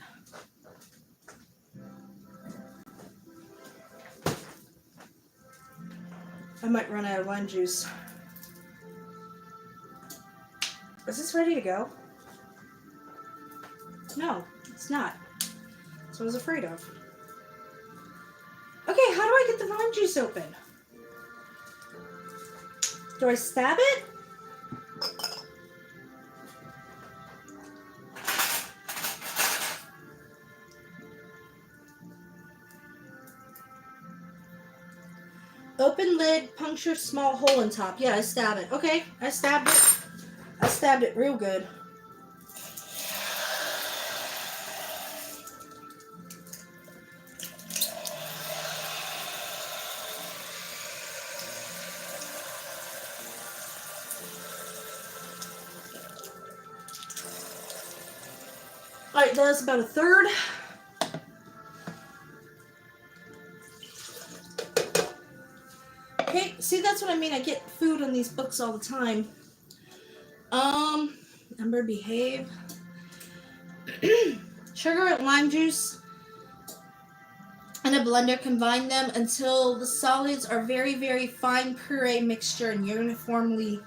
I might run out of lime juice. Is this ready to go? No, it's not. That's what I was afraid of. Okay, how do I get the lime juice open? Do I stab it? Open lid, puncture small hole in top. Yeah, I stab it. Okay, I stabbed it. I stabbed it real good. Alright, that's about a third. Okay, see, that's what I mean. I get food on these books all the time. Ember, behave. Sugar and lime juice and a blender, combine them until the solids are very, very fine puree mixture and uniformly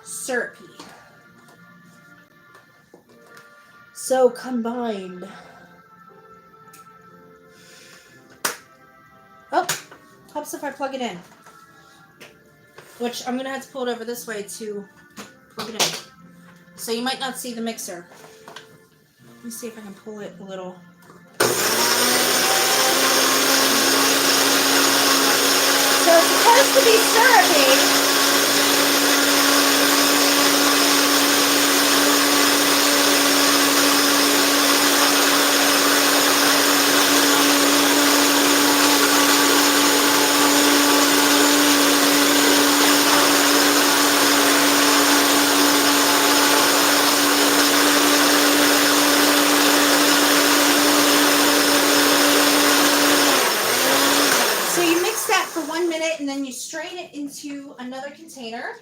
syrupy. So combined. Oh, helps if I plug it in. Which I'm going to have to pull it over this way to plug it in. So you might not see the mixer. Let me see if I can pull it a little. So it's supposed to be syrupy. And then you strain it into another container.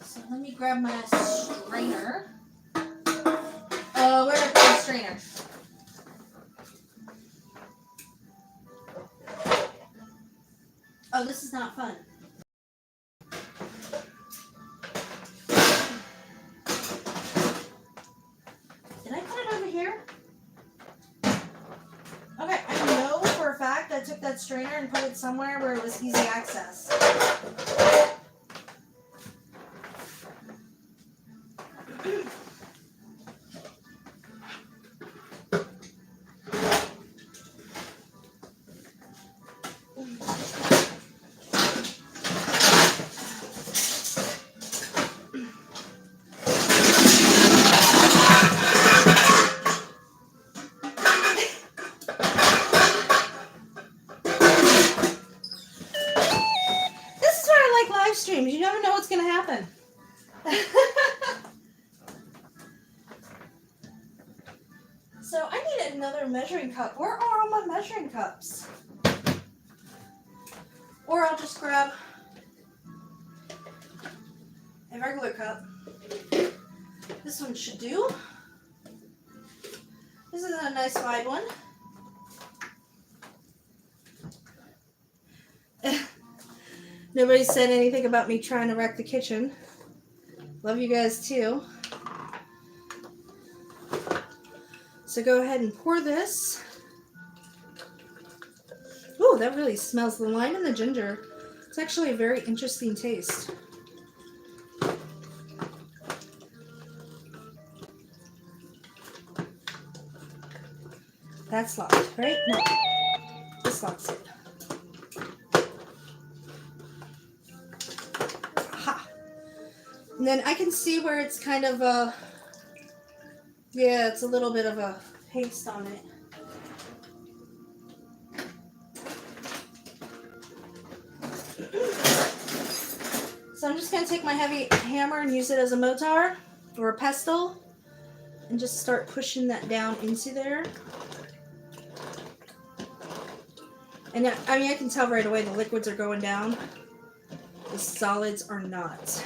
So let me grab my strainer. Where did I put my strainer? Oh, this is not fun. Did I put it over here? Okay, I know for a fact I took that strainer and put it somewhere where it was easy access. Streams. You never know what's going to happen. So I need another measuring cup. Where are all my measuring cups? Or I'll just grab a regular cup. This one should do. This is a nice wide one. Nobody said anything about me trying to wreck the kitchen. Love you guys too. So go ahead and pour this. Ooh, that really smells. The lime and the ginger. It's actually a very interesting taste. That's locked, right? No. This locks it. And then I can see where it's kind of a, yeah, it's a little bit of a paste on it. So I'm just going to take my heavy hammer and use it as a mortar or a pestle and just start pushing that down into there. And I mean, I can tell right away the liquids are going down. The solids are not.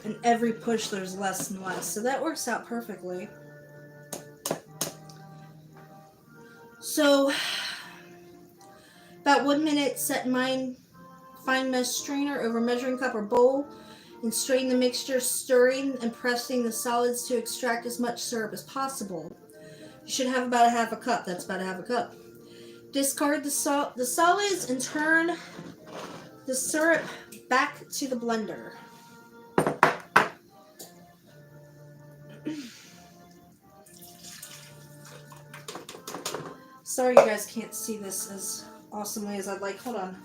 And every push there's less and less. So that works out perfectly. So about 1 minute, set fine mesh strainer over measuring cup or bowl and strain the mixture, stirring and pressing the solids to extract as much syrup as possible. You should have about a half a cup. That's about a half a cup. Discard the solids and turn the syrup back to the blender. Sorry you guys can't see this as awesomely as I'd like. Hold on.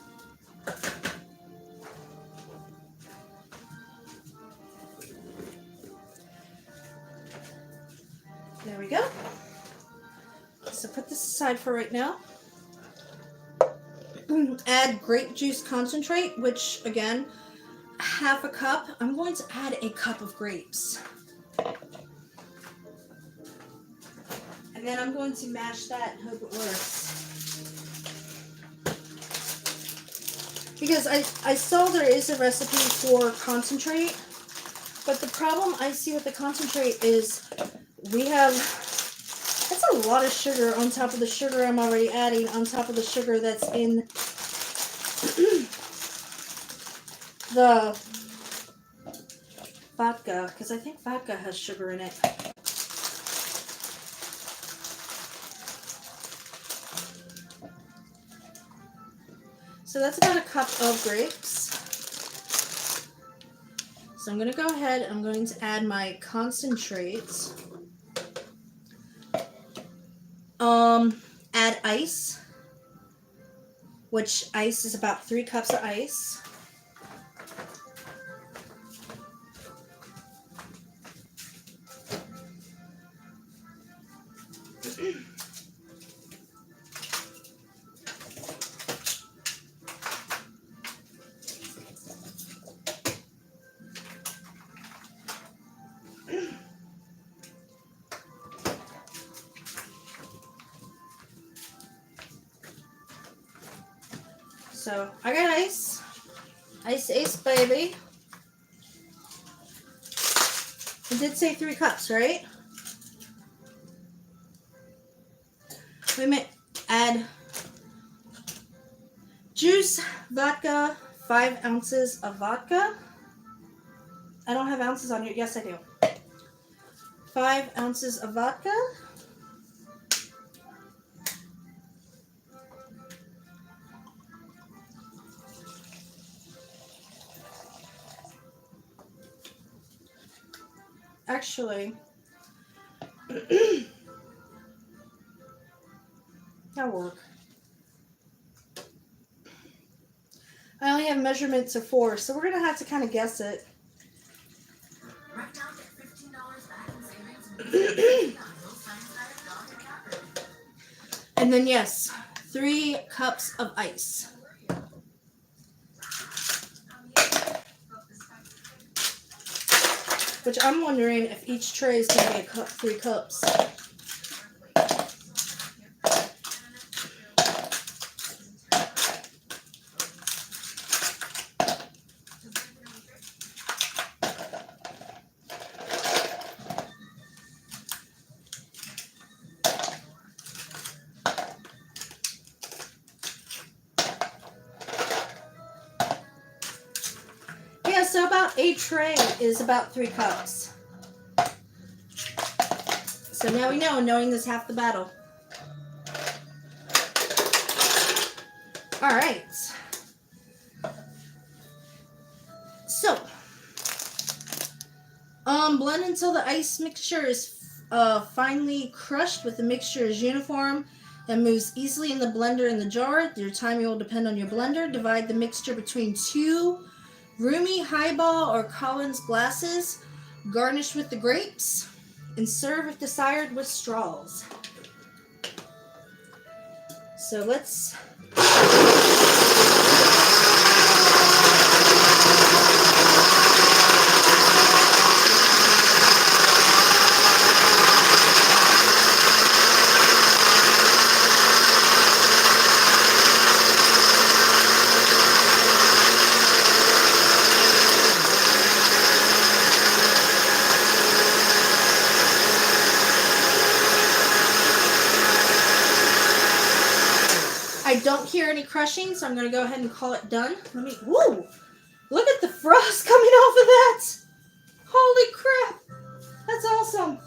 There we go. So put this aside for right now. Add grape juice concentrate, which again, half a cup. I'm going to add a cup of grapes. And then I'm going to mash that and hope it works. Because I saw there is a recipe for concentrate, but the problem I see with the concentrate is we have, that's a lot of sugar on top of the sugar I'm already adding, on top of the sugar that's in the vodka, because I think vodka has sugar in it. So that's about a cup of grapes. So I'm going to go ahead, I'm going to add my concentrates. Add ice, which ice is about 3 cups of ice. So I got ice. Ice, baby. I did say 3 cups, right? We may add juice, vodka, 5 ounces of vodka. I don't have ounces on here. Yes, I do. 5 ounces of vodka. Actually, that'll work. I only have measurements of 4, so we're going to have to kind of guess it. Right now, get $15 back in savings. And then, yes, 3 cups of ice. Which I'm wondering if each tray is going to be a cup, 3 cups. Yeah, so about a tray is about 3 cups. So now we know, knowing is half the battle. All right. So, blend until the ice mixture is finely crushed with the mixture is uniform and moves easily in the blender and the jar. Your timing will depend on your blender. Divide the mixture between 2 roomy highball or Collins glasses. Garnish with the grapes. And serve if desired with straws. So let's... I don't hear any crushing, so I'm going to go ahead and call it done. Let me... Woo! Look at the frost coming off of that! Holy crap! That's awesome!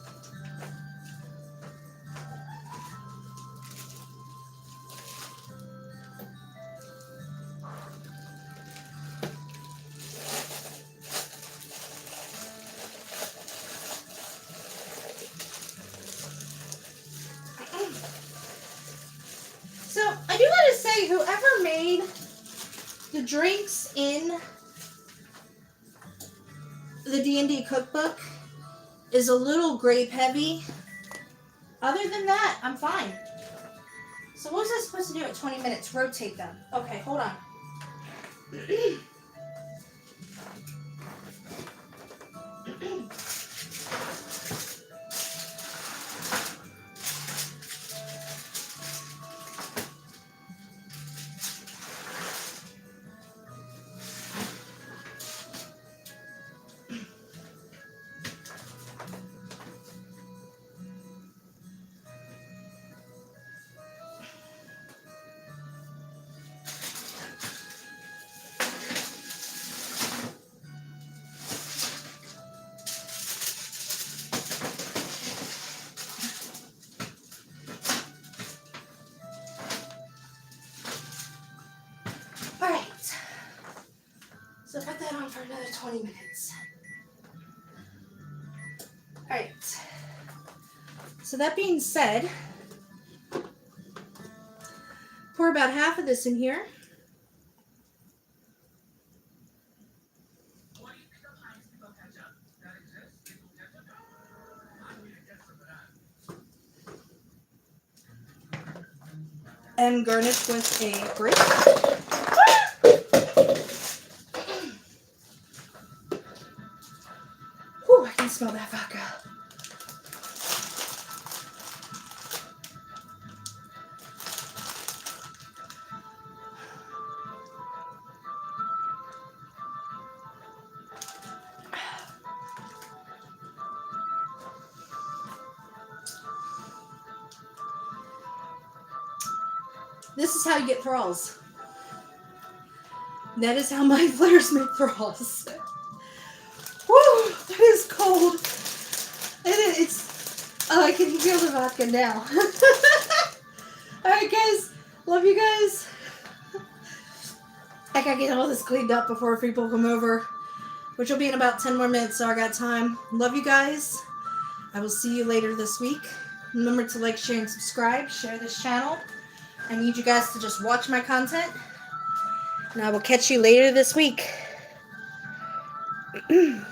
So, I do gotta say, whoever made the drinks in the D&D cookbook is a little grape heavy. Other than that, I'm fine. So what was I supposed to do at 20 minutes? Rotate them. Okay, hold on. Alright. So put that on for another 20 minutes. Alright. So that being said, pour about half of this in here. What do you think of Heinz pickle ketchup? That exists? Pickle ketchup? I'm gonna get some of that. And garnish with a grape. Whew, I can smell that vodka. This is how you get thralls. That is how Mindflayers make thralls. Woo! That is cold. It's. Oh, I can feel the vodka now. Alright, guys. Love you guys. I gotta get all this cleaned up before people come over, which will be in about 10 more minutes, so I got time. Love you guys. I will see you later this week. Remember to like, share, and subscribe. Share this channel. I need you guys to just watch my content. And I will catch you later this week.